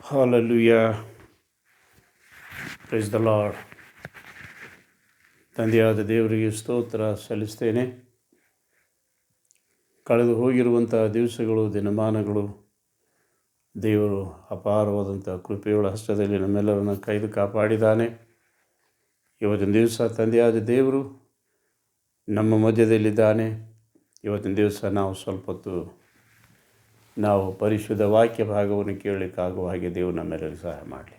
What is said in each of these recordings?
Hallelujah. Praise the lord. ತಂದೆಯಾದ ದೇವರಿಗೆ ಸ್ತೋತ್ರ ಸಲ್ಲಿಸ್ತೇನೆ. ಕಳೆದು ಹೋಗಿರುವಂಥ ದಿವಸಗಳು, ದಿನಮಾನಗಳು ದೇವರು ಅಪಾರವಾದಂಥ ಕೃಪೆಯುಳ್ಳ ಹಸ್ತದಲ್ಲಿ ನಮ್ಮೆಲ್ಲರನ್ನು ಕೈದು ಕಾಪಾಡಿದ್ದಾನೆ. ಇವತ್ತಿನ ದಿವಸ ತಂದೆಯಾದ ದೇವರು ನಮ್ಮ ಮಧ್ಯದಲ್ಲಿದ್ದಾನೆ. ಇವತ್ತಿನ ದಿವಸ ನಾವು ಸ್ವಲ್ಪ ಹೊತ್ತು ಪರಿಶುದ್ಧ ವಾಕ್ಯ ಭಾಗವನ್ನು ಕೇಳಲಿಕ್ಕಾಗುವ ಹಾಗೆ ದೇವರು ನಮ್ಮೆಲ್ಲರಿಗೂ ಸಹಾಯ ಮಾಡಲಿ.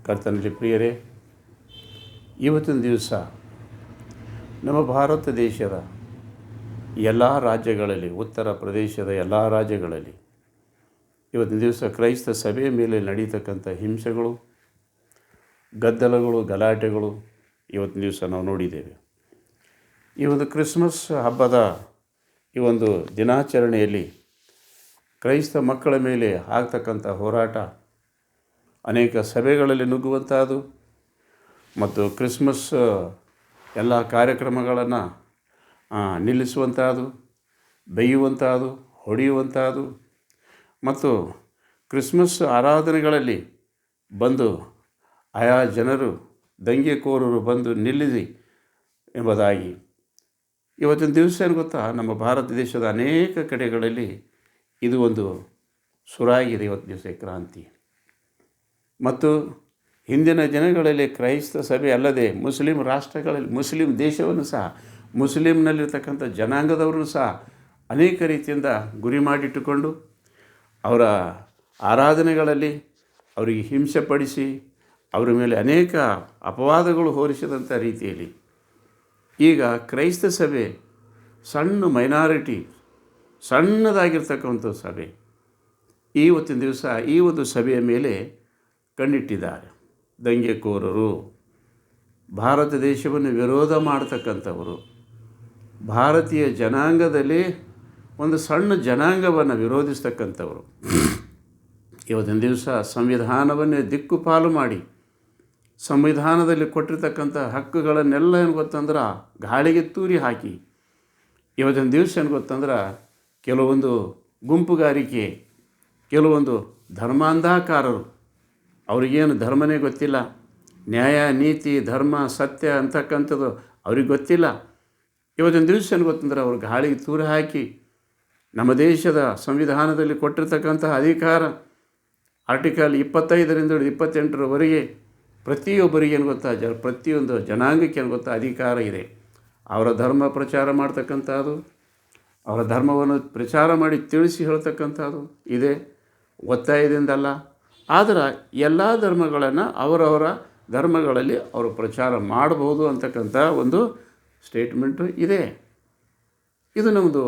ಕರ್ತನಲ್ಲಿ ಪ್ರಿಯರೇ, ಇವತ್ತಿನ ದಿವಸ ನಮ್ಮ ಭಾರತ ದೇಶದ ಎಲ್ಲ ರಾಜ್ಯಗಳಲ್ಲಿ, ಉತ್ತರ ಪ್ರದೇಶದ ಎಲ್ಲ ರಾಜ್ಯಗಳಲ್ಲಿ ಇವತ್ತಿನ ದಿವಸ ಕ್ರೈಸ್ತ ಸಭೆಯ ಮೇಲೆ ನಡೀತಕ್ಕಂಥ ಹಿಂಸೆಗಳು, ಗದ್ದಲಗಳು, ಗಲಾಟೆಗಳು ಇವತ್ತಿನ ದಿವಸ ನಾವು ನೋಡಿದ್ದೇವೆ. ಈ ಒಂದು ಕ್ರಿಸ್ಮಸ್ ಹಬ್ಬದ ಈ ಒಂದು ದಿನಾಚರಣೆಯಲ್ಲಿ ಕ್ರೈಸ್ತ ಮಕ್ಕಳ ಮೇಲೆ ಆಗ್ತಕ್ಕಂಥ ಹೋರಾಟ ಅನೇಕ ಸಭೆಗಳಲ್ಲಿ ನುಗ್ಗುವಂಥದ್ದು ಮತ್ತು ಕ್ರಿಸ್ಮಸ್ ಎಲ್ಲ ಕಾರ್ಯಕ್ರಮಗಳನ್ನು ನಿಲ್ಲಿಸುವಂಥದ್ದು, ಬೈಯುವಂಥದ್ದು, ಹೊಡೆಯುವಂಥದ್ದು ಮತ್ತು ಕ್ರಿಸ್ಮಸ್ ಆರಾಧನೆಗಳಲ್ಲಿ ಬಂದು ಆಯಾ ಜನರು, ದಂಗೆಕೋರರು ಬಂದು ನಿಲ್ಲಿಸಿ ಎಂಬುದಾಗಿ ಇವತ್ತಿನ ದಿವಸ ಏನು ಗೊತ್ತಾ, ನಮ್ಮ ಭಾರತ ದೇಶದ ಅನೇಕ ಕಡೆಗಳಲ್ಲಿ ಇದು ಒಂದು ಶುರುವಾಗಿದೆ. ಇವತ್ತು ದಿವಸ ಕ್ರಾಂತಿ. ಮತ್ತು ಹಿಂದಿನ ದಿನಗಳಲ್ಲಿ ಕ್ರೈಸ್ತ ಸಭೆ ಅಲ್ಲದೆ ಮುಸ್ಲಿಂ ರಾಷ್ಟ್ರಗಳಲ್ಲಿ, ಮುಸ್ಲಿಂ ದೇಶವನ್ನು ಸಹ, ಮುಸ್ಲಿಮ್ನಲ್ಲಿರ್ತಕ್ಕಂಥ ಜನಾಂಗದವರು ಸಹ ಅನೇಕ ರೀತಿಯಿಂದ ಗುರಿ ಮಾಡಿಟ್ಟುಕೊಂಡು ಅವರ ಆರಾಧನೆಗಳಲ್ಲಿ ಅವರಿಗೆ ಹಿಂಸೆಪಡಿಸಿ ಅವರ ಮೇಲೆ ಅನೇಕ ಅಪವಾದಗಳು ಹೋರಿಸಿದಂಥ ರೀತಿಯಲ್ಲಿ ಈಗ ಕ್ರೈಸ್ತ ಸಭೆ ಸಣ್ಣ ಮೈನಾರಿಟಿ, ಸಣ್ಣದಾಗಿರ್ತಕ್ಕಂಥ ಸಭೆ ಇವತ್ತಿನ ದಿವಸ ಈ ಒಂದು ಸಭೆಯ ಮೇಲೆ ಕಣ್ಣಿಟ್ಟಿದ್ದಾರೆ. ದಂಗೆಕೋರರು, ಭಾರತ ದೇಶವನ್ನು ವಿರೋಧ ಮಾಡ್ತಕ್ಕಂಥವರು, ಭಾರತೀಯ ಜನಾಂಗದಲ್ಲಿ ಒಂದು ಸಣ್ಣ ಜನಾಂಗವನ್ನು ವಿರೋಧಿಸ್ತಕ್ಕಂಥವರು ಇವತ್ತಿನ ದಿವಸ ಸಂವಿಧಾನವನ್ನೇ ದಿಕ್ಕುಪಾಲು ಮಾಡಿ ಸಂವಿಧಾನದಲ್ಲಿ ಕೊಟ್ಟಿರ್ತಕ್ಕಂಥ ಹಕ್ಕುಗಳನ್ನೆಲ್ಲ ಏನು ಗೊತ್ತಂದ್ರೆ ಗಾಳಿಗೆ ತೂರಿ ಹಾಕಿ ಇವತ್ತಿನ ದಿವಸ ಏನು ಗೊತ್ತಂದ್ರೆ ಕೆಲವೊಂದು ಗುಂಪುಗಾರಿಕೆ, ಕೆಲವೊಂದು ಧರ್ಮಾಂಧಕಾರರು, ಅವ್ರಿಗೇನು ಧರ್ಮನೇ ಗೊತ್ತಿಲ್ಲ, ನ್ಯಾಯ, ನೀತಿ, ಧರ್ಮ, ಸತ್ಯ ಅಂತಕ್ಕಂಥದ್ದು ಅವ್ರಿಗೆ ಗೊತ್ತಿಲ್ಲ. ಇವತ್ತಿನ ದಿವಸ ಏನು ಗೊತ್ತಂದ್ರೆ ಅವ್ರು ಗಾಳಿಗೆ ತೂರಿ ಹಾಕಿ ನಮ್ಮ ದೇಶದ ಸಂವಿಧಾನದಲ್ಲಿ ಕೊಟ್ಟಿರ್ತಕ್ಕಂಥ ಅಧಿಕಾರ ಆರ್ಟಿಕಲ್ 25ರಿಂದ 28ರವರೆಗೆ ಪ್ರತಿಯೊಬ್ಬರಿಗೆ ಏನು ಗೊತ್ತಾ, ಪ್ರತಿಯೊಂದು ಜನಾಂಗಕ್ಕೆ ಏನು ಗೊತ್ತಾ ಅಧಿಕಾರ ಇದೆ. ಅವರ ಧರ್ಮ ಪ್ರಚಾರ ಮಾಡ್ತಕ್ಕಂಥದ್ದು, ಅವರ ಧರ್ಮವನ್ನು ಪ್ರಚಾರ ಮಾಡಿ ತಿಳಿಸಿ ಹೇಳ್ತಕ್ಕಂಥದ್ದು ಇದೆ, ಒತ್ತಾಯದಿಂದಲ್ಲ. ಆದರೆ ಎಲ್ಲ ಧರ್ಮಗಳನ್ನು ಅವರವರ ಧರ್ಮಗಳಲ್ಲಿ ಅವರು ಪ್ರಚಾರ ಮಾಡಬಹುದು ಅಂತಕ್ಕಂಥ ಒಂದು ಸ್ಟೇಟ್ಮೆಂಟು ಇದೆ. ಇದು ನಮ್ಮದು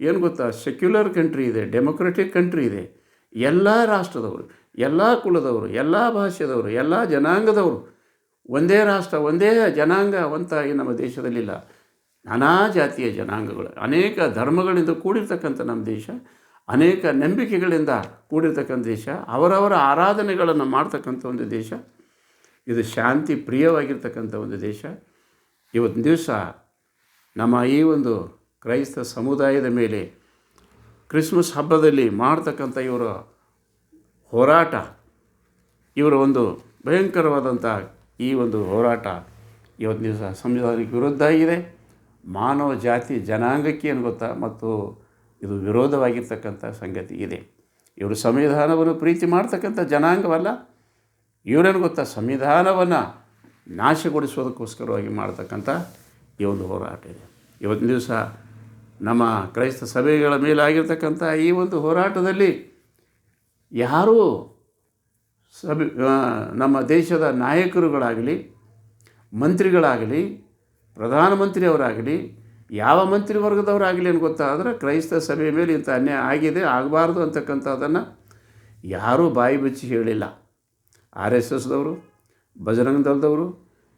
ಏನು ಗೊತ್ತಾ, ಸೆಕ್ಯುಲರ್ ಕಂಟ್ರಿ ಇದೆ, ಡೆಮೊಕ್ರೆಟಿಕ್ ಕಂಟ್ರಿ ಇದೆ. ಎಲ್ಲ ರಾಷ್ಟ್ರದವರು, ಎಲ್ಲ ಕುಲದವರು, ಎಲ್ಲ ಭಾಷೆದವರು, ಎಲ್ಲ ಜನಾಂಗದವರು ಒಂದೇ ರಾಷ್ಟ್ರ, ಒಂದೇ ಜನಾಂಗ ಅಂತ ಈ ನಮ್ಮ ದೇಶದಲ್ಲಿಲ್ಲ. ನಾನಾ ಜಾತಿಯ ಜನಾಂಗಗಳು, ಅನೇಕ ಧರ್ಮಗಳಿಂದ ಕೂಡಿರ್ತಕ್ಕಂಥ ನಮ್ಮ ದೇಶ, ಅನೇಕ ನಂಬಿಕೆಗಳಿಂದ ಕೂಡಿರ್ತಕ್ಕಂಥ ದೇಶ, ಅವರವರ ಆರಾಧನೆಗಳನ್ನು ಮಾಡ್ತಕ್ಕಂಥ ಒಂದು ದೇಶ. ಇದು ಶಾಂತಿ ಪ್ರಿಯವಾಗಿರ್ತಕ್ಕಂಥ ಒಂದು ದೇಶ. ಇವತ್ತಿನ ದಿವಸ ನಮ್ಮ ಈ ಒಂದು ಕ್ರೈಸ್ತ ಸಮುದಾಯದ ಮೇಲೆ ಕ್ರಿಸ್ಮಸ್ ಹಬ್ಬದಲ್ಲಿ ಮಾಡ್ತಕ್ಕಂಥ ಇವರ ಹೋರಾಟ, ಇವರ ಒಂದು ಭಯಂಕರವಾದಂಥ ಈ ಒಂದು ಹೋರಾಟ ಇವತ್ತಿನ ದಿವಸ ಸಂವಿಧಾನಕ್ಕೆ ವಿರುದ್ಧ ಆಗಿದೆ. ಮಾನವ ಜಾತಿ ಜನಾಂಗಕ್ಕೆ ಏನು ಗೊತ್ತಾ, ಮತ್ತು ಇದು ವಿರೋಧವಾಗಿರ್ತಕ್ಕಂಥ ಸಂಗತಿ ಇದೆ. ಇವರು ಸಂವಿಧಾನವನ್ನು ಪ್ರೀತಿ ಮಾಡ್ತಕ್ಕಂಥ ಜನಾಂಗವಲ್ಲ. ಇವರೇನು ಗೊತ್ತಾ, ಸಂವಿಧಾನವನ್ನು ನಾಶಗೊಳಿಸೋದಕ್ಕೋಸ್ಕರವಾಗಿ ಮಾಡ್ತಕ್ಕಂಥ ಈ ಒಂದು ಹೋರಾಟ ಇದೆ. ಇವತ್ತಿನ ದಿವಸ ನಮ್ಮ ಕ್ರೈಸ್ತ ಸಭೆಗಳ ಮೇಲಾಗಿರ್ತಕ್ಕಂಥ ಈ ಒಂದು ಹೋರಾಟದಲ್ಲಿ ಯಾರೂ ನಮ್ಮ ದೇಶದ ನಾಯಕರುಗಳಾಗಲಿ, ಮಂತ್ರಿಗಳಾಗಲಿ, ಪ್ರಧಾನಮಂತ್ರಿಯವರಾಗಲಿ, ಯಾವ ಮಂತ್ರಿ ವರ್ಗದವರಾಗಲಿ ಏನು ಗೊತ್ತಾ ಆದರೆ ಕ್ರೈಸ್ತ ಸಭೆಯ ಮೇಲೆ ಇಂಥ ಅನ್ಯಾಯ ಆಗಿದೆ, ಆಗಬಾರ್ದು ಅಂತಕ್ಕಂಥದ್ದನ್ನು ಯಾರೂ ಬಾಯಿ ಬಿಚ್ಚಿ ಹೇಳಿಲ್ಲ. RSSದವರು, ಬಜರಂಗ ದಳದವರು,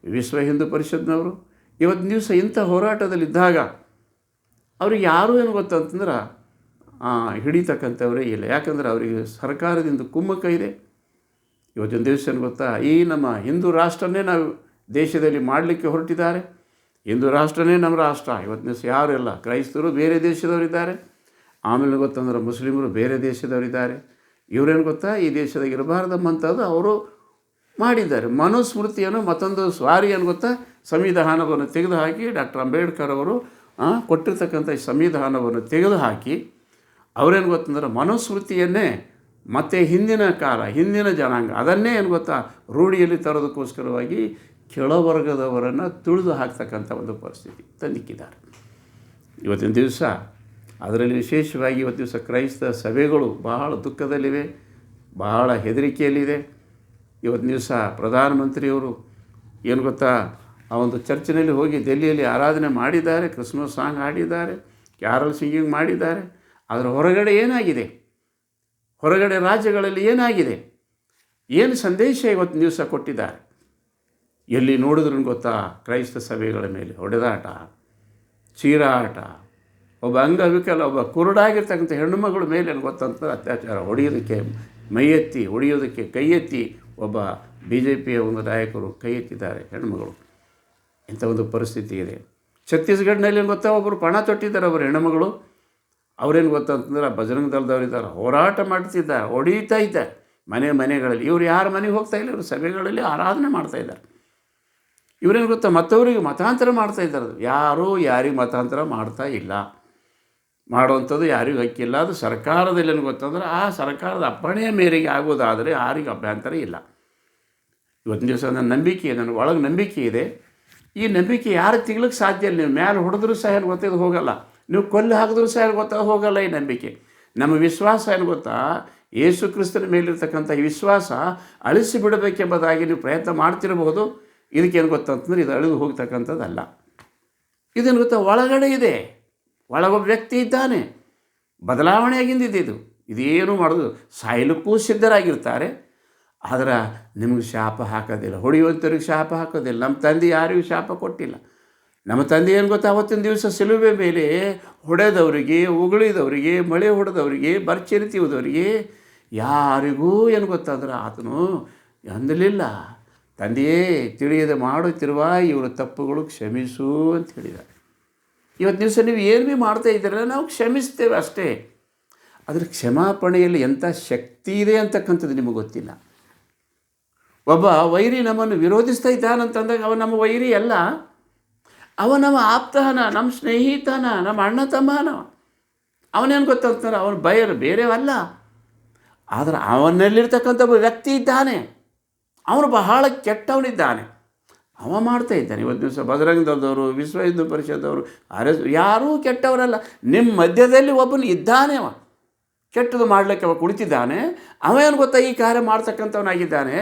ವಿಶ್ವ ಹಿಂದೂ ಪರಿಷತ್ನವರು ಇವತ್ತಿನ ದಿವಸ ಇಂಥ ಹೋರಾಟದಲ್ಲಿದ್ದಾಗ ಅವ್ರಿಗೆ ಯಾರೂ ಏನು ಗೊತ್ತಂತಂದ್ರೆ ಹಿಡಿತಕ್ಕಂಥವರೇ ಇಲ್ಲ. ಯಾಕಂದರೆ ಅವರಿಗೆ ಸರ್ಕಾರದಿಂದ ಕುಮ್ಮಕ್ಕ ಇದೆ. ಇವತ್ತಿನ ದಿವಸ ಏನು ಗೊತ್ತಾ, ಈ ನಮ್ಮ ಹಿಂದೂ ರಾಷ್ಟ್ರನೇ ನಾವು ದೇಶದಲ್ಲಿ ಮಾಡಲಿಕ್ಕೆ ಹೊರಟಿದ್ದಾರೆ. ಹಿಂದೂ ರಾಷ್ಟ್ರನೇ ನಮ್ಮ ರಾಷ್ಟ್ರ. ಇವತ್ತಿನ ದಿವಸ ಯಾರೂ ಇಲ್ಲ. ಕ್ರೈಸ್ತರು ಬೇರೆ ದೇಶದವರಿದ್ದಾರೆ, ಆಮೇಲೆ ಗೊತ್ತಂದ್ರೆ ಮುಸ್ಲಿಮರು ಬೇರೆ ದೇಶದವರಿದ್ದಾರೆ. ಇವರೇನು ಗೊತ್ತಾ, ಈ ದೇಶದಾಗ ಇರಬಾರ್ದಮ್ಮಂಥದ್ದು ಅವರು ಮಾಡಿದ್ದಾರೆ. ಮನುಸ್ಮೃತಿಯನ್ನು ಮತ್ತೊಂದು ಸ್ವಾರಿ ಏನು ಗೊತ್ತಾ, ಸಂವಿಧಾನವನ್ನು ತೆಗೆದುಹಾಕಿ ಡಾಕ್ಟರ್ ಅಂಬೇಡ್ಕರ್ ಅವರು ಕೊಟ್ಟಿರ್ತಕ್ಕಂಥ ಈ ಸಂವಿಧಾನವನ್ನು ತೆಗೆದುಹಾಕಿ ಅವರೇನು ಗೊತ್ತಂದ್ರೆ ಮನುಸ್ಮೃತಿಯನ್ನೇ ಮತ್ತು ಹಿಂದಿನ ಕಾಲ ಹಿಂದಿನ ಜನಾಂಗ ಅದನ್ನೇ ಏನು ಗೊತ್ತಾ ರೂಢಿಯಲ್ಲಿ ತರೋದಕ್ಕೋಸ್ಕರವಾಗಿ ಕೆಳವರ್ಗದವರನ್ನು ತುಳಿದು ಹಾಕ್ತಕ್ಕಂಥ ಒಂದು ಪರಿಸ್ಥಿತಿ ತಂದಿಕ್ಕಿದ್ದಾರೆ ಇವತ್ತಿನ ದಿವಸ. ಅದರಲ್ಲಿ ವಿಶೇಷವಾಗಿ ಇವತ್ತು ದಿವಸ ಕ್ರೈಸ್ತ ಸಭೆಗಳು ಬಹಳ ದುಃಖದಲ್ಲಿವೆ, ಬಹಳ ಹೆದರಿಕೆಯಲ್ಲಿದೆ. ಇವತ್ತಿನ ದಿವಸ ಪ್ರಧಾನಮಂತ್ರಿಯವರು ಏನು ಗೊತ್ತಾ, ಆ ಒಂದು ಚರ್ಚಿನಲ್ಲಿ ಹೋಗಿ ದೆಹಲಿಯಲ್ಲಿ ಆರಾಧನೆ ಮಾಡಿದ್ದಾರೆ, ಕ್ರಿಸ್ಮಸ್ ಸಾಂಗ್ ಹಾಡಿದ್ದಾರೆ, ಕ್ಯಾರಲ್ ಸಿಂಗಿಂಗ್ ಮಾಡಿದ್ದಾರೆ. ಅದರ ಹೊರಗಡೆ ಏನಾಗಿದೆ, ಹೊರಗಡೆ ರಾಜ್ಯಗಳಲ್ಲಿ ಏನಾಗಿದೆ, ಏನು ಸಂದೇಶ ಇವತ್ತಿನ ದಿವಸ ಕೊಟ್ಟಿದ್ದಾರೆ? ಎಲ್ಲಿ ನೋಡಿದ್ರೂ ಗೊತ್ತಾ ಕ್ರೈಸ್ತ ಸಭೆಗಳ ಮೇಲೆ ಹೊಡೆದಾಟ, ಚೀರಾಟ, ಒಬ್ಬ ಅಂಗವಿಕಲ ಒಬ್ಬ ಕುರುಡಾಗಿರ್ತಕ್ಕಂಥ ಹೆಣ್ಣುಮಗಳ ಮೇಲೆ ಗೊತ್ತಂತ ಅತ್ಯಾಚಾರ, ಹೊಡೆಯೋದಕ್ಕೆ ಮೈ ಎತ್ತಿ, ಹೊಡೆಯೋದಕ್ಕೆ ಕೈ ಎತ್ತಿ ಒಬ್ಬ BJPಯ ಒಂದು ನಾಯಕರು ಕೈ ಎತ್ತಿದ್ದಾರೆ ಹೆಣ್ಣುಮಗಳು. ಇಂಥ ಒಂದು ಪರಿಸ್ಥಿತಿ ಇದೆ. ಛತ್ತೀಸ್ಗಢನಲ್ಲಿ ಗೊತ್ತಾ ಒಬ್ಬರು ಪಣ ತೊಟ್ಟಿದ್ದಾರೆ, ಒಬ್ಬರು ಹೆಣ್ಣುಮಗಳು. ಅವರೇನು ಗೊತ್ತಂತಂದ್ರೆ ಬಜರಂಗ ದಳದವರಿದ್ದಾರೆ, ಹೋರಾಟ ಮಾಡ್ತಿದ್ದಾರೆ, ಹೊಡೀತಾ ಇದ್ದಾರೆ ಮನೆಗಳಲ್ಲಿ. ಇವರು ಯಾರ ಮನೆಗೆ ಹೋಗ್ತಾ ಇಲ್ಲ, ಇವರು ಸಭೆಗಳಲ್ಲಿ ಆರಾಧನೆ ಮಾಡ್ತಾಯಿದ್ದಾರೆ. ಇವರೇನು ಗೊತ್ತಾ ಮತ್ತವರಿಗೆ ಮತಾಂತರ ಮಾಡ್ತಾ ಇದ್ದಾರೆ. ಯಾರೂ ಯಾರಿಗೆ ಮತಾಂತರ ಮಾಡ್ತಾ ಇಲ್ಲ, ಮಾಡುವಂಥದ್ದು ಯಾರಿಗೂ ಹಕ್ಕಿಲ್ಲ. ಅದು ಸರ್ಕಾರದಲ್ಲಿ ಏನು ಗೊತ್ತಂದ್ರೆ ಆ ಸರ್ಕಾರದ ಅಪ್ಪಣೆಯ ಮೇರೆಗೆ ಆಗೋದಾದರೆ ಯಾರಿಗೂ ಅಭ್ಯಂತರ ಇಲ್ಲ. ಇವತ್ತಿನ ದಿವಸ ನನ್ನ ನಂಬಿಕೆ, ನನ್ನ ಒಳಗೆ ನಂಬಿಕೆ ಇದೆ. ಈ ನಂಬಿಕೆ ಯಾರು ತಿಗ್ಲಿಕ್ಕೆ ಸಾಧ್ಯ ಇಲ್ಲ. ನೀವು ಮೇಲೆ ಹೊಡೆದ್ರೂ ಸಹ ಏನು ಗೊತ್ತಿದ್ದು ಹೋಗಲ್ಲ, ನೀವು ಕೊಲ್ಲಿ ಹಾಕಿದ್ರೂ ಸಹ ಏನು ಗೊತ್ತಾ ಹೋಗಲ್ಲ. ಈ ನಂಬಿಕೆ ನಮ್ಮ ವಿಶ್ವಾಸ ಏನು ಗೊತ್ತಾ, ಯೇಸು ಕ್ರಿಸ್ತನ ಮೇಲಿರ್ತಕ್ಕಂಥ ಈ ವಿಶ್ವಾಸ ಅಳಿಸಿ ಬಿಡಬೇಕೆಂಬುದಾಗಿ ನೀವು ಪ್ರಯತ್ನ ಮಾಡ್ತಿರಬಹುದು. ಇದಕ್ಕೇನು ಗೊತ್ತಂತಂದ್ರೆ ಇದು ಅಳಿದು ಹೋಗ್ತಕ್ಕಂಥದ್ದಲ್ಲ. ಇದೇನು ಗೊತ್ತಾ ಒಳಗಡೆ ಇದೆ, ಒಳಗೊಬ್ಬ ವ್ಯಕ್ತಿ ಇದ್ದಾನೆ, ಬದಲಾವಣೆಯಾಗಿಂದಿದ್ದು. ಇದೇನು ಮಾಡೋದು, ಸಾಯಲಿಕ್ಕೂ ಸಿದ್ಧರಾಗಿರ್ತಾರೆ. ಆದರೆ ನಿಮಗೆ ಶಾಪ ಹಾಕೋದಿಲ್ಲ, ಹೊಡೆಯುವಂಥವ್ರಿಗೆ ಶಾಪ ಹಾಕೋದಿಲ್ಲ. ನಮ್ಮ ತಂದೆ ಯಾರಿಗೂ ಶಾಪ ಕೊಟ್ಟಿಲ್ಲ. ನಮ್ಮ ತಂದೆ ಏನು ಗೊತ್ತಾ, ಅವತ್ತಿನ ದಿವಸ ಸಿಲುಬೆ ಮೇಲೆ ಹೊಡೆದವರಿಗೆ, ಉಗುಳಿದವರಿಗೆ, ಮಳೆ ಹೊಡೆದವರಿಗೆ, ಬರ್ಚೇರಿ ತೀವ್ದವರಿಗೆ ಯಾರಿಗೂ ಏನು ಗೊತ್ತಾದ್ರೆ ಆತನು ಅಂದಲಿಲ್ಲ, ತಂದೆಯೇ ತಿಳಿಯದೆ ಮಾಡುತ್ತಿರುವ ಇವರ ತಪ್ಪುಗಳು ಕ್ಷಮಿಸು ಅಂತ ಹೇಳಿದ್ದಾರೆ. ಇವತ್ತು ದಿವಸ ನೀವು ಏನು ಭೀ ಮಾಡ್ತಾ ಇದ್ದೀರಲ್ಲ, ನಾವು ಕ್ಷಮಿಸ್ತೇವೆ ಅಷ್ಟೇ. ಅದರ ಕ್ಷಮಾಪಣೆಯಲ್ಲಿ ಎಂಥ ಶಕ್ತಿ ಇದೆ ಅಂತಕ್ಕಂಥದ್ದು ನಿಮಗೆ ಗೊತ್ತಿಲ್ಲ. ಒಬ್ಬ ವೈರಿ ನಮ್ಮನ್ನು ವಿರೋಧಿಸ್ತಾ ಇದ್ದಾನಂತಂದಾಗ ಅವ ನಮ್ಮ ವೈರಿ ಅಲ್ಲ, ಅವ ನಮ್ಮ ಆಪ್ತನ, ನಮ್ಮ ಸ್ನೇಹಿತನ, ನಮ್ಮ ಅಣ್ಣ ತಮ್ಮನ. ಅವನೇನು ಗೊತ್ತಂತಾರೆ, ಅವನು ಬೇರೆವಲ್ಲ. ಆದರೆ ಅವನಲ್ಲಿರ್ತಕ್ಕಂಥ ಒಬ್ಬ ವ್ಯಕ್ತಿ ಇದ್ದಾನೆ, ಅವನು ಬಹಳ ಕೆಟ್ಟವನಿದ್ದಾನೆ, ಅವ ಮಾಡ್ತಾ ಇದ್ದಾನೆ. ಇವತ್ತು ದಿವಸ ಬಜರಂಗ ದಳದವರು, ವಿಶ್ವ ಹಿಂದೂ ಪರಿಷತ್ತವರು, ಯಾರೂ ಕೆಟ್ಟವರಲ್ಲ. ನಿಮ್ಮ ಮಧ್ಯದಲ್ಲಿ ಒಬ್ಬನು ಇದ್ದಾನೆ, ಅವ ಕೆಟ್ಟದು ಮಾಡಲಿಕ್ಕೆ ಅವ ಕುಳಿತಿದ್ದಾನೆ. ಅವೇನು ಗೊತ್ತಾ ಈ ಕಾರ್ಯ ಮಾಡ್ತಕ್ಕಂಥವನಾಗಿದ್ದಾನೆ.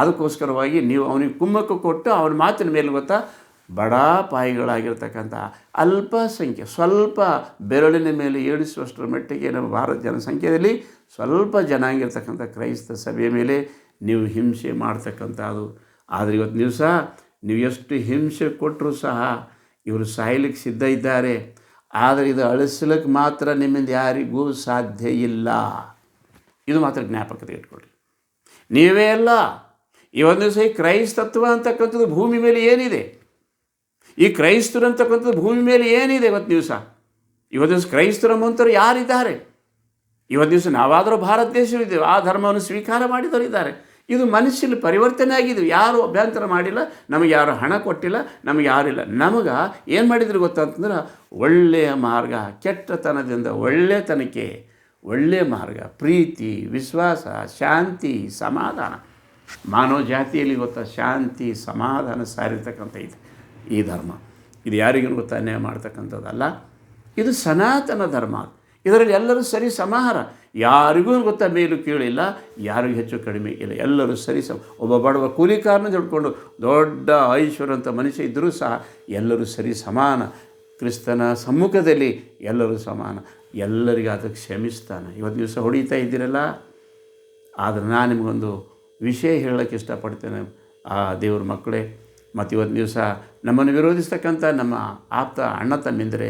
ಅದಕ್ಕೋಸ್ಕರವಾಗಿ ನೀವು ಅವನಿಗೆ ಕುಮ್ಮಕ್ಕು ಕೊಟ್ಟು ಅವನ ಮಾತಿನ ಮೇಲೆ ಗೊತ್ತಾ ಬಡಾಪಾಯಿಗಳಾಗಿರ್ತಕ್ಕಂಥ ಅಲ್ಪಸಂಖ್ಯೆ, ಸ್ವಲ್ಪ ಬೆರಳಿನ ಮೇಲೆ ಏಳಿಸುವಷ್ಟರ ಮಟ್ಟಿಗೆ ನಮ್ಮ ಭಾರತ ಜನಸಂಖ್ಯೆಯಲ್ಲಿ ಸ್ವಲ್ಪ ಜನಾಂಗ ಇರ್ತಕ್ಕಂಥ ಕ್ರೈಸ್ತ ಸಭೆಯ ಮೇಲೆ ನೀವು ಹಿಂಸೆ ಮಾಡ್ತಕ್ಕಂಥದ್ದು. ಆದರೆ ಇವತ್ತು ದಿವಸ ನೀವು ಎಷ್ಟು ಹಿಂಸೆ ಕೊಟ್ಟರೂ ಸಹ ಇವರು ಸಾಯ್ಲಿಕ್ಕೆ ಸಿದ್ಧ ಇದ್ದಾರೆ. ಆದರೆ ಇದು ಅಳಿಸ್ಲಿಕ್ಕೆ ಮಾತ್ರ ನಿಮ್ಮಿಂದ ಯಾರಿಗೂ ಸಾಧ್ಯ ಇಲ್ಲ. ಇದು ಮಾತ್ರ ಜ್ಞಾಪಕತೆ ಇಟ್ಕೊಳ್ಳಿ. ನೀವೇ ಅಲ್ಲ. ಇವತ್ತು ದಿವಸ ಈ ಕ್ರೈಸ್ತತ್ವ ಅಂತಕ್ಕಂಥದ್ದು ಭೂಮಿ ಮೇಲೆ ಏನಿದೆ, ಈ ಕ್ರೈಸ್ತರು ಅಂತಕ್ಕಂಥದ್ದು ಭೂಮಿ ಮೇಲೆ ಏನಿದೆ ಇವತ್ತು ದಿವಸ ಕ್ರೈಸ್ತರ ಮಂತರು ಯಾರಿದ್ದಾರೆ? ಇವತ್ತು ದಿವಸ ನಾವಾದರೂ ಭಾರತ ದೇಶವಿದ್ದೇವೆ, ಆ ಧರ್ಮವನ್ನು ಸ್ವೀಕಾರ ಮಾಡಿದವರು ಇದ್ದಾರೆ. ಇದು ಮನುಷ್ಯನ ಪರಿವರ್ತನೆ ಆಗಿದೆ. ಯಾರು ಅಭ್ಯಂತರ ಮಾಡಿಲ್ಲ, ನಮಗೆ ಯಾರು ಹಣ ಕೊಟ್ಟಿಲ್ಲ, ನಮಗೆ ಯಾರಿಲ್ಲ. ನಮಗೆ ಏನು ಮಾಡಿದ್ರು ಗೊತ್ತಂತಂದ್ರೆ ಒಳ್ಳೆಯ ಮಾರ್ಗ, ಕೆಟ್ಟತನದಿಂದ ಒಳ್ಳೆತನಕ್ಕೆ ಒಳ್ಳೆಯ ಮಾರ್ಗ, ಪ್ರೀತಿ, ವಿಶ್ವಾಸ, ಶಾಂತಿ, ಸಮಾಧಾನ. ಮಾನವ ಜಾತಿಯಲ್ಲಿ ಗೊತ್ತಾ ಶಾಂತಿ ಸಮಾಧಾನ ಸಾರಿರ್ತಕ್ಕಂಥ ಈ ಧರ್ಮ. ಇದು ಯಾರಿಗೂ ಗೊತ್ತಾ ಅನ್ಯಾಯ ಮಾಡ್ತಕ್ಕಂಥದ್ದಲ್ಲ. ಇದು ಸನಾತನ ಧರ್ಮ. ಇದರಲ್ಲಿ ಎಲ್ಲರೂ ಸರಿ ಸಮಾಹಾರ, ಯಾರಿಗೂ ಗೊತ್ತಾ ಮೇಲೂ ಕೀಳಿಲ್ಲ, ಯಾರಿಗೂ ಹೆಚ್ಚು ಕಡಿಮೆ ಇಲ್ಲ, ಎಲ್ಲರೂ ಸರಿ ಒಬ್ಬ ಬಡವ ಕೂಲಿಕಾರನ ಹಿಡ್ಕೊಂಡು ದೊಡ್ಡ ಐಶ್ವರ್ಯಂಥ ಮನುಷ್ಯ ಇದ್ದರೂ ಸಹ ಎಲ್ಲರೂ ಸರಿ ಸಮಾನ. ಕ್ರಿಸ್ತನ ಸಮ್ಮುಖದಲ್ಲಿ ಎಲ್ಲರೂ ಸಮಾನ, ಎಲ್ಲರಿಗೂ ಅದಕ್ಕೆ ಕ್ಷಮಿಸ್ತಾನೆ. ಇವತ್ತು ದಿವಸ ಹೊಡಿತಾ ಇದ್ದೀರಲ್ಲ. ಆದರೆ ನಾನು ನಿಮಗೊಂದು ವಿಷಯ ಹೇಳೋಕ್ಕೆ ಇಷ್ಟಪಡ್ತೇನೆ, ಆ ದೇವ್ರ ಮಕ್ಕಳೇ. ಮತ್ತು ಇವತ್ತು ದಿವಸ ನಮ್ಮನ್ನು ವಿರೋಧಿಸ್ತಕ್ಕಂಥ ನಮ್ಮ ಆಪ್ತ ಅಣ್ಣ ತಮ್ಮಿಂದರೆ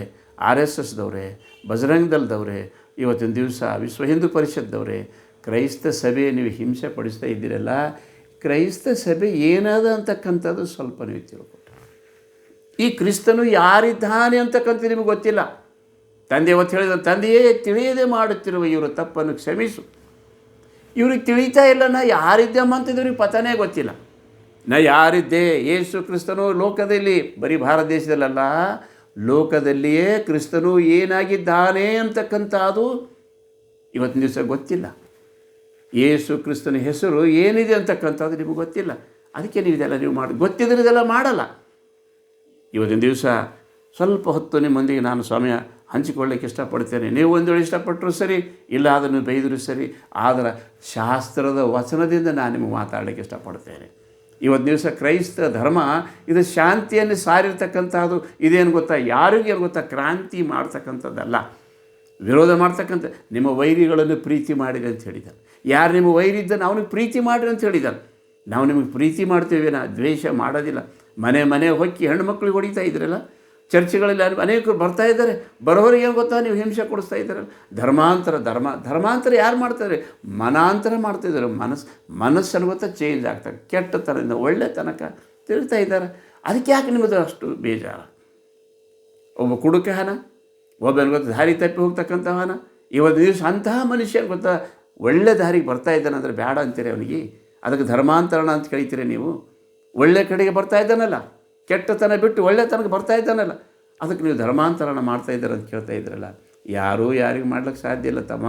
RSSದವರೇ, ಬಜರಂಗ ದಳದವರೇ, ಇವತ್ತಿನ ದಿವಸ ವಿಶ್ವ ಹಿಂದೂ ಪರಿಷತ್ದವರೇ, ಕ್ರೈಸ್ತ ಸಭೆ ನೀವು ಹಿಂಸೆ ಪಡಿಸ್ತಾ ಇದ್ದೀರಲ್ಲ. ಕ್ರೈಸ್ತ ಸಭೆ ಏನದ ಅಂತಕ್ಕಂಥದ್ದು ಸ್ವಲ್ಪ ನೀವು ತಿಳ್ಕೊಟ್ಟು. ಈ ಕ್ರಿಸ್ತನು ಯಾರಿದ್ದಾನೆ ಅಂತಕ್ಕಂಥ ನಿಮಗೆ ಗೊತ್ತಿಲ್ಲ. ತಂದೆ ಅವತ್ತು ಹೇಳಿದ, ತಂದೆಯೇ ತಿಳಿಯದೆ ಮಾಡುತ್ತಿರುವ ಇವರ ತಪ್ಪನ್ನು ಕ್ಷಮಿಸು. ಇವ್ರಿಗೆ ತಿಳಿತಾ ಇಲ್ಲ ನಾ ಯಾರಿದ್ದೆಮ್ಮ ಅಂತ ಇವ್ರಿಗೆ ಪತನೇ ಗೊತ್ತಿಲ್ಲ. ನಾ ಯಾರಿದ್ದೆ, ಯೇಸು ಕ್ರಿಸ್ತನು ಲೋಕದಲ್ಲಿ, ಬರೀ ಭಾರತ ದೇಶದಲ್ಲಲ್ಲ, ಲೋಕದಲ್ಲಿಯೇ ಕ್ರಿಸ್ತನು ಏನಾಗಿದ್ದಾನೆ ಅಂತಕ್ಕಂಥದ್ದು ಇವತ್ತಿನ ದಿವಸ ಗೊತ್ತಿಲ್ಲ. ಯೇಸು ಕ್ರಿಸ್ತನ ಹೆಸರು ಏನಿದೆ ಅಂತಕ್ಕಂಥದ್ದು ನಿಮಗೆ ಗೊತ್ತಿಲ್ಲ. ಅದಕ್ಕೆ ನೀವು ಇದೆಲ್ಲ ನೀವು ಗೊತ್ತಿದ್ರೆ ಇದೆಲ್ಲ ಮಾಡಲ್ಲ. ಇವತ್ತಿನ ದಿವಸ ಸ್ವಲ್ಪ ಹೊತ್ತು ನಿಮ್ಮೊಂದಿಗೆ ನಾನು ಸಮಯ ಹಂಚಿಕೊಳ್ಳಿಕ್ಕೆ ಇಷ್ಟಪಡ್ತೇನೆ. ನೀವು ಒಂದು ವೇಳೆ ಇಷ್ಟಪಟ್ಟರು ಸರಿ, ಇಲ್ಲ ಅದನ್ನು ಬೈದರೂ ಸರಿ, ಆದರೆ ಶಾಸ್ತ್ರದ ವಚನದಿಂದ ನಾನು ನಿಮಗೆ ಮಾತಾಡಲಿಕ್ಕೆ ಇಷ್ಟಪಡ್ತೇನೆ. ಇವತ್ತು ದಿವಸ ಕ್ರೈಸ್ತ ಧರ್ಮ ಇದು ಶಾಂತಿಯನ್ನು ಸಾರಿರ್ತಕ್ಕಂಥದ್ದು. ಇದೇನು ಗೊತ್ತಾ, ಯಾರಿಗೇನು ಗೊತ್ತಾ, ಕ್ರಾಂತಿ ಮಾಡ್ತಕ್ಕಂಥದ್ದಲ್ಲ, ವಿರೋಧ ಮಾಡ್ತಕ್ಕಂಥ. ನಿಮ್ಮ ವೈರಿಗಳನ್ನು ಪ್ರೀತಿ ಮಾಡಿದೆ ಅಂತ ಹೇಳಿದ್ದಾನೆ. ಯಾರು ನಿಮ್ಮ ವೈರಿ ಇದ್ದಾನೆ ಅವನಿಗೆ ಪ್ರೀತಿ ಮಾಡಿರಿ ಅಂತ ಹೇಳಿದ್ದಾನೆ. ನಾವು ನಿಮಗೆ ಪ್ರೀತಿ ಮಾಡ್ತೇವೆ, ನಾ ದ್ವೇಷ ಮಾಡೋದಿಲ್ಲ. ಮನೆ ಹೊಕ್ಕಿ ಹೆಣ್ಣು ಮಕ್ಕಳಿಗೆ ಹೊಡಿತಾ ಇದ್ರಲ್ಲ, ಚರ್ಚ್ಗಳಲ್ಲಿ ಅನೇಕರು ಬರ್ತಾ ಇದ್ದಾರೆ. ಬರೋರಿಗೆ ಏನು ಗೊತ್ತಾ, ನೀವು ಹಿಂಸೆ ಕೊಡಿಸ್ತಾ ಇದ್ದಾರಲ್ಲ. ಧರ್ಮಾಂತರ ಯಾರು ಮಾಡ್ತಾರೆ? ಮನಾಂತರ ಮಾಡ್ತಾಯಿದ್ದಾರೆ. ಮನಸ್ಸನ್ನು ಗೊತ್ತಾ ಚೇಂಜ್ ಆಗ್ತಾರೆ. ಕೆಟ್ಟತನದಿಂದ ಒಳ್ಳೆ ತನಕ ತಿಳ್ತಾ ಇದ್ದಾರೆ. ಅದಕ್ಕೆ ಯಾಕೆ ನಿಮ್ಮದು ಅಷ್ಟು ಬೇಜಾರು? ಒಬ್ಬ ಕುಡುಕಹನ, ಒಬ್ಬನ ಗೊತ್ತಾ ದಾರಿ ತಪ್ಪಿ ಹೋಗ್ತಕ್ಕಂಥವನ, ಇವತ್ತು ದಿವಸ ಅಂತಹ ಮನುಷ್ಯ ಗೊತ್ತಾ ಒಳ್ಳೆ ದಾರಿಗೆ ಬರ್ತಾ ಇದ್ದಾನೆ ಅಂದರೆ ಬೇಡ ಅಂತೀರಿ ಅವನಿಗೆ. ಅದಕ್ಕೆ ಧರ್ಮಾಂತರಣ ಅಂತ ಕರೀತೀರಿ ನೀವು. ಒಳ್ಳೆ ಕಡೆಗೆ ಬರ್ತಾ ಇದ್ದಾನಲ್ಲ, ಕೆಟ್ಟತನ ಬಿಟ್ಟು ಒಳ್ಳೆತನಕ್ಕೆ ಬರ್ತಾ ಇದ್ದಾನಲ್ಲ, ಅದಕ್ಕೆ ನೀವು ಧರ್ಮಾಂತರಣ ಮಾಡ್ತಾಯಿದ್ದಾರೆ ಅಂತ ಕೇಳ್ತಾ ಇದ್ರಲ್ಲ. ಯಾರೂ ಯಾರಿಗೆ ಮಾಡ್ಲಿಕ್ಕೆ ಸಾಧ್ಯ ಇಲ್ಲ ತಮ್ಮ.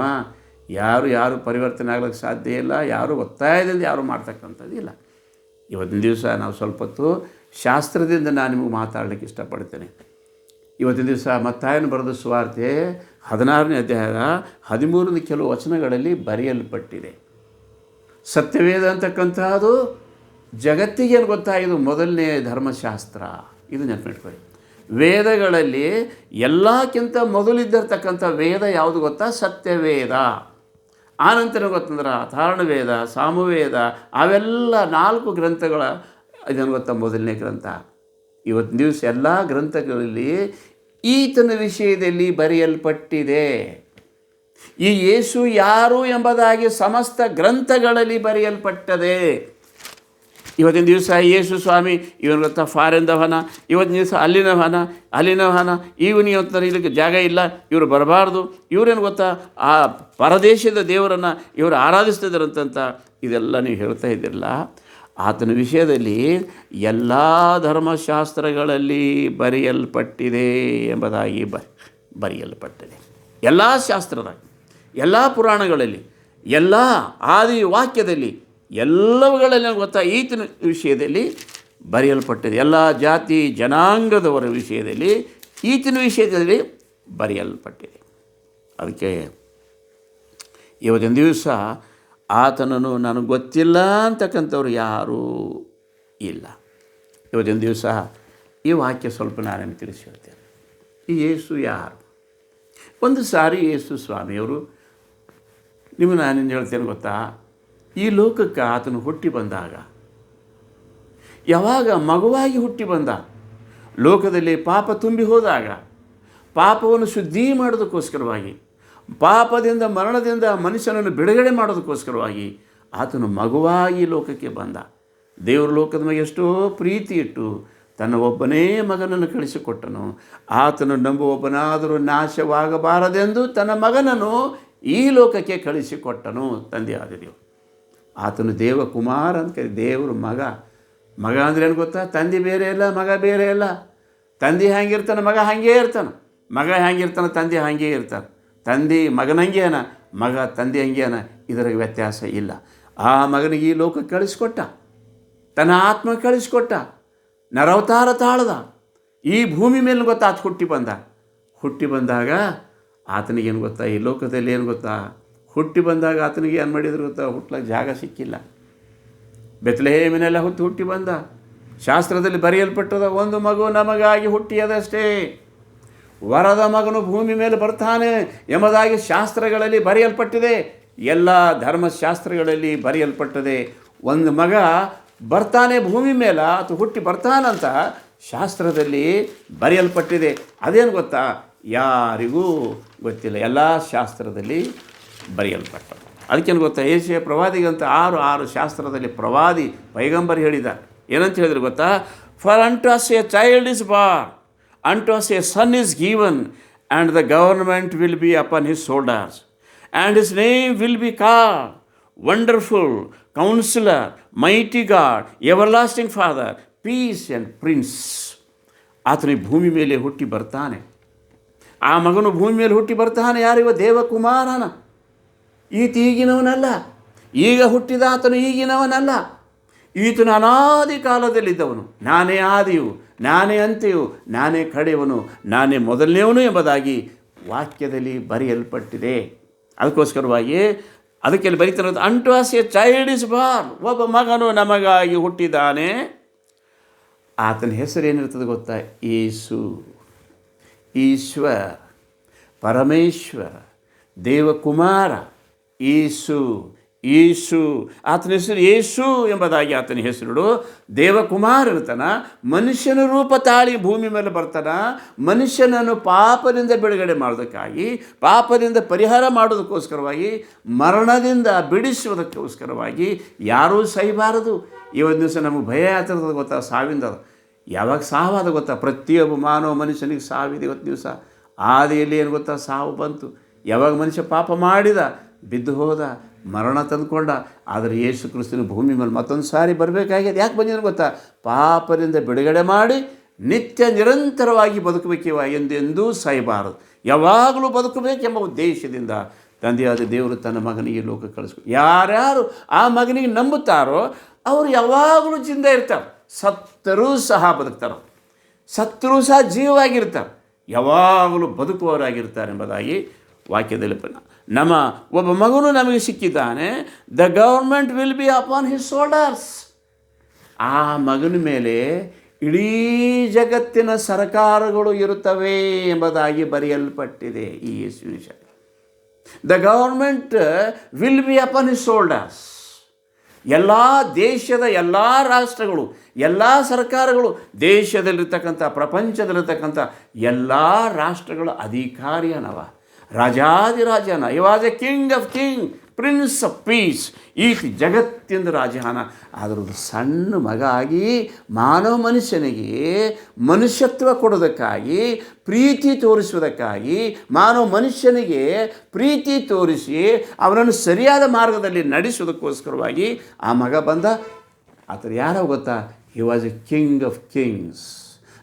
ಯಾರು ಪರಿವರ್ತನೆ ಆಗ್ಲಿಕ್ಕೆ ಸಾಧ್ಯ ಇಲ್ಲ. ಯಾರು ಒತ್ತಾಯದಿಂದ ಯಾರು ಮಾಡ್ತಕ್ಕಂಥದ್ದು ಇಲ್ಲ. ಇವತ್ತಿನ ದಿವಸ ನಾವು ಸ್ವಲ್ಪ ಹೊತ್ತು ಶಾಸ್ತ್ರದಿಂದ ನಾನು ನಿಮಗೆ ಮಾತಾಡಲಿಕ್ಕೆ ಇಷ್ಟಪಡ್ತೇನೆ. ಇವತ್ತಿನ ದಿವಸ ಮತ್ತಾಯನ ಬರೆದ ಸುವಾರ್ತೆ 16ನೇ ಅಧ್ಯಾಯ 13ನೇ ಕೆಲವು ವಚನಗಳಲ್ಲಿ ಬರೆಯಲ್ಪಟ್ಟಿದೆ. ಸತ್ಯವೇದ ಅಂತಕ್ಕಂಥದ್ದು ಜಗತ್ತಿಗೇನು ಗೊತ್ತಾ, ಇದು ಮೊದಲನೇ ಧರ್ಮಶಾಸ್ತ್ರ. ಇದು ನೆನಪಿಟ್ಕೊಳ್ಳಿ. ವೇದಗಳಲ್ಲಿ ಎಲ್ಲಕ್ಕಿಂತ ಮೊದಲಿದ್ದಿರ್ತಕ್ಕಂಥ ವೇದ ಯಾವುದು ಗೊತ್ತಾ? ಸತ್ಯವೇದ. ಆನಂತರ ಗೊತ್ತಂದ್ರೆ ಅಥರ್ವಣವೇದ, ಸಾಮವೇದ, ಅವೆಲ್ಲ 4 ಗ್ರಂಥಗಳ ಇದನ್ನು ಗೊತ್ತಾ ಮೊದಲನೇ ಗ್ರಂಥ. ಇವತ್ತಿನ ದಿವಸ ಎಲ್ಲ ಗ್ರಂಥಗಳಲ್ಲಿ ಈತನ ವಿಷಯದಲ್ಲಿ ಬರೆಯಲ್ಪಟ್ಟಿದೆ. ಈ ಯೇಸು ಯಾರು ಎಂಬುದಾಗಿ ಸಮಸ್ತ ಗ್ರಂಥಗಳಲ್ಲಿ ಬರೆಯಲ್ಪಟ್ಟದೆ. ಇವತ್ತಿನ ದಿವಸ ಯೇಸು ಸ್ವಾಮಿ ಇವನು ಗೊತ್ತಾ ಫಾರೆಂದವನ, ಇವತ್ತಿನ ದಿವಸ ಅಲ್ಲಿನವನ, ಇವನಿಗೆ ಅಂತಾರೆ ಇದಕ್ಕೆ ಜಾಗ ಇಲ್ಲ, ಇವರು ಬರಬಾರ್ದು, ಇವರೇನು ಗೊತ್ತಾ ಆ ಪರದೇಶದ ದೇವರನ್ನು ಇವರು ಆರಾಧಿಸ್ತಿದ್ದಾರಂತ ಇದೆಲ್ಲ ನೀವು ಹೇಳ್ತಾ ಇದ್ದಿರಲ್ಲ. ಆತನ ವಿಷಯದಲ್ಲಿ ಎಲ್ಲ ಧರ್ಮಶಾಸ್ತ್ರಗಳಲ್ಲಿ ಬರೆಯಲ್ಪಟ್ಟಿದೆ ಎಂಬುದಾಗಿ ಬರೆಯಲ್ಪಟ್ಟಿದೆ. ಎಲ್ಲ ಶಾಸ್ತ್ರದಾಗ, ಎಲ್ಲ ಪುರಾಣಗಳಲ್ಲಿ, ಎಲ್ಲ ಆದಿ ವಾಕ್ಯದಲ್ಲಿ, ಎಲ್ಲವುಗಳಲ್ಲಿ ಗೊತ್ತಾ ಈತನ ವಿಷಯದಲ್ಲಿ ಬರೆಯಲ್ಪಟ್ಟಿದೆ. ಎಲ್ಲ ಜಾತಿ ಜನಾಂಗದವರ ವಿಷಯದಲ್ಲಿ ಈತನ ವಿಷಯದಲ್ಲಿ ಬರೆಯಲ್ಪಟ್ಟಿದೆ. ಅದಕ್ಕೆ ಇವತ್ತಿನ ದಿವಸ ಆತನನ್ನು ನನಗೆ ಗೊತ್ತಿಲ್ಲ ಅಂತಕ್ಕಂಥವ್ರು ಯಾರೂ ಇಲ್ಲ. ಇವತ್ತಿನ ದಿವಸ ಈ ವಾಕ್ಯ ಸ್ವಲ್ಪ ನಾನೇನು ತಿಳಿಸಿ ಹೇಳ್ತೇನೆ. ಈ ಯೇಸು ಯಾರು? ಒಂದು ಸಾರಿ ಯೇಸು ಸ್ವಾಮಿಯವರು ನಿಮಗೆ ನಾನೇನು ಹೇಳ್ತೇನೆ ಗೊತ್ತಾ, ಈ ಲೋಕಕ್ಕೆ ಆತನು ಹುಟ್ಟಿ ಬಂದಾಗ, ಯಾವಾಗ ಮಗುವಾಗಿ ಹುಟ್ಟಿ ಬಂದ, ಲೋಕದಲ್ಲಿ ಪಾಪ ತುಂಬಿ ಹೋದಾಗ, ಪಾಪವನ್ನು ಶುದ್ಧಿ ಮಾಡೋದಕ್ಕೋಸ್ಕರವಾಗಿ, ಪಾಪದಿಂದ ಮರಣದಿಂದ ಮನುಷ್ಯನನ್ನು ಬಿಡುಗಡೆ ಮಾಡೋದಕ್ಕೋಸ್ಕರವಾಗಿ ಆತನು ಮಗುವಾಗಿ ಲೋಕಕ್ಕೆ ಬಂದ. ದೇವರು ಲೋಕದ ಮೇಲೆ ಎಷ್ಟೋ ಪ್ರೀತಿ ಇಟ್ಟು ತನ್ನ ಒಬ್ಬನೇ ಮಗನನ್ನು ಕಳಿಸಿಕೊಟ್ಟನು. ಆತನು ನಂಬುವೊಬ್ಬನಾದರೂ ನಾಶವಾಗಬಾರದೆಂದು ತನ್ನ ಮಗನನ್ನು ಈ ಲೋಕಕ್ಕೆ ಕಳಿಸಿಕೊಟ್ಟನು ತಂದೆಯಾದ ದೇವರು. ಆತನು ದೇವಕುಮಾರ ಅಂತ ಕರಿ, ದೇವರು ಮಗ ಅಂದರೆ ಏನು ಗೊತ್ತಾ? ತಂದೆ ಬೇರೆ ಇಲ್ಲ, ಮಗ ಬೇರೆ ಇಲ್ಲ. ತಂದೆ ಹೆಂಗಿರ್ತಾನೆ ಮಗ ಹಾಗೇ ಇರ್ತಾನೆ, ಮಗ ಹೆಂಗಿರ್ತಾನೆ ತಂದೆ ಹಾಗೇ ಇರ್ತಾನೆ. ತಂದೆ ಮಗನಂಗೇನ, ಮಗ ತಂದೆ ಹಂಗೇನ, ಇದರ ವ್ಯತ್ಯಾಸ ಇಲ್ಲ. ಆ ಮಗನಿಗೆ ಈ ಲೋಕಕ್ಕೆ ಕಳಿಸ್ಕೊಟ್ಟ, ತನ್ನ ಆತ್ಮ ಕಳಿಸ್ಕೊಟ್ಟ, ನರವತಾರ ತಾಳದ, ಈ ಭೂಮಿ ಮೇಲೆ ಗೊತ್ತಾ ಆತ ಹುಟ್ಟಿ ಬಂದಾಗ ಆತನಿಗೇನು ಗೊತ್ತಾ, ಈ ಲೋಕದಲ್ಲಿ ಏನು ಗೊತ್ತಾ, ಹುಟ್ಟಿ ಬಂದಾಗ ಆತನಿಗೆ ಏನು ಮಾಡಿದ್ರು ಗೊತ್ತಾ, ಹುಟ್ಲಕ್ಕೆ ಜಾಗ ಸಿಕ್ಕಿಲ್ಲ. ಬೆತ್ಲೆಹೇಮಿನೆಲ್ಲ ಹುಟ್ಟಿ ಬಂದ. ಶಾಸ್ತ್ರದಲ್ಲಿ ಬರೆಯಲ್ಪಟ್ಟದ ಒಂದು ಮಗು ನಮಗಾಗಿ ಹುಟ್ಟಿಯದಷ್ಟೇ, ವರದ ಮಗನು ಭೂಮಿ ಮೇಲೆ ಬರ್ತಾನೆ ಎಂಬುದಾಗಿ ಶಾಸ್ತ್ರಗಳಲ್ಲಿ ಬರೆಯಲ್ಪಟ್ಟಿದೆ. ಎಲ್ಲ ಧರ್ಮಶಾಸ್ತ್ರಗಳಲ್ಲಿ ಬರೆಯಲ್ಪಟ್ಟದೆ. ಒಂದು ಮಗ ಬರ್ತಾನೆ ಭೂಮಿ ಮೇಲೆ, ಅಥವಾ ಹುಟ್ಟಿ ಬರ್ತಾನಂತ ಶಾಸ್ತ್ರದಲ್ಲಿ ಬರೆಯಲ್ಪಟ್ಟಿದೆ. ಅದೇನು ಗೊತ್ತಾ, ಯಾರಿಗೂ ಗೊತ್ತಿಲ್ಲ, ಎಲ್ಲ ಶಾಸ್ತ್ರದಲ್ಲಿ ಬರೆಯಲ್ಪಟ್ಟ. ಅದಕ್ಕೇನು ಗೊತ್ತಾ, ಯೆಶಾಯ ಪ್ರವಾದಿಗಂತ 6 ಶಾಸ್ತ್ರದಲ್ಲಿ ಪ್ರವಾದಿ ಪೈಗಂಬರ್ ಹೇಳಿದ. ಏನಂತ ಹೇಳಿದ್ರು ಗೊತ್ತಾ? ಫಾರ್ ಅಂಟು us A child is Born, unto us a son is given, and the government will be upon his shoulders, and his name will be called wonderful counsellor, mighty God, everlasting father, peace and prince. ಆತನಿಗೆ ಭೂಮಿ ಮೇಲೆ ಹುಟ್ಟಿ ಬರ್ತಾನೆ. ಆ ಮಗನು ಭೂಮಿ ಮೇಲೆ ಹುಟ್ಟಿ ಬರ್ತಾನೆ. ಯಾರಿವ? ದೇವಕುಮಾರನ. ಈಗಿನವನಲ್ಲ, ಈಗ ಹುಟ್ಟಿದ ಆತನು ಈಗಿನವನಲ್ಲ. ಈತನು ಅನಾದಿ ಕಾಲದಲ್ಲಿದ್ದವನು. ನಾನೇ ಆದಿಯು, ನಾನೇ ಅಂತ್ಯವು, ನಾನೇ ಕಡೆಯವನು, ನಾನೇ ಮೊದಲನೇವನು ಎಂಬುದಾಗಿ ವಾಕ್ಯದಲ್ಲಿ ಬರೆಯಲ್ಪಟ್ಟಿದೆ. ಅದಕ್ಕೋಸ್ಕರವಾಗಿ ಅದಕ್ಕೆ ಬರೀತಿರೋದು, ಅಂಟು us A child is Born, ಒಬ್ಬ ಮಗನು ನಮಗಾಗಿ ಹುಟ್ಟಿದ್ದಾನೆ. ಆತನ ಹೆಸರೇನಿರ್ತದೆ ಗೊತ್ತಾ? ಯೇಸು, ಈಶ್ವರ, ಪರಮೇಶ್ವರ, ದೇವಕುಮಾರ, ಯೇಸು. ಯೇಸು ಆತನ ಹೆಸರು ಯೇಸು ಎಂಬುದಾಗಿ ಆತನ ಹೆಸರು. ದೇವಕುಮಾರ ಇರ್ತಾನ, ಮನುಷ್ಯನ ರೂಪ ತಾಳಿ ಭೂಮಿ ಮೇಲೆ ಬರ್ತಾನ. ಮನುಷ್ಯನನ್ನು ಪಾಪದಿಂದ ಬಿಡುಗಡೆ ಮಾಡೋದಕ್ಕಾಗಿ, ಪಾಪದಿಂದ ಪರಿಹಾರ ಮಾಡೋದಕ್ಕೋಸ್ಕರವಾಗಿ, ಮರಣದಿಂದ ಬಿಡಿಸುವುದಕ್ಕೋಸ್ಕರವಾಗಿ ಯಾರೂ ಸಹಿಬಾರದು. ಇವತ್ತು ದಿವಸ ನಮಗೆ ಭಯ ಆಗ್ತದೆ ಗೊತ್ತಾ? ಸಾವಿಂದ. ಯಾವಾಗ ಸಾವಾದ ಗೊತ್ತಾ? ಪ್ರತಿಯೊಬ್ಬ ಮಾನವ ಮನುಷ್ಯನಿಗೆ ಸಾವಿದೆ. ಇವತ್ತು ದಿವಸ ಆದಿಯಲ್ಲಿ ಏನು ಗೊತ್ತಾ? ಸಾವು ಬಂತು. ಯಾವಾಗ ಮನುಷ್ಯ ಪಾಪ ಮಾಡಿದ, ಬಿದ್ದು ಹೋದ, ಮರಣ ತಂದುಕೊಂಡ. ಆದರೆ ಯೇಸು ಕ್ರಿಸ್ತನ ಭೂಮಿ ಮೇಲೆ ಮತ್ತೊಂದು ಸಾರಿ ಬರಬೇಕಾಗಿದೆ. ಯಾಕೆ ಬಂದಿದ್ರು ಗೊತ್ತಾ? ಪಾಪದಿಂದ ಬಿಡುಗಡೆ ಮಾಡಿ ನಿತ್ಯ ನಿರಂತರವಾಗಿ ಬದುಕಬೇಕಿವ, ಎಂದೆಂದೂ ಸಾಯಬಾರದು, ಯಾವಾಗಲೂ ಬದುಕಬೇಕೆಂಬ ಉದ್ದೇಶದಿಂದ ತಂದೆಯಾದ ದೇವರು ತನ್ನ ಮಗನಿಗೆ ಲೋಕ ಕಳಿಸ್ಬೇಕು. ಯಾರ್ಯಾರು ಆ ಮಗನಿಗೆ ನಂಬುತ್ತಾರೋ ಅವರು ಯಾವಾಗಲೂ ಜಿಂದ ಇರ್ತಾರೆ. ಸತ್ತರೂ ಸಹ ಬದುಕ್ತಾರೆ, ಸತ್ತರೂ ಸಹ ಜೀವವಾಗಿರ್ತಾರೆ, ಯಾವಾಗಲೂ ಬದುಕುವವರಾಗಿರ್ತಾರೆ ಎಂಬುದಾಗಿ ವಾಕ್ಯದಲ್ಲಿ ನಮ್ಮ ಒಬ್ಬ ಮಗನು ನಮಗೆ ಸಿಕ್ಕಿದ್ದಾನೆ. The government will be upon his shoulders. ಆ ಮಗನ ಮೇಲೆ ಇಡೀ ಜಗತ್ತಿನ ಸರ್ಕಾರಗಳು ಇರುತ್ತವೆ ಎಂಬುದಾಗಿ ಬರೆಯಲ್ಪಟ್ಟಿದೆ ಈ ಯೇಸುವಿನ ವಿಷಯ. The government will be upon his shoulders. ಎಲ್ಲ ದೇಶದ ಎಲ್ಲ ರಾಷ್ಟ್ರಗಳು, ಎಲ್ಲ ಸರ್ಕಾರಗಳು, ದೇಶದಲ್ಲಿರ್ತಕ್ಕಂಥ, ಪ್ರಪಂಚದಲ್ಲಿರ್ತಕ್ಕಂಥ ಎಲ್ಲ ರಾಷ್ಟ್ರಗಳ ಅಧಿಕಾರಿಯನವ, ರಾಜಾದಿರಾಜನ. He was a king of king, prince of peace. ಈ ಜಗತ್ತಿನ ರಾಜನ. ಅದರದ್ದು ಸಣ್ಣ ಮಗ ಆಗಿ ಮಾನವ ಮನುಷ್ಯನಿಗೆ ಮನುಷ್ಯತ್ವ ಕೊಡೋದಕ್ಕಾಗಿ, ಪ್ರೀತಿ ತೋರಿಸುವುದಕ್ಕಾಗಿ, ಮಾನವ ಮನುಷ್ಯನಿಗೆ ಪ್ರೀತಿ ತೋರಿಸಿ ಅವನನ್ನು ಸರಿಯಾದ ಮಾರ್ಗದಲ್ಲಿ ನಡೆಸುವುದಕ್ಕೋಸ್ಕರವಾಗಿ ಆ ಮಗ ಬಂದ. ಆತರ ಯಾರೋ ಗೊತ್ತಾ? He was a king of Kings.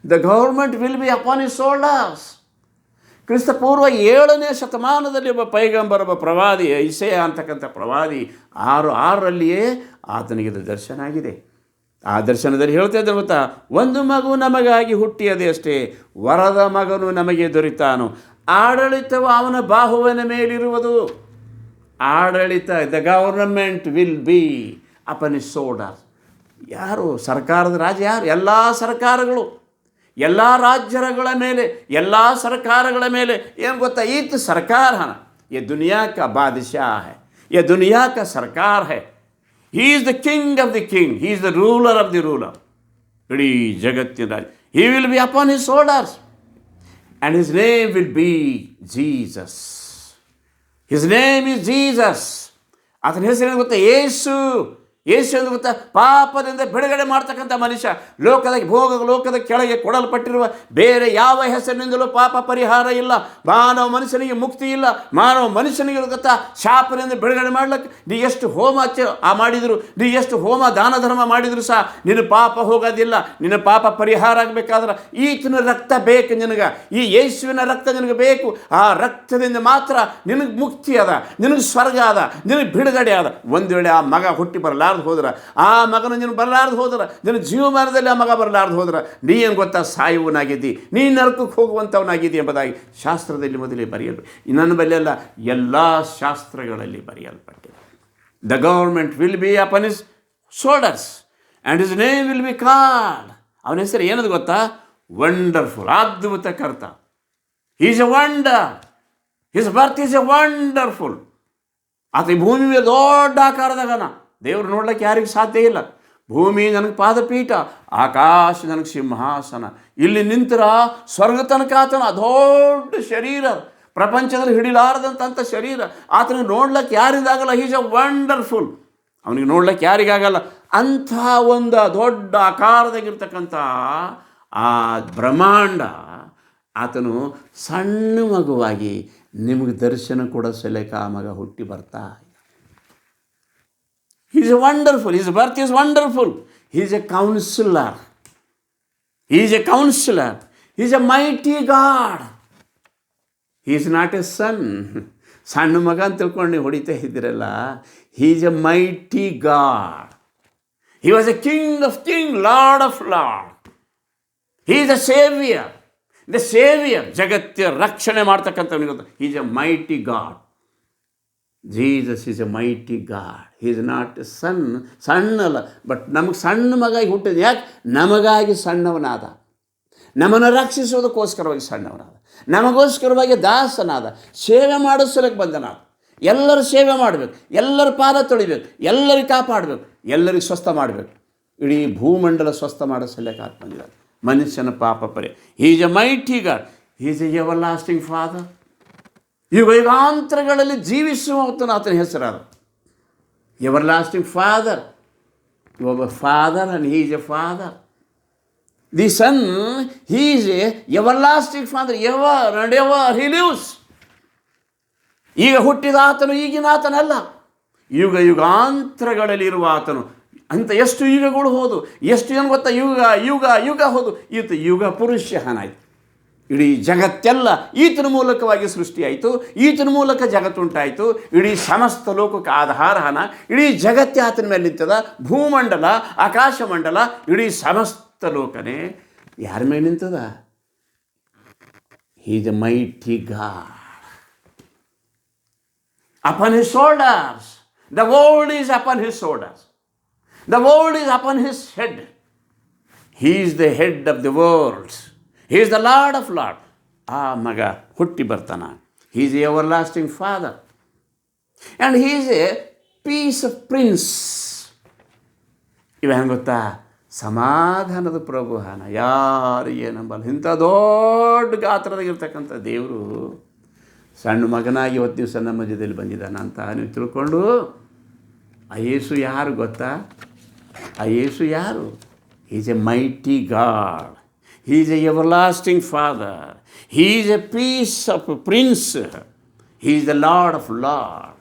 The government will be upon his shoulders. ಕ್ರಿಸ್ತಪೂರ್ವ 7ನೇ ಶತಮಾನದಲ್ಲಿ ಒಬ್ಬ ಪೈಗಂಬರ, ಒಬ್ಬ ಪ್ರವಾದಿ, ಇಸೆಯ ಅಂತಕ್ಕಂಥ ಪ್ರವಾದಿ 6:6ರಲ್ಲಿಯೇ ಆತನಿಗೆ ಇದು ದರ್ಶನ ಆಗಿದೆ. ಆ ದರ್ಶನದಲ್ಲಿ ಹೇಳ್ತಾ ಇದ್ದ ಗೊತ್ತಾ? ಒಂದು ಮಗು ನಮಗಾಗಿ ಹುಟ್ಟಿಯದೆ ಅಷ್ಟೇ, ವರದ ಮಗನು ನಮಗೆ ದೊರೆತಾನು, ಆಡಳಿತವು ಅವನ ಬಾಹುವಿನ ಮೇಲಿರುವುದು. ಆಡಳಿತ, the government will be upon his shoulders. ಯಾರು ಸರ್ಕಾರದ ರಾಜ? ಯಾರು? ಎಲ್ಲ ಸರ್ಕಾರಗಳು, ಎಲ್ಲ ರಾಜ್ಯಗಳ ಮೇಲೆ, ಎಲ್ಲ ಸರ್ಕಾರಗಳ ಮೇಲೆ. ಏನು ಗೊತ್ತಾ? ಈತ ಸರ್ಕಾರ है, ये दुनिया का बादशाह है, ये दुनिया का सरकार है. He is the king of the king, he is the ruler of the ruler. ಇಡೀ ಜಗತ್ತಿನ ರಾಜ. he will be upon his shoulders and his name will be Jesus. his name is Jesus. ಆತನ ಹೆಸರೇನು ಗೊತ್ತಾ? ಯೇಸು. ಯೇಸು ಎಂದು ಗೊತ್ತಾ? ಪಾಪದಿಂದ ಬಿಡುಗಡೆ ಮಾಡ್ತಕ್ಕಂಥ ಮನುಷ್ಯ. ಲೋಕದ ಕೆಳಗೆ ಕೊಡಲ್ಪಟ್ಟಿರುವ ಬೇರೆ ಯಾವ ಹೆಸರಿನಿಂದಲೂ ಪಾಪ ಪರಿಹಾರ ಇಲ್ಲ. ಮಾನವ ಮನುಷ್ಯನಿಗೆ ಮುಕ್ತಿ ಇಲ್ಲ. ಮಾನವ ಮನುಷ್ಯನಿಗೆ ಗೊತ್ತಾ? ಶಾಪದಿಂದ ಬಿಡುಗಡೆ ಮಾಡ್ಲಿಕ್ಕೆ ನೀ ಎಷ್ಟು ಹೋಮ ಮಾಡಿದ್ರು, ನೀ ಎಷ್ಟು ಹೋಮ ದಾನ ಧರ್ಮ ಮಾಡಿದ್ರು ಸಹ ನಿನ್ನ ಪಾಪ ಹೋಗೋದಿಲ್ಲ. ನಿನ್ನ ಪಾಪ ಪರಿಹಾರ ಆಗಬೇಕಾದ್ರೆ ಈತನ ರಕ್ತ ಬೇಕು ನಿನಗೆ. ಈ ಯೇಸುವಿನ ರಕ್ತ ನಿನಗೆ ಬೇಕು. ಆ ರಕ್ತದಿಂದ ಮಾತ್ರ ನಿನಗೆ ಮುಕ್ತಿ ಅದ, ನಿನಗೆ ಸ್ವರ್ಗ ಅದ, ನಿನಗೆ ಬಿಡುಗಡೆ ಅದ. ಒಂದು ವೇಳೆ ಆ ಮಗ ಹುಟ್ಟಿ ಬರಲಾರ್ದು ಹೋದ್ರೆ, ಆ ಮಗನ ನೀನು ಬರಲಾರ್ದು ಹೋದ್ರೆ, ನಿನ್ನ ಜೀವಮಾನದಲ್ಲಿ ಆ ಮಗ ಬರಲಾರ್ದು ಹೋದ್ರೆ, ನೀ ಏನು ಗೊತ್ತಾ? ಸಾಯುವನಾಗಿದ್ದಿ, ನೀ ನರಕಕ್ಕೆ ಹೋಗುವಂಥವನಾಗಿದ್ದಿ ಎಂಬುದಾಗಿ ಶಾಸ್ತ್ರದಲ್ಲಿ ಮೊದಲೇ ನನ್ನ ಬಳಿ ಅಲ್ಲ, ಎಲ್ಲ ಶಾಸ್ತ್ರಗಳಲ್ಲಿ ಬರೆಯಲ್ಪಟ್ಟಿದೆ. The government will be upon his shoulders and his name will be called. ಅವನ ಹೆಸರು ಏನದು ಗೊತ್ತಾ? ವಂಡರ್ಫುಲ್, ಅದ್ಭುತ ಕರ್ತ. Is A wonder. His birth is A wonderful. ಆತ ಈ ಭೂಮಿ ಮೇಲೆ ದೊಡ್ಡ ಆಕಾರದಾಗನ. ದೇವರು ನೋಡ್ಲಿಕ್ಕೆ ಯಾರಿಗೂ ಸಾಧ್ಯ ಇಲ್ಲ. ಭೂಮಿ ನನಗೆ ಪಾದಪೀಠ, ಆಕಾಶ ನನಗೆ ಸಿಂಹಾಸನ. ಇಲ್ಲಿ ನಿಂತರ ಸ್ವರ್ಗ ತನಕ ಆತನ ದೊಡ್ಡ ಶರೀರ, ಪ್ರಪಂಚದಲ್ಲಿ ಹಿಡಿಲಾರದಂಥ ಶರೀರ. ಆತನಿಗೆ ನೋಡ್ಲಿಕ್ಕೆ ಯಾರಿಗಾಗಲ್ಲ. Is A wonderful. ಅವನಿಗೆ ನೋಡ್ಲಿಕ್ಕೆ ಯಾರಿಗಾಗಲ್ಲ. ಅಂಥ ಒಂದು ದೊಡ್ಡ ಆಕಾರದಾಗಿರ್ತಕ್ಕಂಥ ಆ ಬ್ರಹ್ಮಾಂಡ ಆತನು ಸಣ್ಣ ಮಗುವಾಗಿ ನಿಮಗೆ ದರ್ಶನ ಕೊಡೋ ಸಲಕ ಆ ಮಗ ಹುಟ್ಟಿ ಬರ್ತಾ. He is wonderful. His birth is wonderful. He is a counselor. He is a counselor. He is a mighty God. He is not a son. ಸಣ್ಣ ಮಗ ಅಂತ ತಿಳ್ಕೊಂಡು ನೀವು ಹೊಡಿತಾ ಇದ್ದೀರಲ್ಲ. He is a mighty God. He was a king of kings, Lord of lords. He is a savior. The savior. ಜಗತ್ತಿನ ರಕ್ಷಣೆ ಮಾಡ್ತಕ್ಕಂಥವನಿಗೆ ಗೊತ್ತು. He is a mighty God. Jesus is a mighty God. He is not a son. ಸಣ್ಣಲ್ಲ, but ನಮಗೆ ಸಣ್ಣ ಮಗಾಗಿ ಹುಟ್ಟಿದ. ಯಾಕೆ? ನಮಗಾಗಿ ಸಣ್ಣವನಾದ, ನಮ್ಮನ್ನು ರಕ್ಷಿಸೋದಕ್ಕೋಸ್ಕರವಾಗಿ ಸಣ್ಣವನಾದ, ನಮಗೋಸ್ಕರವಾಗಿ ದಾಸನಾದ, ಸೇವೆ ಮಾಡಿಸಲಿಕ್ಕೆ ಬಂದನಾದ. ಎಲ್ಲರೂ ಸೇವೆ ಮಾಡಬೇಕು, ಎಲ್ಲರ ಪಾದ ತೊಳಿಬೇಕು, ಎಲ್ಲರಿಗೆ ಕಾಪಾಡಬೇಕು, ಎಲ್ಲರಿಗೆ ಸ್ವಸ್ಥ ಮಾಡಬೇಕು. ಇಡೀ ಭೂಮಂಡಲ ಸ್ವಸ್ಥ ಮಾಡೋ ಸಲಕ್ಕೆ ಆತ ಬಂದಿದ್ದಾರೆ. ಮನುಷ್ಯನ ಪಾಪ ಪರಿ. He is a mighty God. He is a everlasting father. ಯುಗಾಂತರಗಳಲ್ಲಿ ಜೀವಿಸುವ ಆತನ ಹೆಸರಾದ ಎವರ್ ಲಾಸ್ಟಿಂಗ್ ಫಾದರ್. ಒಬ್ಬ father and he is a father. The son, he is a everlasting father. Ever and ever he lives. ಈಗ ಹುಟ್ಟಿದ ಆತನು ಈಗಿನ ಆತನಲ್ಲ, ಯುಗ ಯುಗಾಂತರಗಳಲ್ಲಿ ಇರುವ ಆತನು. ಅಂತ ಎಷ್ಟು ಯುಗಗಳು ಹೋದು, ಎಷ್ಟು ಏನು ಗೊತ್ತಾ, ಯುಗ ಯುಗ ಯುಗ ಹೋದು. ಈತ ಯುಗ ಪುರುಷನಾಯಿತು. ಇಡೀ ಜಗತ್ತೆಲ್ಲ ಈತನ ಮೂಲಕವಾಗಿ ಸೃಷ್ಟಿಯಾಯಿತು, ಈತನ ಮೂಲಕ ಜಗತ್ತುಂಟಾಯಿತು. ಇಡೀ ಸಮಸ್ತ ಲೋಕಕ್ಕೆ ಆಧಾರಹನ, ಇಡೀ ಜಗತ್ತೇ ಆತನ ಮೇಲೆ ನಿಂತದ. ಭೂಮಂಡಲ, ಆಕಾಶಮಂಡಲ, ಇಡೀ ಸಮಸ್ತ ಲೋಕನೇ ಯಾರ ಮೇಲೆ ನಿಂತದ? He is a mighty God. Upon his shoulders. The world is upon his shoulders. The world is upon his head. He is the head of the world. He is the Lord of lords. ಆ ಮಗ ಹುಟ್ಟಿ ಬರ್ತಾನ. He is the everlasting Father. And he is a peace of prince. ಇವ ಹೆಂಗೆ ಗೊತ್ತಾ? ಸಮಾಧಾನದ ಪ್ರಭುಹಾನ. ಯಾರಿಗೆ ನಂಬಲ್ಲ. ಇಂಥ ದೊಡ್ಡ ಗಾತ್ರದಾಗಿರ್ತಕ್ಕಂಥ ದೇವರು ಸಣ್ಣ ಮಗನಾಗಿ ಇವತ್ತು ದಿವಸ ನಮ್ಮ ಮಧ್ಯದಲ್ಲಿ ಬಂದಿದ್ದಾನ ಅಂತ ನೀವು ತಿಳ್ಕೊಂಡು, ಆ ಯೇಸು ಯಾರು ಗೊತ್ತಾ? ಆ ಯೇಸು ಯಾರು? He is a mighty God. He is a everlasting father. He is a peace of prince. He is the Lord of Lord.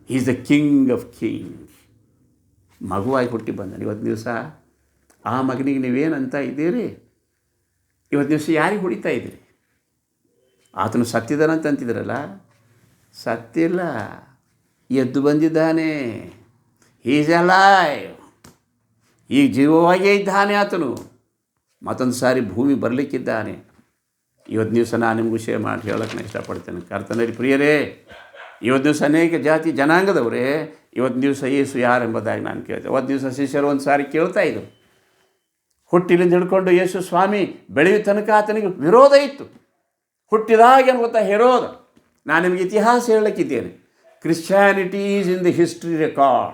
He is the king of king. ಮಗುವಾಗಿ ಹುಟ್ಟಿ ಬಂದಾನೆ ಇವತ್ತು ದಿವಸ. ಆ ಮಗನಿಗೆ ನೀವೇನಂತ ಇದ್ದೀರಿ? ಇವತ್ತು ದಿವಸ ಯಾರಿಗೆ ಹೊಡಿತಾ ಇದ್ದೀರಿ? ಆತನು ಸತ್ತಿದ್ದಾನಂತ ಅಂತಿದ್ರಲ್ಲ, ಸತ್ತಿಲ್ಲ, ಎದ್ದು ಬಂದಿದ್ದಾನೆ. Is alive. ಈಗ ಜೀವವಾಗೇ ಇದ್ದಾನೆ ಆತನು. ಮತ್ತೊಂದು ಸಾರಿ ಭೂಮಿ ಬರಲಿಕ್ಕಿದ್ದಾನೆ. ಇವತ್ತು ದಿವಸ ನಾನು ನಿಮ್ಗೆ ವಿಷಯ ಮಾಡಿ ಹೇಳೋಕ್ಕೆ ನಾನು ಇಷ್ಟಪಡ್ತೇನೆ. ಕರ್ತನಲ್ಲಿ ಪ್ರಿಯರೇ, ಇವತ್ತು ದಿವಸ ಅನೇಕ ಜಾತಿ ಜನಾಂಗದವರೇ ಇವತ್ತು ದಿವಸ ಯೇಸು ಯಾರೆಂಬುದಾಗಿ ನಾನು ಕೇಳ್ತೆ. ಅವತ್ತು ದಿವಸ ಶಿಷ್ಯರು ಒಂದು ಸಾರಿ ಕೇಳ್ತಾ ಇದ್ದರು. ಹುಟ್ಟಿಲಿಂದ ಹಿಡ್ಕೊಂಡು ಯೇಸು ಸ್ವಾಮಿ ಬೆಳೆಯುವ ತನಕ ಆತನಿಗೆ ವಿರೋಧ ಇತ್ತು. ಹುಟ್ಟಿದಾಗ ಏನು ಗೊತ್ತಾ? ಹೆರೋದ. ನಾನು ನಿಮಗೆ ಇತಿಹಾಸ ಹೇಳಕ್ಕಿದ್ದೇನೆ. Christianity is in the history record.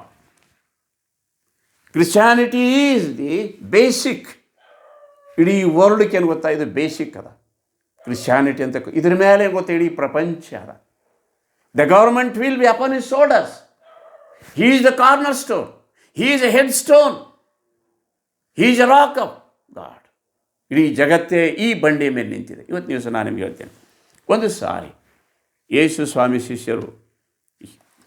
Christianity is the basic. ಇಡೀ ವರ್ಲ್ಡ್ಗೆ ಏನು ಗೊತ್ತಾ? ಇದು ಬೇಸಿಕ್ ಅದ ಕ್ರಿಶ್ಚಿಯಾನಿಟಿ ಅಂತ. ಇದ್ರ ಮೇಲೆ ಏನು ಗೊತ್ತಾ? ಇಡೀ ಪ್ರಪಂಚ ಅದ. The government will be upon his shoulders. He is the corner stone. He is A head stone. He is A rock of god. ಇಡೀ ಜಗತ್ತೇ ಈ ಬಂಡೆ ಮೇಲೆ ನಿಂತಿದೆ. ಇವತ್ತು ದಿವಸ ನಾನು ನಿಮಗೆ ಹೇಳ್ತೇನೆ. ಒಂದು ಸಾರಿ ಯೇಸು ಸ್ವಾಮಿ ಶಿಷ್ಯರು,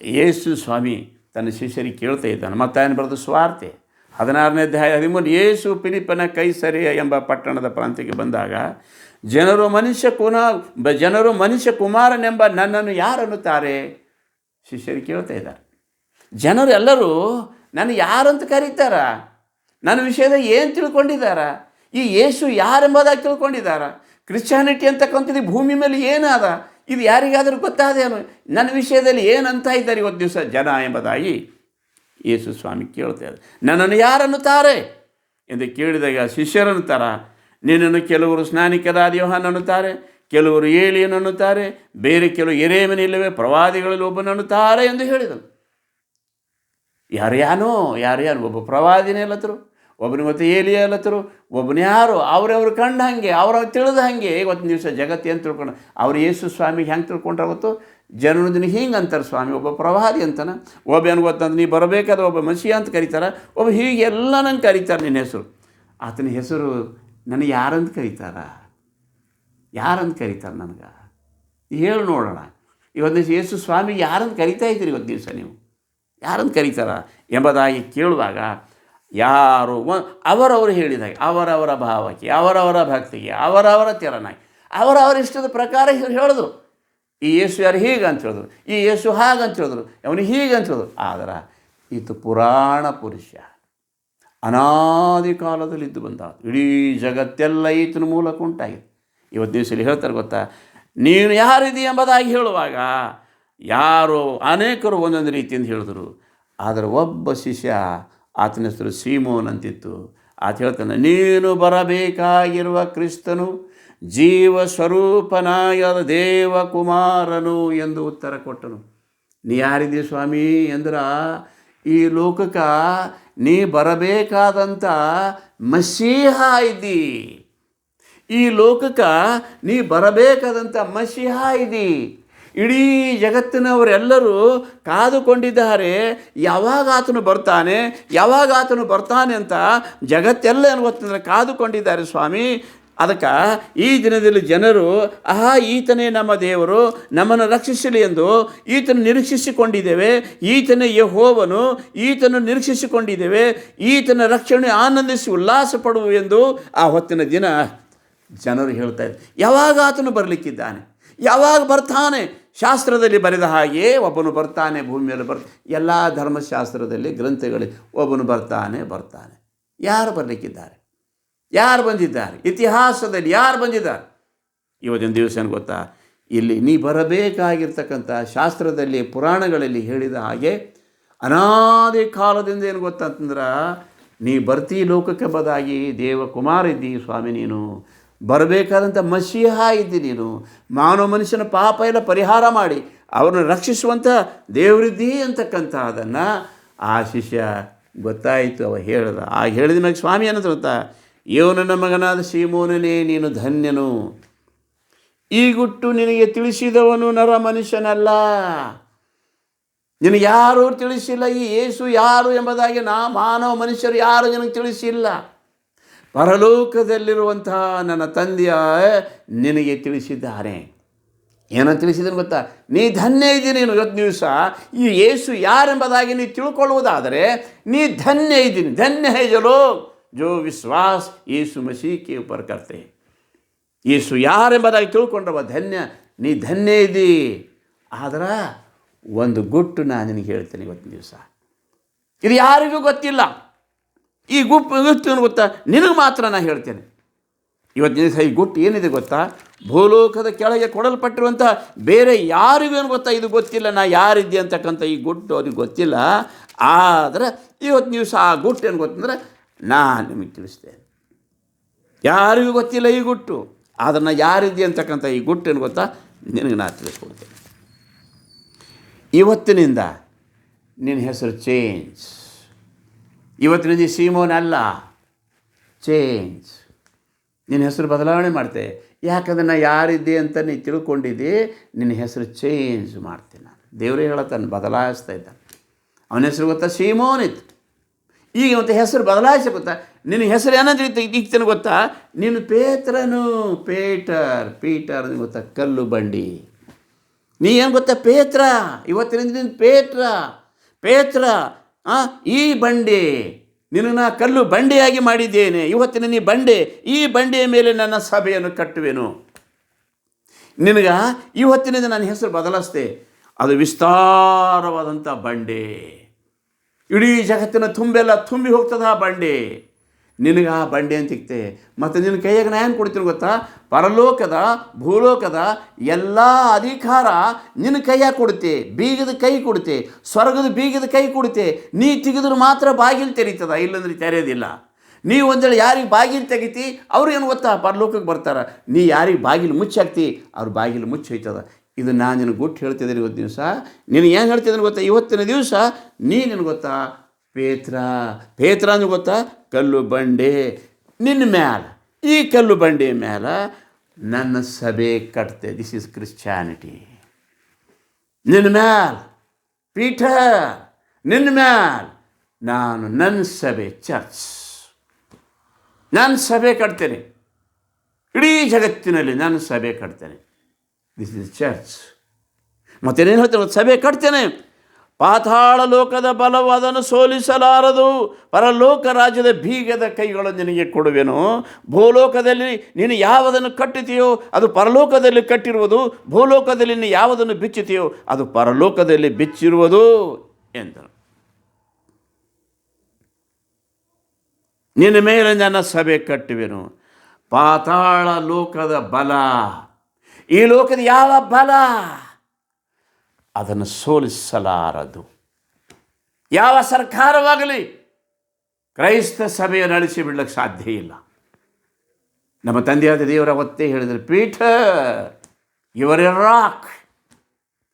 ಯೇಸು ಸ್ವಾಮಿ ತನ್ನ ಶಿಷ್ಯರಿಗೆ ಕೇಳ್ತಾ ಇದ್ದಾನೆ. ಮತ್ತಾಯನ ಬರೆದ ಸುವಾರ್ತೆ 16ನೇ ಅಧ್ಯಾಯ 13. ಯೇಸು ಫಿಲಿಪ್ಪನ ಕೈಸರಿಯ ಎಂಬ ಪಟ್ಟಣದ ಪ್ರಾಂತ್ಯಕ್ಕೆ ಬಂದಾಗ ಜನರು ಮನುಷ್ಯ ಕುಮಾರನೆಂಬ ನನ್ನನ್ನು ಯಾರು ಅನ್ನುತ್ತಾರೆ? ಶಿಷ್ಯರಿಗೆ ಕೇಳ್ತಾ ಇದ್ದಾರೆ. ಜನರು ಎಲ್ಲರೂ ನನ್ನ ಯಾರಂತ ಕರೀತಾರ? ನನ್ನ ವಿಷಯದಾಗ ಏನು ತಿಳ್ಕೊಂಡಿದ್ದಾರ? ಈ ಯೇಸು ಯಾರೆಂಬುದಾಗಿ ತಿಳ್ಕೊಂಡಿದ್ದಾರ? ಕ್ರಿಶ್ಚಿಯಾನಿಟಿ ಅಂತಕ್ಕಂಥದ್ದು ಭೂಮಿ ಮೇಲೆ ಏನಾದ? ಇದು ಯಾರಿಗಾದರೂ ಗೊತ್ತಾದೇನು? ನನ್ನ ವಿಷಯದಲ್ಲಿ ಏನಂತ ಇದ್ದಾರೆ ಇವತ್ತು ದಿವಸ ಜನ ಎಂಬುದಾಗಿ ಯೇಸು ಸ್ವಾಮಿ ಕೇಳ್ತಾ ಇದ್ದಾರೆ. ನನ್ನನ್ನು ಯಾರನ್ನುತ್ತಾರೆ ಎಂದು ಕೇಳಿದಾಗ ಶಿಷ್ಯರನ್ನುತ್ತಾರ, ನಿನ್ನನ್ನು ಕೆಲವರು ಸ್ನಾನಿಕರಾದ ಯೋಹಾನ ಅನ್ನುತ್ತಾರೆ, ಕೆಲವರು ಏಲಿಯನ್ ಅನ್ನುತ್ತಾರೆ, ಬೇರೆ ಕೆಲವು ಯೆರೆಮೀಯನಿಲ್ಲವೇ ಪ್ರವಾದಿಗಳಲ್ಲಿ ಒಬ್ಬನನ್ನುತ್ತಾರೆ ಎಂದು ಹೇಳಿದನು. ಯಾರ್ಯಾನೋ ಒಬ್ಬ ಪ್ರವಾದಿನೇ ಅಲ್ಲತ್ತರು, ಒಬ್ಬನ ಮತ್ತು ಏಲಿಯ ಅಲ್ಲತ್ತರು, ಒಬ್ಬನ ಯಾರು ಅವ್ರವ್ರು ಕಂಡು ಹಾಗೆ ಅವ್ರವ್ರು ತಿಳಿದ ಹಾಗೆ ಇವತ್ತಿನ ದಿವಸ ಜಗತ್ತು ಏನು ತಿಳ್ಕೊಂಡು ಅವ್ರು ಯೇಸು ಸ್ವಾಮಿಗೆ ಹೆಂಗೆ ತಿಳ್ಕೊಂಡ್ರೆ ಗೊತ್ತು? ಜನರೊಂದಿನ ಹಿಂಗೆ ಅಂತಾರೆ ಸ್ವಾಮಿ, ಒಬ್ಬ ಪ್ರವಾದಿ ಅಂತಾನೆ, ಒಬ್ಬ ಏನು ಗೊತ್ತಂದ್ರೆ ನೀ ಬರಬೇಕಾದ್ರೆ ಒಬ್ಬ ಮಸಿಯ ಅಂತ ಕರೀತಾರೆ, ಒಬ್ಬ ಹೀಗೆ ಎಲ್ಲ ನಂಗೆ ಕರೀತಾರೆ ನಿನ್ನ ಹೆಸರು. ಆತನ ಹೆಸರು ನನಗೆ ಯಾರಂತ ಕರೀತಾರ? ನನಗೆ ಹೇಳಿ ನೋಡೋಣ. ಇವತ್ತು ದಿವಸ ಯೇಸು ಸ್ವಾಮಿ ಯಾರಂತ ಕರಿತಾ ಇದ್ದೀರಿ ಇವತ್ತು ದಿವಸ ನೀವು? ಯಾರನ್ನು ಕರೀತಾರ ಎಂಬುದಾಗಿ ಕೇಳುವಾಗ ಯಾರು ಅವರವರು ಹೇಳಿದಾಗ ಅವರವರ ಭಾವಕ್ಕೆ, ಅವರವರ ಭಕ್ತಿಗೆ, ಅವರವರ ತೆರನಾಗಿ, ಅವರವರ ಇಷ್ಟದ ಪ್ರಕಾರ ಹೇಳಿದ್ರು. ಈ ಯೇಸು ಯಾರು ಹೀಗೆ ಅಂತ ಹೇಳಿದ್ರು, ಈ ಯೇಸು ಹಾಗಂತ ಹೇಳಿದ್ರು, ಅವನು ಹೀಗೆ ಅಂತ ಹೇಳಿದ್ರು. ಆದರೆ ಈತ ಪುರಾಣ ಪುರುಷ, ಅನಾದಿ ಕಾಲದಲ್ಲಿ ಇದ್ದು ಬಂದ, ಇಡೀ ಜಗತ್ತೆಲ್ಲ ಈತನ ಮೂಲಕ ಉಂಟಾಗಿದೆ. ಇವತ್ತು ದಿವಸದಲ್ಲಿ ಹೇಳ್ತಾರೆ ಗೊತ್ತಾ, ನೀನು ಯಾರಿದಿ ಎಂಬುದಾಗಿ ಹೇಳುವಾಗ ಯಾರು ಅನೇಕರು ಒಂದೊಂದು ರೀತಿಯಿಂದ ಹೇಳಿದ್ರು. ಆದರೆ ಒಬ್ಬ ಶಿಷ್ಯ, ಆತನ ಹೆಸರು ಸೀಮೋನ್ ಅಂತಿತ್ತು, ಆತ ಹೇಳ್ತಾನೆ, ನೀನು ಬರಬೇಕಾಗಿರುವ ಕ್ರಿಸ್ತನು ಜೀವ ಸ್ವರೂಪನಾದ ದೇವಕುಮಾರನು ಎಂದು ಉತ್ತರ ಕೊಟ್ಟನು. ನೀ ಯಾರಿದ್ದೀ ಸ್ವಾಮಿ ಎಂದ್ರೆ, ಈ ಲೋಕಕ್ಕೆ ನೀ ಬರಬೇಕಾದಂಥ ಮಸೀಹ ಇದ್ದಿ, ಈ ಲೋಕಕ್ಕೆ ನೀ ಬರಬೇಕಾದಂಥ ಮಸೀಹ ಇದ್ದಿ. ಇಡೀ ಜಗತ್ತಿನವರೆಲ್ಲರೂ ಕಾದುಕೊಂಡಿದ್ದಾರೆ, ಯಾವಾಗ ಆತನು ಬರ್ತಾನೆ, ಯಾವಾಗ ಆತನು ಬರ್ತಾನೆ ಅಂತ ಜಗತ್ತೆಲ್ಲ ಏನು ಗೊತ್ತಂದರೆ ಕಾದುಕೊಂಡಿದ್ದಾರೆ ಸ್ವಾಮಿ. ಅದಕ್ಕೆ ಈ ದಿನದಲ್ಲಿ ಜನರು ಈತನೇ ನಮ್ಮ ದೇವರು, ನಮ್ಮನ್ನು ರಕ್ಷಿಸಲಿ ಎಂದು ಈತನು ನಿರೀಕ್ಷಿಸಿಕೊಂಡಿದ್ದೇವೆ, ಈತನೇ ಯೆಹೋವನು, ಈತನು ನಿರೀಕ್ಷಿಸಿಕೊಂಡಿದ್ದೇವೆ, ಈತನ ರಕ್ಷಣೆ ಆನಂದಿಸಿ ಉಲ್ಲಾಸ ಪಡುವು ಎಂದು ಆ ಹೊತ್ತಿನ ದಿನ ಜನರು ಹೇಳ್ತಾ ಇದ್ದಾರೆ. ಯಾವಾಗ ಆತನು ಬರಲಿಕ್ಕಿದ್ದಾನೆ, ಯಾವಾಗ ಬರ್ತಾನೆ? ಶಾಸ್ತ್ರದಲ್ಲಿ ಬರೆದ ಹಾಗೆ ಒಬ್ಬನು ಬರ್ತಾನೆ, ಭೂಮಿ ಮೇಲೆ ಎಲ್ಲ ಧರ್ಮಶಾಸ್ತ್ರದಲ್ಲಿ ಗ್ರಂಥಗಳಲ್ಲಿ ಒಬ್ಬನು ಬರ್ತಾನೆ. ಯಾರು ಬರಲಿಕ್ಕಿದ್ದಾರೆ? ಯಾರು ಬಂದಿದ್ದಾರೆ? ಇತಿಹಾಸದಲ್ಲಿ ಯಾರು ಬಂದಿದ್ದಾರೆ? ಇವತ್ತಿನ ದಿವಸ ಏನು ಗೊತ್ತಾ, ಇಲ್ಲಿ ನೀ ಬರಬೇಕಾಗಿರ್ತಕ್ಕಂಥ ಶಾಸ್ತ್ರದಲ್ಲಿ ಪುರಾಣಗಳಲ್ಲಿ ಹೇಳಿದ ಹಾಗೆ ಅನಾದಿ ಕಾಲದಿಂದ ಏನು ಗೊತ್ತಂತಂದ್ರೆ, ನೀ ಬರ್ತೀ ಲೋಕಕ್ಕೆ ಬದಾಗಿ ದೇವಕುಮಾರ ಇದ್ದಿ ಸ್ವಾಮಿ, ನೀನು ಬರಬೇಕಾದಂಥ ಮಸೀಹ ಇದ್ದಿ, ನೀನು ಮಾನವ ಮನುಷ್ಯನ ಪಾಪ ಎಲ್ಲ ಪರಿಹಾರ ಮಾಡಿ ಅವ್ರನ್ನ ರಕ್ಷಿಸುವಂಥ ದೇವರಿದ್ದಿ ಅಂತಕ್ಕಂಥ ಅದನ್ನು ಆ ಶಿಷ್ಯ ಗೊತ್ತಾಯಿತು. ಅವ ಹೇಳ್ದ. ಆ ಹೇಳಿದ ಮ್ಯಾಗ ಸ್ವಾಮಿ ಅನ್ನೋದು ಗೊತ್ತಾ, ಇವನು ನನ್ನ ಮಗನಾದ ಸೀಮೋನನೇ, ನೀನು ಧನ್ಯನು. ಈ ಗುಟ್ಟು ನಿನಗೆ ತಿಳಿಸಿದವನು ನರ ಮನುಷ್ಯನಲ್ಲ, ನಿನಗೆ ಯಾರೂ ತಿಳಿಸಿಲ್ಲ. ಈ ಯೇಸು ಯಾರು ಎಂಬುದಾಗಿ ಮಾನವ ಮನುಷ್ಯರು ಯಾರು ನಿನಗೆ ತಿಳಿಸಿಲ್ಲ. ಪರಲೋಕದಲ್ಲಿರುವಂತಹ ನನ್ನ ತಂದೆಯ ನಿನಗೆ ತಿಳಿಸಿದ್ದಾರೆ. ಏನಂತ ತಿಳಿಸಿದನು ಗೊತ್ತಾ, ನೀ ಧನ್ಯ ಇದ್ದೀನಿ. ನೀನು ಇವತ್ತು ದಿವಸ ಈ ಯೇಸು ಯಾರೆಂಬುದಾಗಿ ನೀ ತಿಳ್ಕೊಳ್ಳುವುದಾದರೆ ನೀ ಧನ್ಯ ಇದ್ದೀನಿ. ಧನ್ಯ ಹೈ ಜೋ ವಿಶ್ವಾಸ ಯೇಸು ಮಸೀಹ ಕೆ ऊपर करते हैं. ಯೇಸು ಯಾರೆಂಬುದಾಗಿ ತಿಳ್ಕೊಂಡ್ರವ ಧನ್ಯ, ನೀ ಧನ್ಯ ಇದ್ದೀ. ಆದ್ರೆ ಒಂದು ಗುಟ್ಟು ನಾನು ನಿನಗೆ ಹೇಳ್ತೇನೆ ಇವತ್ತಿನ ದಿವಸ, ಇದು ಯಾರಿಗೂ ಗೊತ್ತಿಲ್ಲ. ಈ ಗುಟ್ಟು ಗೊತ್ತಾ, ನಿನಗೆ ಮಾತ್ರ ನಾನು ಹೇಳ್ತೇನೆ ಇವತ್ತಿನ ದಿವಸ. ಈ ಗುಟ್ಟು ಏನಿದೆ ಗೊತ್ತಾ, ಭೂಲೋಕದ ಕೆಳಗೆ ಕೊಡಲ್ಪಟ್ಟಿರುವಂಥ ಬೇರೆ ಯಾರಿಗೂ ಏನು ಗೊತ್ತಾ, ಇದು ಗೊತ್ತಿಲ್ಲ. ನಾ ಯಾರಿದ್ದೆ ಅಂತಕ್ಕಂಥ ಈ ಗುಟ್ಟು ಅವ್ರಿಗೆ ಗೊತ್ತಿಲ್ಲ. ಆದರೆ ಇವತ್ತು ದಿವಸ ಆ ಗುಟ್ಟು ಏನು ಗೊತ್ತಂದ್ರೆ ನಾನು ನಿಮಗೆ ತಿಳಿಸ್ತೇನೆ. ಯಾರಿಗೂ ಗೊತ್ತಿಲ್ಲ ಈ ಗುಟ್ಟು, ಆದರೆ ನಾ ಯಾರಿದ್ದೆ ಅಂತಕ್ಕಂಥ ಈ ಗುಟ್ಟು ಏನು ಗೊತ್ತಾ, ನಿನಗೆ ನಾನು ತಿಳಿಸ್ಕೊಡ್ತೇನೆ. ಇವತ್ತಿನಿಂದ ನಿನ್ನ ಹೆಸರು ಚೇಂಜ್. ಇವತ್ತಿನಿಂದ ಸೀಮೋನ್ ಅಲ್ಲ, ಚೇಂಜ್. ನಿನ್ನ ಹೆಸರು ಬದಲಾವಣೆ ಮಾಡ್ತೆ. ಯಾಕಂದರೆ ನಾ ಯಾರಿದ್ದೆ ಅಂತ ನೀ ತಿಳ್ಕೊಂಡಿದ್ದೆ, ನಿನ್ನ ಹೆಸರು ಚೇಂಜ್ ಮಾಡ್ತೇನೆ ನಾನು. ದೇವರೇ ಹೇಳತ್ತಾನೆ, ಬದಲಾಯಿಸ್ತಾ ಇದ್ದಾನೆ. ಅವನ ಹೆಸರು ಗೊತ್ತಾ, ಸೀಮೋನ್ ಇತ್ತು. ಈಗ ಮತ್ತೆ ಹೆಸರು ಬದಲಾಯಿಸಿ ಗೊತ್ತಾ, ನಿನ್ನ ಹೆಸರು ಏನಂತ ಈಗ್ತೇನೆ ಗೊತ್ತಾ, ನೀನು ಪೇತ್ರನು. ಪೀಟರ್ ಗೊತ್ತಾ, ಕಲ್ಲು ಬಂಡಿ. ನೀ ಏನು ಗೊತ್ತಾ, ಪೇತ್ರ. ಇವತ್ತಿನಿಂದ ನೀನು ಪೇತ್ರ. ಈ ಬಂಡೆ ನಿನ್ನ ನಾ ಕಲ್ಲು ಬಂಡೆಯಾಗಿ ಮಾಡಿದ್ದೇನೆ. ಇವತ್ತಿನ ನೀ ಬಂಡೆ, ಈ ಬಂಡೆಯ ಮೇಲೆ ನನ್ನ ಸಭೆಯನ್ನು ಕಟ್ಟುವೆನು. ನಿನಗೆ ಇವತ್ತಿನಿಂದ ನನ್ನ ಹೆಸರು ಬದಲಿಸ್ತೆ. ಅದು ವಿಸ್ತಾರವಾದಂಥ ಬಂಡೆ, ಇಡೀ ಜಗತ್ತಿನ ತುಂಬೆಲ್ಲ ತುಂಬಿ ಹೋಗ್ತದೆ ಆ ಬಂಡೆ. ನಿನಗೆ ಆ ಬಂಡೆ ಅಂತ ಸಿಗ್ತೆ. ಮತ್ತು ನಿನ್ನ ಕೈಯಾಗ ನಾ ಏನು ಕೊಡ್ತೀನಿ ಗೊತ್ತಾ, ಪರಲೋಕದ ಭೂಲೋಕದ ಎಲ್ಲ ಅಧಿಕಾರ ನಿನ್ನ ಕೈಯಾಗ ಕೊಡುತ್ತೆ. ಬೀಗದ ಕೈ ಕೊಡುತ್ತೆ, ಸ್ವರ್ಗದ ಬೀಗದ ಕೈ ಕೊಡುತ್ತೆ. ನೀ ತೆಗೆದ್ರೆ ಮಾತ್ರ ಬಾಗಿಲು ತೆರೀತದ, ಇಲ್ಲಂದ್ರೆ ತೆರೆಯೋದಿಲ್ಲ. ನೀವು ಒಂದೇಳಿ ಯಾರಿಗೆ ಬಾಗಿಲು ತೆಗಿತಿ, ಅವ್ರು ಏನು ಗೊತ್ತಾ, ಪರಲೋಕಕ್ಕೆ ಬರ್ತಾರೆ. ನೀ ಯಾರಿಗೆ ಬಾಗಿಲು ಮುಚ್ಚಾಕ್ತಿ, ಅವ್ರ ಬಾಗಿಲು ಮುಚ್ಚಿ ಹೋಯ್ತದ. ಇದು ನಾನು ನಿನಗೆ ಗುಟ್ಟು ಹೇಳ್ತಿದ್ದೀನಿ ಇವತ್ತು ದಿವಸ. ನೀನು ಏನು ಹೇಳ್ತಿದ್ದೀನಿ ಗೊತ್ತಾ, ಇವತ್ತಿನ ದಿವಸ ನೀನು ಗೊತ್ತಾ, ಪೇತ್ರ ಅಂದ್ರೆ ಗೊತ್ತಾ, ಕಲ್ಲು ಬಂಡೆ. ನಿನ್ನ ಮ್ಯಾಲ, ಈ ಕಲ್ಲು ಬಂಡೆ ಮ್ಯಾಲ ನನ್ನ ಸಭೆ ಕಟ್ತೆ. This is Christianity. ನಿನ್ನ ಮ್ಯಾಲ ಪೀಟರ್, ನಿನ್ನ ಮ್ಯಾಲ ನಾನು ನನ್ನ ಸಭೆ ಚರ್ಚ್, ನನ್ನ ಸಭೆ ಕಟ್ತೇನೆ. ಇಡೀ ಜಗತ್ತಿನಲ್ಲಿ ನನ್ನ ಸಭೆ ಕಟ್ತೇನೆ. This is church. ಮತ್ತೇನೇನು ಹೇಳ್ತೇನೆ, ಸಭೆ ಕಟ್ತೇನೆ. ಪಾತಾಳ ಲೋಕದ ಬಲವು ಅದನ್ನು ಸೋಲಿಸಲಾರದು. ಪರಲೋಕ ರಾಜ್ಯದ ಬೀಗದ ಕೈಗಳು ನಿನಗೆ ಕೊಡುವೆನು. ಭೂಲೋಕದಲ್ಲಿ ನೀನು ಯಾವುದನ್ನು ಕಟ್ಟುತ್ತೀಯೋ ಅದು ಪರಲೋಕದಲ್ಲಿ ಕಟ್ಟಿರುವುದು, ಭೂಲೋಕದಲ್ಲಿ ನೀನು ಯಾವುದನ್ನು ಬಿಚ್ಚುತ್ತೀಯೋ ಅದು ಪರಲೋಕದಲ್ಲಿ ಬಿಚ್ಚಿರುವುದು ಎಂದನು. ನಿನ್ನ ಮೇಲೆ ನನ್ನ ಸಭೆ ಕಟ್ಟುವೆನು. ಪಾತಾಳ ಲೋಕದ ಬಲ, ಈ ಲೋಕದ ಯಾವ ಬಲ ಅದನ್ನು ಸೋಲಿಸಲಾರದು. ಯಾವ ಸರ್ಕಾರವಾಗಲಿ ಕ್ರೈಸ್ತ ಸಭೆಯನ್ನು ಅಳಿಸಿ ಬಿಡಲಿಕ್ಕೆ ಸಾಧ್ಯ ಇಲ್ಲ. ನಮ್ಮ ತಂದೆಯಾದ ದೇವರ ಅವತ್ತೇ ಹೇಳಿದರು, Peter you are a rock,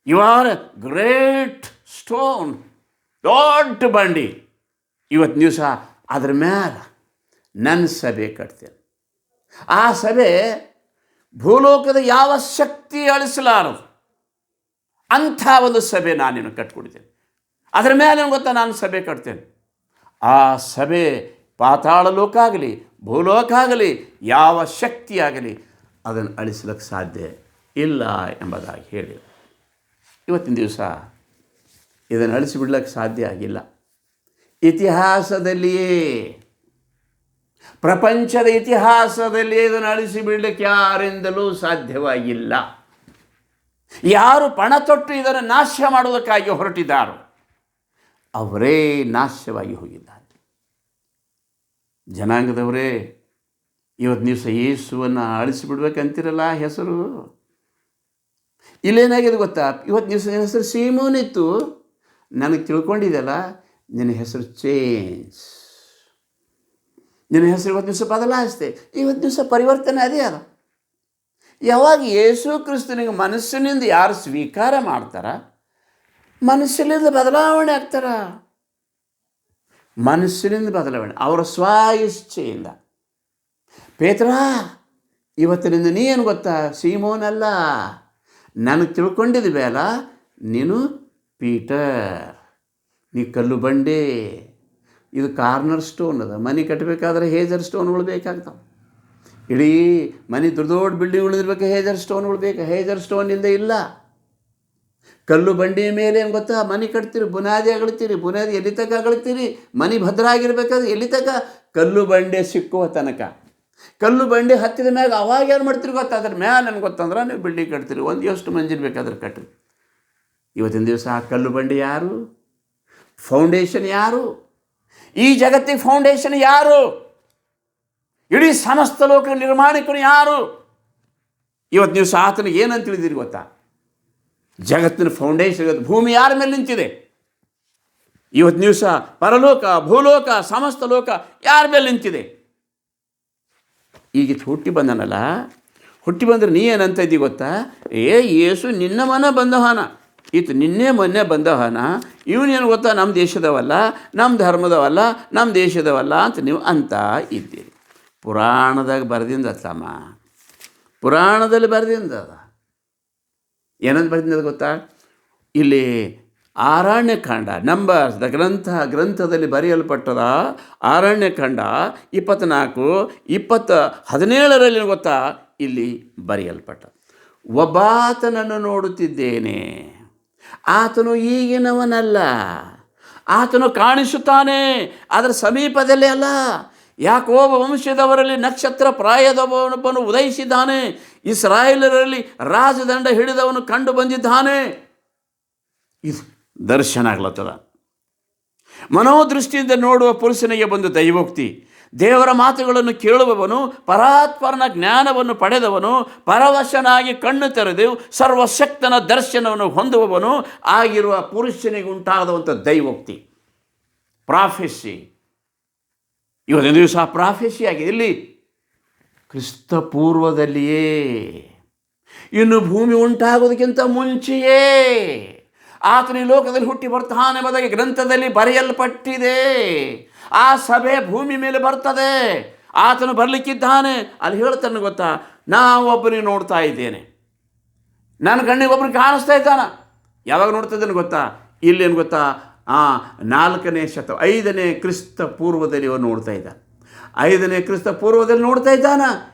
you are a great stone, ದೊಡ್ಡ ಬಂಡಿ. ಇವತ್ತು ದಿವಸ ಅದ್ರ ಮೇಲೆ ನನ್ನ ಸಭೆ ಕಟ್ತೇನೆ. ಆ ಸಭೆ ಭೂಲೋಕದ ಯಾವ ಶಕ್ತಿ ಅಳಿಸಲಾರದು. ಅಂಥ ಒಂದು ಸಭೆ ನಾನೇನು ಕಟ್ಕೊಡ್ತೇನೆ. ಅದರ ಮೇಲೆ ಗೊತ್ತಾ ನಾನು ಸಭೆ ಕಟ್ತೇನೆ. ಆ ಸಭೆ ಪಾತಾಳ ಲೋಕ ಆಗಲಿ ಭೂಲೋಕ ಆಗಲಿ ಯಾವ ಶಕ್ತಿಯಾಗಲಿ ಅದನ್ನು ಅಳಿಸ್ಲಿಕ್ಕೆ ಸಾಧ್ಯ ಇಲ್ಲ ಎಂಬುದಾಗಿ ಹೇಳಿ ಇವತ್ತಿನ ದಿವಸ ಇದನ್ನು ಅಳಿಸಿಬಿಡ್ಲಿಕ್ಕೆ ಸಾಧ್ಯ ಆಗಿಲ್ಲ. ಇತಿಹಾಸದಲ್ಲಿಯೇ, ಪ್ರಪಂಚದ ಇತಿಹಾಸದಲ್ಲಿ ಇದನ್ನು ಅಳಿಸಿಬಿಡಲಿಕ್ಕೆ ಯಾರಿಂದಲೂ ಸಾಧ್ಯವಾಗಿಲ್ಲ. ಯಾರು ಪಣ ತೊಟ್ಟು ಇದನ್ನು ನಾಶ ಮಾಡುವುದಕ್ಕಾಗಿ ಹೊರಟಿದ್ದಾರೋ ಅವರೇ ನಾಶವಾಗಿ ಹೋಗಿದ್ದಾರೆ. ಜನಾಂಗದವರೇ, ಇವತ್ತು ದಿವಸ ಯೇಸುವನ್ನು ಅಳಿಸಿಬಿಡ್ಬೇಕಂತಿರಲ್ಲ ಹೆಸರು. ಇಲ್ಲೇನಾಗಿದೆ ಗೊತ್ತಾ? ಇವತ್ತು ದಿವಸ ನಿನ್ನ ಹೆಸರು ಸೀಮೋನ್ ಇತ್ತು, ನನಗೆ ತಿಳ್ಕೊಂಡಿದ್ದಲ್ಲ, ನಿನ್ನ ಹೆಸರು ಚೇಂಜ್. ನಿನ್ನ ಹೆಸರು ಇವತ್ತು ದಿವಸ ಬದಲಾಯಿಸ್ತೆ. ಇವತ್ತು ದಿವಸ ಪರಿವರ್ತನೆ ಅದೇ ಅದ. ಯಾವಾಗ ಯೇಸು ಕ್ರಿಸ್ತನಿಗೆ ಮನಸ್ಸಿನಿಂದ ಯಾರು ಸ್ವೀಕಾರ ಮಾಡ್ತಾರ, ಮನಸ್ಸಿನಿಂದ ಬದಲಾವಣೆ ಆಗ್ತಾರ. ಮನಸ್ಸಿನಿಂದ ಬದಲಾವಣೆ, ಅವರ ಸ್ವ ಇಚ್ಛೆಯಿಂದ. ಪೇತ್ರ, ಇವತ್ತಿನಿಂದ ನೀ ಏನು ಗೊತ್ತಾ? ಸೀಮೋನಲ್ಲ, ನನಗೆ ತಿಳ್ಕೊಂಡಿದ್ವಿ ಅಲ್ಲ, ನೀನು ಪೀಟರ್, ನೀ ಕಲ್ಲು ಬಂಡೆ. ಇದು ಕಾರ್ನರ್ ಸ್ಟೋನ್ ಅದ. ಮನೆ ಕಟ್ಟಬೇಕಾದ್ರೆ ಹೇಜರ್ ಸ್ಟೋನ್ಗಳು ಬೇಕಾಗ್ತಾವೆ. ಇಡೀ ಮನೆ ದೊಡ್ಡ ದೊಡ್ಡ ಬಿಲ್ಡಿಂಗ್ ಉಳಿದಿರ್ಬೇಕು, ಹೇಜರ್ ಸ್ಟೋನ್ಗಳು ಬೇಕು. ಹೇಜರ್ ಸ್ಟೋನ್ ಇಲ್ಲದೆ ಇಲ್ಲ. ಕಲ್ಲು ಬಂಡಿ ಮೇಲೆ ಏನು ಗೊತ್ತಾ? ಮನೆ ಕಟ್ತೀರಿ, ಬುನಾದಿ ಅಗಳ್ತೀರಿ. ಬುನಾದಿ ಎಲ್ಲಿ ತನಕ ಅಗಳ್ತೀರಿ? ಮನೆ ಭದ್ರ ಆಗಿರ್ಬೇಕಾದ್ರೆ ಎಲ್ಲಿ ತನಕ? ಕಲ್ಲು ಬಂಡೆ ಸಿಕ್ಕುವ ತನಕ. ಕಲ್ಲು ಬಂಡೆ ಹತ್ತಿದ ಮ್ಯಾಗ ಅವಾಗ ಏನು ಮಾಡ್ತೀರಿ ಗೊತ್ತಾ? ಅದ್ರ ಮ್ಯಾಲ ಏನು ಗೊತ್ತಂದ್ರೆ ನೀವು ಬಿಲ್ಡಿಂಗ್ ಕಟ್ತೀರಿ. ಒಂದು ಎಷ್ಟು ಮಂಜಿಲ್ ಬೇಕಾದ್ರೆ ಕಟ್ಟಿರಿ. ಇವತ್ತಿನ ದಿವಸ ಆ ಕಲ್ಲು ಬಂಡೆ ಯಾರು? ಫೌಂಡೇಶನ್ ಯಾರು? ಈ ಜಗತ್ತಿಗೆ ಫೌಂಡೇಶನ್ ಯಾರು? ಇಡೀ ಸಮಸ್ತ ಲೋಕ ನಿರ್ಮಾಣಿಕರು ಯಾರು? ಇವತ್ತು ದಿವಸ ಆತನಿಗೆ ಏನಂತ ತಿಳಿದಿರಿ ಗೊತ್ತಾ? ಜಗತ್ತಿನ ಫೌಂಡೇಶನ್. ಭೂಮಿ ಯಾರ ಮೇಲೆ ನಿಂತಿದೆ? ಇವತ್ತು ದಿವಸ ಪರಲೋಕ, ಭೂಲೋಕ, ಸಮಸ್ತ ಲೋಕ ಯಾರ ಮೇಲೆ ನಿಂತಿದೆ? ಈಗ ಹುಟ್ಟಿ ಬಂದನಲ್ಲ, ಹುಟ್ಟಿ ಬಂದರೆ ನೀ ಏನಂತ ಇದ್ದೀವಿ ಗೊತ್ತಾ? ಯೇಸು ನಿನ್ನ ಮನ ಬಂದವನ, ಈತ ನಿನ್ನೆ ಮೊನ್ನೆ ಬಂದವನ, ಇವನೇನು ಗೊತ್ತಾ? ನಮ್ಮ ದೇಶದವಲ್ಲ, ನಮ್ಮ ಧರ್ಮದವಲ್ಲ, ನಮ್ಮ ದೇಶದವಲ್ಲ ಅಂತ ನೀವು ಅಂತ ಇದ್ದೀರಿ. ಪುರಾಣದಾಗ ಬರೆದಿಂದ ತಮ್ಮ, ಪುರಾಣದಲ್ಲಿ ಬರೆದಿಂದ ಏನಂತ ಬರೆದಿಂದ ಗೊತ್ತಾ? ಇಲ್ಲಿ ಆರಣ್ಯಕಾಂಡ ನಂಬರ್ಸ್ ದ ಗ್ರಂಥದಲ್ಲಿ ಬರೆಯಲ್ಪಟ್ಟದ ಆರಣ್ಯಕಾಂಡ 24:17 ಗೊತ್ತಾ? ಇಲ್ಲಿ ಬರೆಯಲ್ಪಟ್ಟ, ಒಬ್ಬಾತನನ್ನು ನೋಡುತ್ತಿದ್ದೇನೆ, ಆತನು ಈಗಿನವನಲ್ಲ, ಆತನು ಕಾಣಿಸುತ್ತಾನೆ, ಅದರ ಸಮೀಪದಲ್ಲಿ ಅಲ್ಲ. ಯಾಕೋಬ ವಂಶದವರಲ್ಲಿ ನಕ್ಷತ್ರ ಪ್ರಾಯದವನೊಬ್ಬನು ಉದಯಿಸಿದ್ದಾನೆ, ಇಸ್ರಾಯೇಲರಲ್ಲಿ ರಾಜದಂಡ ಹಿಡಿದವನು ಕಂಡು ಬಂದಿದ್ದಾನೆ. ಇದು ದರ್ಶನ ಆಗ್ಲತ್ತದ. ಮನೋದೃಷ್ಟಿಯಿಂದ ನೋಡುವ ಪುರುಷನಿಗೆ ಬಂದು ದೈವೋಕ್ತಿ. ದೇವರ ಮಾತುಗಳನ್ನು ಕೇಳುವವನು, ಪರಾತ್ಪರನ ಜ್ಞಾನವನ್ನು ಪಡೆದವನು, ಪರವಶನಾಗಿ ಕಣ್ಣು ತೆರೆದು ಸರ್ವಶಕ್ತನ ದರ್ಶನವನ್ನು ಹೊಂದುವವನು ಆಗಿರುವ ಪುರುಷನಿಗೆ ಉಂಟಾದಂಥ ದೈವೋಕ್ತಿ, ಪ್ರಾಫೆಸಿ. ಇವತ್ತಿನ ದಿವಸ ಪ್ರಾಫೆಸಿ ಆಗಿದೆ. ಇಲ್ಲಿ ಕ್ರಿಸ್ತ ಪೂರ್ವದಲ್ಲಿಯೇ, ಇನ್ನು ಭೂಮಿ ಉಂಟಾಗೋದಕ್ಕಿಂತ ಮುಂಚೆಯೇ ಆತನ ಈ ಲೋಕದಲ್ಲಿ ಹುಟ್ಟಿ ಬರ್ತಾನೆ ಎಂಬುದಾಗಿ ಗ್ರಂಥದಲ್ಲಿ ಬರೆಯಲ್ಪಟ್ಟಿದೆ. ಆ ಸಭೆ ಭೂಮಿ ಮೇಲೆ ಬರ್ತದೆ, ಆತನು ಬರಲಿಕ್ಕಿದ್ದಾನೆ. ಅಲ್ಲಿ ಹೇಳ್ತಾನೆ ಗೊತ್ತಾ? ನಾವು ಒಬ್ಬನಿಗೆ ನೋಡ್ತಾ ಇದ್ದೇನೆ, ನನ್ನ ಕಣ್ಣಿಗೆ ಒಬ್ಬನಿಗೆ ಕಾಣಿಸ್ತಾ ಇದ್ದಾನ. ಯಾವಾಗ ನೋಡ್ತಾ ಇದ್ದಾನೆ ಗೊತ್ತಾ? ಇಲ್ಲೇನು ಗೊತ್ತಾ? 5ನೇ ಕ್ರಿಸ್ತ ಪೂರ್ವದಲ್ಲಿ ಅವನು ನೋಡ್ತಾ ಇದ್ದಾನೆ. 5ನೇ ಕ್ರಿಸ್ತ ಪೂರ್ವದಲ್ಲಿ ನೋಡ್ತಾ ಇದ್ದಾನ.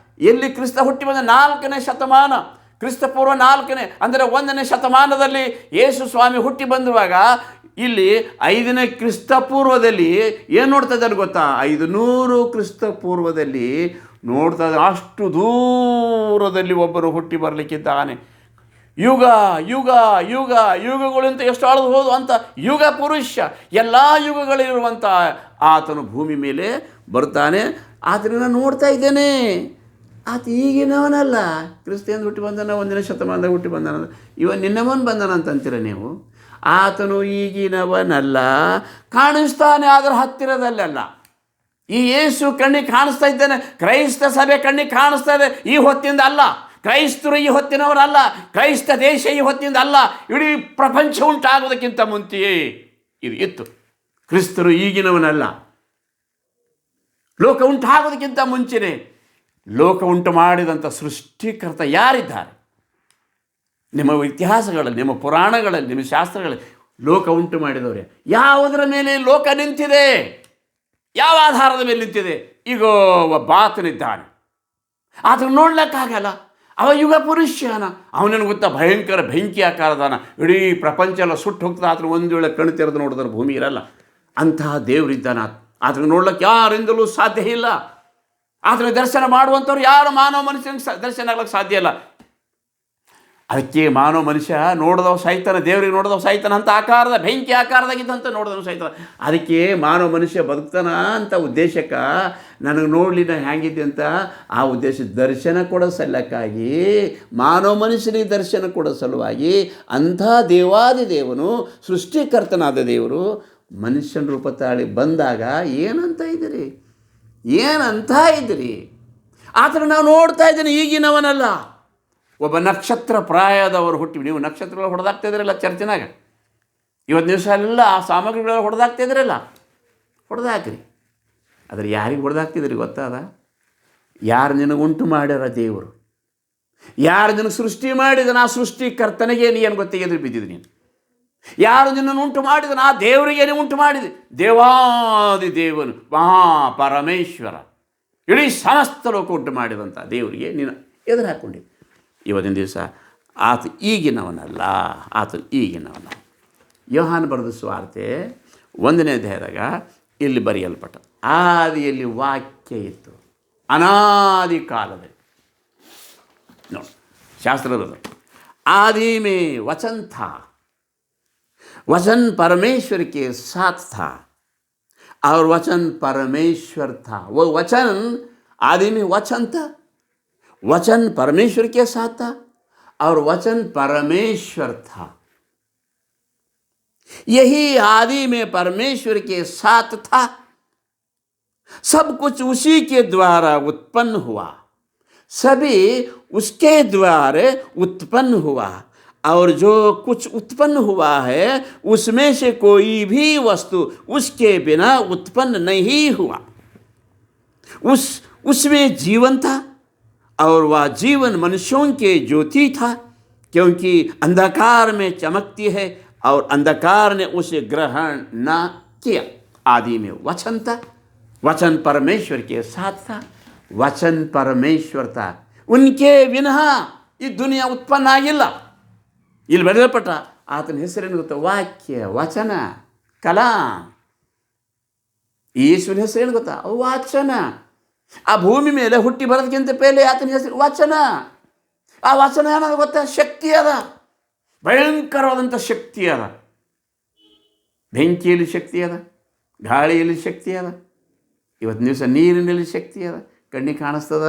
ಎಲ್ಲಿ ಕ್ರಿಸ್ತ ಹುಟ್ಟಿ ಬಂದ 4ನೇ ಶತಮಾನ, ಕ್ರಿಸ್ತ ಪೂರ್ವ 4ನೇ ಅಂದರೆ 1ನೇ ಶತಮಾನದಲ್ಲಿ ಯೇಸು ಸ್ವಾಮಿ ಹುಟ್ಟಿ ಬಂದುವಾಗ ಇಲ್ಲಿ 5ನೇ ಕ್ರಿಸ್ತಪೂರ್ವದಲ್ಲಿ ಏನು ನೋಡ್ತಾ ಇದ್ದಾರೆ ಗೊತ್ತಾ? 500 ಕ್ರಿಸ್ತಪೂರ್ವದಲ್ಲಿ ನೋಡ್ತಾ ಇದ್ದಾರೆ, ಅಷ್ಟು ದೂರದಲ್ಲಿ ಒಬ್ಬರು ಹುಟ್ಟಿ ಬರಲಿಕ್ಕಿದ್ದಾನೆ. ಯುಗ ಯುಗ ಯುಗ ಯುಗಗಳಿಂತ ಎಷ್ಟು ಆಳದು ಹೋದು ಅಂತ ಯುಗ ಪುರುಷ, ಎಲ್ಲ ಯುಗಗಳಿರುವಂಥ ಆತನು ಭೂಮಿ ಮೇಲೆ ಬರ್ತಾನೆ. ಆತನನ್ನು ನೋಡ್ತಾ ಇದ್ದೇನೆ. ಆತ ಈಗಿನವನಲ್ಲ, ಕ್ರಿಸ್ತೇಂದ್ರ ಹುಟ್ಟಿ ಬಂದನ, 1ನೇ ಶತಮಾನದಾಗ ಹುಟ್ಟಿ ಬಂದನ. ನಿನ್ನವನು ಬಂದನ ಅಂತಂತೀರ ನೀವು. ಆತನು ಈಗಿನವನಲ್ಲ, ಕಾಣಿಸ್ತಾನೆ, ಅದರ ಹತ್ತಿರದಲ್ಲೆಲ್ಲ. ಈ ಯೇಸು ಕಣ್ಣಿಗೆ ಕಾಣಿಸ್ತಾ ಇದ್ದೇನೆ, ಕ್ರೈಸ್ತ ಸಭೆ ಕಣ್ಣಿಗೆ ಕಾಣಿಸ್ತಾ ಇದೆ, ಈ ಹೊತ್ತಿಂದ ಅಲ್ಲ. ಕ್ರೈಸ್ತರು ಈ ಹೊತ್ತಿನವರಲ್ಲ, ಕ್ರೈಸ್ತ ದೇಶ ಈ ಹೊತ್ತಿಂದ ಅಲ್ಲ, ಇಡೀ ಪ್ರಪಂಚ ಉಂಟಾಗೋದಕ್ಕಿಂತ ಮುಂಚೆಯೇ ಇದು ಇತ್ತು. ಕ್ರಿಸ್ತರು ಈಗಿನವನಲ್ಲ, ಲೋಕ ಉಂಟಾಗೋದಕ್ಕಿಂತ ಮುಂಚೆನೇ ಲೋಕ ಉಂಟು ಮಾಡಿದಂಥ ಸೃಷ್ಟಿಕರ್ತ ಯಾರಿದ್ದಾರೆ? ನಿಮ್ಮ ಇತಿಹಾಸಗಳಲ್ಲಿ, ನಿಮ್ಮ ಪುರಾಣಗಳಲ್ಲಿ, ನಿಮ್ಮ ಶಾಸ್ತ್ರಗಳಲ್ಲಿ ಲೋಕ ಉಂಟು ಮಾಡಿದವರೇ. ಯಾವುದರ ಮೇಲೆ ಲೋಕ ನಿಂತಿದೆ? ಯಾವ ಆಧಾರದ ಮೇಲೆ ನಿಂತಿದೆ? ಈಗ ಒಬ್ಬ ಆತನಿದ್ದಾನೆ, ಆತನ ನೋಡ್ಲಿಕ್ಕಾಗಲ್ಲ. ಅವ ಯುಗ ಪುರುಷನ, ಅವನನ್ನು ಗೊತ್ತಾ ಭಯಂಕರ ಬೆಂಕಿ ಆಕಾರದಾನ, ಇಡೀ ಪ್ರಪಂಚ ಎಲ್ಲ ಸುಟ್ಟು ಹೋಗ್ತದೆ. ಆತನ ಒಂದು ವೇಳೆ ಕಣ್ಣು ತೆರೆದು ನೋಡಿದ್ರೆ ಭೂಮಿ ಇರಲ್ಲ. ಅಂತಹ ದೇವರಿದ್ದಾನೆ. ಆತನ ನೋಡ್ಲಿಕ್ಕೆ ಯಾರಿಂದಲೂ ಸಾಧ್ಯ ಇಲ್ಲ. ಆತನ ದರ್ಶನ ಮಾಡುವಂಥವ್ರು ಯಾರು ಮಾನವ ಮನುಷ್ಯನಿಗೆ ದರ್ಶನ ಆಗ್ಲಿಕ್ಕೆ ಸಾಧ್ಯ ಇಲ್ಲ. ಅದಕ್ಕೆ ಮಾನವ ಮನುಷ್ಯ ನೋಡಿದವ ಸೈತನ, ದೇವರಿಗೆ ನೋಡಿದವ ಸೈತನ ಅಂತ ಆಕಾರದ, ಬೆಂಕಿ ಆಕಾರದಾಗಿದ್ದಂತ ನೋಡಿದವ ಸೈತನ. ಅದಕ್ಕೆ ಮಾನವ ಮನುಷ್ಯ ಬದುಕ್ತಾನ ಅಂತ ಉದ್ದೇಶಕ್ಕೆ, ನನಗೆ ನೋಡಲಿ ನಾ ಹ್ಯಾಂಗಿದ್ದೆ ಅಂತ ಆ ಉದ್ದೇಶ ದರ್ಶನ ಕೊಡೋ ಸಲಕ್ಕಾಗಿ, ಮಾನವ ಮನುಷ್ಯನಿಗೆ ದರ್ಶನ ಕೊಡೋ ಸಲುವಾಗಿ ಅಂಥ ದೇವಾದಿ ದೇವನು, ಸೃಷ್ಟಿಕರ್ತನಾದ ದೇವರು ಮನುಷ್ಯನ ರೂಪ ತಾಳಿ ಬಂದಾಗ ಏನಂತ ಇದ್ದೀರಿ? ಏನಂತ ಇದ್ದೀರಿ? ಆತನ ನಾವು ನೋಡ್ತಾ ಇದ್ದೀನಿ, ಈಗಿನವನಲ್ಲ. ಒಬ್ಬ ನಕ್ಷತ್ರ ಪ್ರಾಯದವರು ಹುಟ್ಟಿ, ನೀವು ನಕ್ಷತ್ರಗಳು ಹೊಡೆದಾಗ್ತಿದ್ರಲ್ಲ ಚರ್ಚಿನಾಗ, ಇವತ್ತು ದಿವಸ ಎಲ್ಲ ಆ ಸಾಮಗ್ರಿಗಳೆಲ್ಲ ಹೊಡೆದಾಗ್ತಿದ್ರಲ್ಲ, ಹೊಡೆದಾಕ್ರಿ. ಆದರೆ ಯಾರಿಗೆ ಹೊಡೆದಾಗ್ತಿದ್ರಿ ಗೊತ್ತಾದ? ಯಾರು ನಿನಗೆ ಉಂಟು ಮಾಡ್ಯಾರ ದೇವರು, ಯಾರು ನಿನಗೆ ಸೃಷ್ಟಿ ಮಾಡಿದನು ಆ ಸೃಷ್ಟಿಕರ್ತನಿಗೆ ನೀ ಏನು ಗೊತ್ತಿಗೆ ಎದುರು ಬಿದ್ದಿದ್ದು ನೀನು. ಯಾರು ನಿನ್ನನ್ನು ಉಂಟು ಮಾಡಿದನು ಆ ದೇವರಿಗೆ ನೀವು ಉಂಟು ಮಾಡಿದೆ. ದೇವಾದಿ ದೇವನು, ಮಹಾಪರಮೇಶ್ವರ, ಇಡೀ ಸಮಸ್ತ ಲೋಕ ಉಂಟು ಮಾಡಿದಂಥ ದೇವರಿಗೆ ನೀನು ಎದುರು ಹಾಕ್ಕೊಂಡಿದ್ದೆ. ಇವತ್ತಿನ ದಿವಸ ಆತ ಈಗಿನವನಲ್ಲ, ಆತನು ಈಗಿನವನ. ಯೋಹಾನ ಬರೆದ ಸುವಾರ್ತೆ 1ನೇ ಅಧ್ಯಾಯದಾಗ ಇಲ್ಲಿ ಬರೆಯಲ್ಪಟ್ಟ, ಆದಿಯಲ್ಲಿ ವಾಕ್ಯ ಇತ್ತು, ಅನಾದಿ ಕಾಲದಲ್ಲಿ. ನೋಡಿ ಶಾಸ್ತ್ರದ आदि में वचन था, वचन परमेश्वर के साथ था और वचन परमेश्वर था. वो वचन आदि में वचन था, वचन परमेश्वर के साथ था और वचन परमेश्वर था. यही आदि में परमेश्वर के साथ था. सब कुछ उसी के द्वारा उत्पन्न हुआ, सभी उसके द्वारा उत्पन्न हुआ, और जो कुछ उत्पन्न हुआ है उसमें से कोई भी वस्तु उसके बिना उत्पन्न नहीं हुआ. उसमें जीवन था और वह जीवन मनुष्यों के ज्योति था, क्योंकि अंधकार में चमकती है और अंधकार ने उसे ग्रहण न किया. आदि में वचन था, वचन परमेश्वर के साथ था, वचन परमेश्वर था. उनके बिना ಈ ದುನಿಯಾ ಉತ್ಪನ್ನ ಆಗಿಲ್ಲ. ಇಲ್ಲಿ ಬರೆಯಲ್ಪಟ್ಟ ಆತನ ಹೆಸರೇನು ಗೊತ್ತಾ? ವಾಕ್ಯ, ವಚನ, ಕಲಾಂ. ಈ ಯೇಸುವಿನ ಹೆಸರೇನು ಗೊತ್ತಾ? ವಚನ. ಆ ಭೂಮಿ ಮೇಲೆ ಹುಟ್ಟಿ ಬರೋದಕ್ಕಿಂತ ಪೇಲೆ ಆತನ ಹೆಸರು ವಚನ. ಆ ವಚನ ಏನಾದ ಗೊತ್ತಾ? ಶಕ್ತಿ ಅದ, ಭಯಂಕರವಾದಂಥ ಶಕ್ತಿ ಅದ. ಬೆಂಕಿಯಲ್ಲಿ ಶಕ್ತಿ ಅದ, ಗಾಳಿಯಲ್ಲಿ ಶಕ್ತಿ ಅದ, ಇವತ್ತಿನ ದಿವಸ ನೀರಿನಲ್ಲಿ ಶಕ್ತಿ ಅದ. ಕಣ್ಣಿಗೆ ಕಾಣಿಸ್ತದ?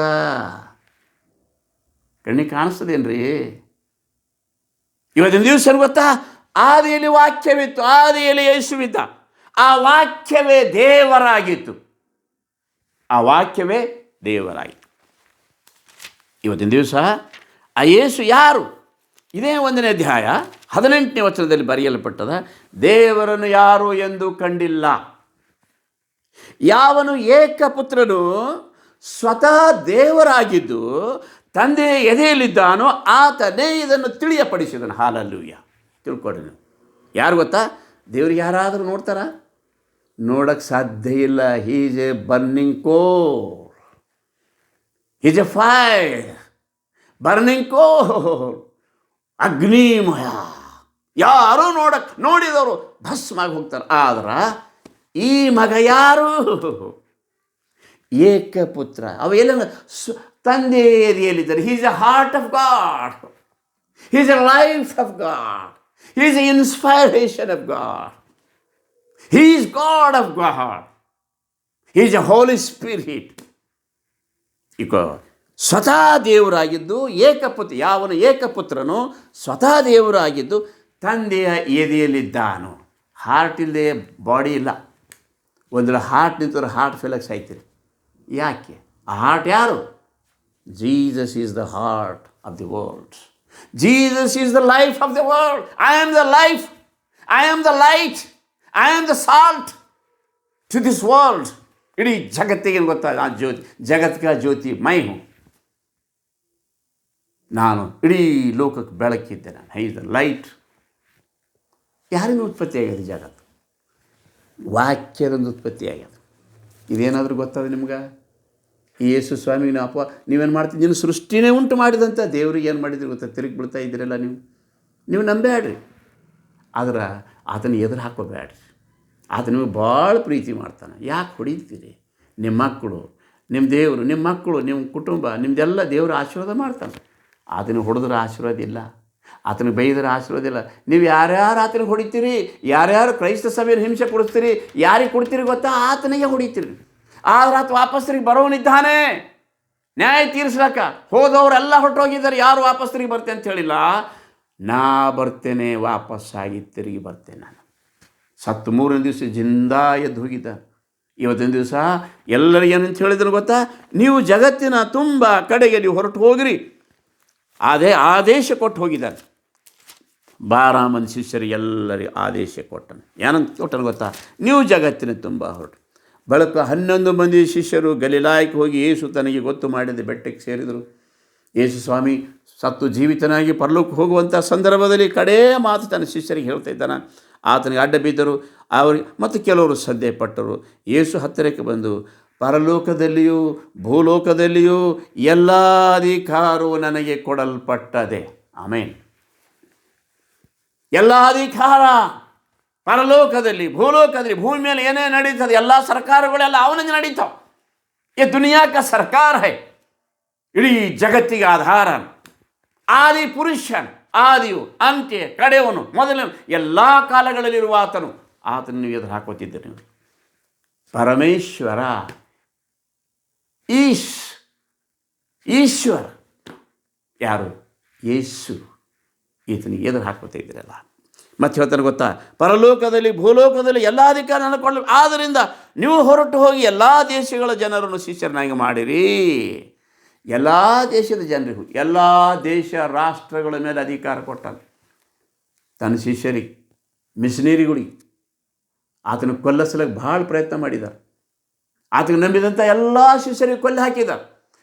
ಕಣ್ಣಿಗೆ ಕಾಣಿಸ್ತದೇನ್ರಿ? ಇವತ್ತಿನ ದಿವಸ ಗೊತ್ತಾ? ಆದಿಯಲ್ಲಿ ವಾಕ್ಯವಿತ್ತು, ಆದಿಯಲ್ಲಿ ಯೇಸುವಿದ್ದ. ಆ ವಾಕ್ಯವೇ ದೇವರಾಗಿತ್ತು, ಆ ವಾಕ್ಯವೇ ದೇವರಾಗಿತ್ತು. ಇವತ್ತಿನ ದಿವಸ ಆ ಯೇಸು ಯಾರು? ಇದೇ 1ನೇ ಅಧ್ಯಾಯ 18ನೇ ವಚನದಲ್ಲಿ ಬರೆಯಲ್ಪಟ್ಟದ, ದೇವರನ್ನು ಯಾರು ಎಂದು ಕಂಡಿಲ್ಲ. ಯಾವನು ಏಕಪುತ್ರನು ಸ್ವತಃ ದೇವರಾಗಿದ್ದು ತಂದೆಯ ಎದೆಯಲ್ಲಿದ್ದಾನೋ ಆತನೇ ಇದನ್ನು ತಿಳಿಯಪಡಿಸಿದನು. ಹಾಲೆಲೂಯಾ. ತಿಳ್ಕೊಡ್ರಿ ನೀವು. ಯಾರು ಗೊತ್ತಾ? ದೇವ್ರಿಗೆ ಯಾರಾದರೂ ನೋಡ್ತಾರ? ನೋಡಕ್ಕೆ ಸಾಧ್ಯ ಇಲ್ಲ. ಹೀ ಈಸ್ ಎ ಬರ್ನಿಂಗ್ ಕೋಲ್, ಈಸ್ ಎ ಫೈರ್, ಬರ್ನಿಂಗ್ ಕೋಲ್, ಅಗ್ನಿಮಯ. ಯಾರೂ ನೋಡಿದವರು ಭಸ್ಮಾಗಿ ಹೋಗ್ತಾರೆ. ಆದ್ರೆ ಈ ಮಗ ಯಾರು? ಏಕಪುತ್ರ. ಅವ ಎಲ್ಲ ತಂದೆ ಎದೆಯಲ್ಲಿದ್ದಾರೆ. Is a heart of God, is a life of God, is a inspiration of God, he is God of God, is a Holy Spirit. ಈಗ ಸ್ವತಃ ದೇವರಾಗಿದ್ದು ಏಕಪುತ್ರ, ಯಾವನು ಏಕಪುತ್ರನು ಸ್ವತಃ ದೇವರಾಗಿದ್ದು ತಂದೆಯ ಎದೆಯಲ್ಲಿದ್ದಾನು. ಹಾರ್ಟ್ ಇಲ್ಲದೆ ಬಾಡಿ ಇಲ್ಲ. ಒಂದರ ಹಾರ್ಟ್ ನಿಂತರೆ ಹಾರ್ಟ್ ಫೇಲಾಗಿ ಸಾಯ್ತೀರಿ. ಯಾಕೆ? ಆ ಹಾರ್ಟ್ ಯಾರು? Jesus is the heart of the world. Jesus is the life of the world. I am the life, I am the light, I am the salt to this world. ಇಡೀ ಜಗತ್ತಿಗೆ ಗೊತ್ತಾ ಆ ಜ್ಯೋತಿ, ಜಗತ್ಕ ಜ್ಯೋತಿ ಮೈ ಹೂँ. ನಾನು ಇಡೀ ಲೋಕಕ್ಕೆ ಬೆಳಕಿದ್ದೆ. ನಾನು ಹೈ ದ ಲೈಟ್. ಯಾರಿಂದ ಉತ್ಪತ್ತಿ ಆಗ್ಯದ ಜಗತ್ತು? ವಾಕ್ಯದಿಂದ ಉತ್ಪತ್ತಿ ಆಗ್ಯದ. ಇದೇನಾದರೂ ಗೊತ್ತದ ನಿಮ್ಗೆ? ಯೇಸು ಸ್ವಾಮಿನ ನೀವೇನು ಮಾಡ್ತೀವಿ? ನೀನು ಸೃಷ್ಟಿನೇ ಉಂಟು ಮಾಡಿದಂಥ ದೇವ್ರಿಗೆ ಏನು ಮಾಡಿದ್ರಿ ಗೊತ್ತಾ? ತಿರುಗಿ ಬಿಡ್ತಾ ಇದ್ದೀರಲ್ಲ ನೀವು ನಂಬೇಡ್ರಿ. ಆದ್ರೆ ಆತನ ಎದುರು ಹಾಕೋಬೇಡ್ರಿ. ಆತ ನಿಮಗೆ ಭಾಳ ಪ್ರೀತಿ ಮಾಡ್ತಾನೆ. ಯಾಕೆ ಹೊಡಿತೀರಿ? ನಿಮ್ಮ ಮಕ್ಕಳು, ನಿಮ್ಮ ದೇವರು, ನಿಮ್ಮ ಮಕ್ಕಳು, ನಿಮ್ಮ ಕುಟುಂಬ, ನಿಮ್ಮದೆಲ್ಲ ದೇವರು ಆಶೀರ್ವಾದ ಮಾಡ್ತಾನೆ. ಆತನಿಗೆ ಹೊಡೆದ್ರೆ ಆಶೀರ್ವಾದ ಇಲ್ಲ, ಆತನಿಗೆ ಬೈದ್ರೆ ಆಶೀರ್ವಾದ ಇಲ್ಲ. ನೀವು ಯಾರ್ಯಾರು ಆತನಿಗೆ ಹೊಡಿತೀರಿ, ಯಾರ್ಯಾರು ಕ್ರೈಸ್ತ ಸಭೆಯನ್ನು ಹಿಂಸೆ ಕೊಡಿಸ್ತೀರಿ, ಯಾರಿಗೆ ಕೊಡ್ತೀರಿ ಗೊತ್ತಾ? ಆತನಿಗೆ ಹೊಡಿತೀರಿ. ಆದ್ರೆ ಆತ ವಾಪಸ್ಸರಿಗೆ ಬರೋನಿದ್ದಾನೆ ನ್ಯಾಯ ತೀರಿಸ್ಲಾಕ. ಹೋದವರೆಲ್ಲ ಹೊರಟೋಗಿದ್ದಾರೆ, ಯಾರು ವಾಪಸ್ಸರಿಗೆ ಬರ್ತೇನೆ ಅಂತ ಹೇಳಿಲ್ಲ. ನಾ ಬರ್ತೇನೆ, ವಾಪಸ್ಸಾಗಿ ತಿರುಗಿ ಬರ್ತೇನೆ. ನಾನು ಸತ್ತು 3ನೇ ದಿವಸ ಜಿಂದಾ ಎದ್ದು ಹೋಗಿದ್ದ. ಇವತ್ತಿನ ದಿವಸ ಎಲ್ಲರಿಗೇನಂತ ಹೇಳಿದ್ರು ಗೊತ್ತಾ? ನೀವು ಜಗತ್ತಿನ ತುಂಬ ಕಡೆಗೆ ನೀವು ಹೊರಟು ಹೋಗಿರಿ. ಆದೇಶ ಕೊಟ್ಟು ಹೋಗಿದ್ದಾನೆ. 12 ಮಂದಿ ಶಿಷ್ಯರಿಗೆ ಎಲ್ಲರಿಗೂ ಆದೇಶ ಕೊಟ್ಟನು. ಏನಂತ ಕೊಟ್ಟನು ಗೊತ್ತಾ? ನೀವು ಜಗತ್ತಿನ ತುಂಬ ಹೊರಟು. ಬಳಿಕ 11 ಮಂದಿ ಶಿಷ್ಯರು ಗಲಿಲಾಯಕ್ಕೆ ಹೋಗಿ ಯೇಸು ತನಗೆ ಗೊತ್ತು ಮಾಡಿದ ಬೆಟ್ಟಕ್ಕೆ ಸೇರಿದರು. ಯೇಸು ಸ್ವಾಮಿ ಸತ್ತು ಜೀವಿತನಾಗಿ ಪರಲೋಕಕ್ಕೆ ಹೋಗುವಂಥ ಸಂದರ್ಭದಲ್ಲಿ ಕಡೇ ಮಾತು ತನ್ನ ಶಿಷ್ಯರಿಗೆ ಹೇಳ್ತಾ ಇದ್ದಾನೆ. ಆತನಿಗೆ ಅಡ್ಡ ಬಿದ್ದರು. ಅವರಿಗೆ ಮತ್ತು ಕೆಲವರು ಶ್ರದ್ಧೆ ಪಟ್ಟರು. ಯೇಸು ಹತ್ತಿರಕ್ಕೆ ಬಂದು, ಪರಲೋಕದಲ್ಲಿಯೂ ಭೂಲೋಕದಲ್ಲಿಯೂ ಎಲ್ಲ ಅಧಿಕಾರವು ನನಗೆ ಕೊಡಲ್ಪಟ್ಟದೆ. ಆಮೇನ್. ಎಲ್ಲ ಅಧಿಕಾರ ಪರಲೋಕದಲ್ಲಿ ಭೂಲೋಕದಲ್ಲಿ, ಭೂಮಿ ಮೇಲೆ ಏನೇ ನಡೀತದೆ ಎಲ್ಲ ಸರ್ಕಾರಗಳೆಲ್ಲ ಅವನಿಗೆ ನಡೀತಾವೆ. ಈ ದುನಿಯಾಕ ಸರ್ಕಾರ ಹೈ. ಇಡೀ ಜಗತ್ತಿಗೆ ಆಧಾರ ಆದಿ ಪುರುಷನ್, ಆದಿಯು ಅಂತ್ಯ ಕಡೆಯವನು ಮೊದಲನೇ ಎಲ್ಲ ಕಾಲಗಳಲ್ಲಿರುವ ಆತನು ನೀವು ಎದುರು ಹಾಕೋತಿದ್ದರು. ನೀವು ಪರಮೇಶ್ವರ, ಈಶ್ವರ ಯಾರು? ಯೇಸು. ಈತನಿಗೆ ಎದುರು ಹಾಕೋತಾ ಇದ್ದೀರಲ್ಲ. ಮತ್ತೆ ಹೇಳ್ತಾನೆ ಗೊತ್ತಾ? ಪರಲೋಕದಲ್ಲಿ ಭೂಲೋಕದಲ್ಲಿ ಎಲ್ಲ ಅಧಿಕಾರ ನನಗೆ. ಆದ್ದರಿಂದ ನೀವು ಹೊರಟು ಹೋಗಿ ಎಲ್ಲ ದೇಶಗಳ ಜನರನ್ನು ಶಿಷ್ಯರನ್ನಾಗಿ ಮಾಡಿರಿ. ಎಲ್ಲ ದೇಶದ ಜನರಿಗೂ, ಎಲ್ಲ ದೇಶ ರಾಷ್ಟ್ರಗಳ ಮೇಲೆ ಅಧಿಕಾರ ಕೊಟ್ಟಾನೆ ತನ್ನ ಶಿಷ್ಯರಿಗೆ, ಮಿಷನರಿಗಳಿಗೆ. ಆತನ ಕೊಲ್ಲಿಸಲಿಕ್ಕೆ ಭಾಳ ಪ್ರಯತ್ನ ಮಾಡಿದ್ದಾರೆ. ಆತನಿಗೆ ನಂಬಿದಂಥ ಎಲ್ಲ ಶಿಷ್ಯರಿಗೆ ಕೊಲ್ಲಿ ಹಾಕಿದ್ದಾರೆ.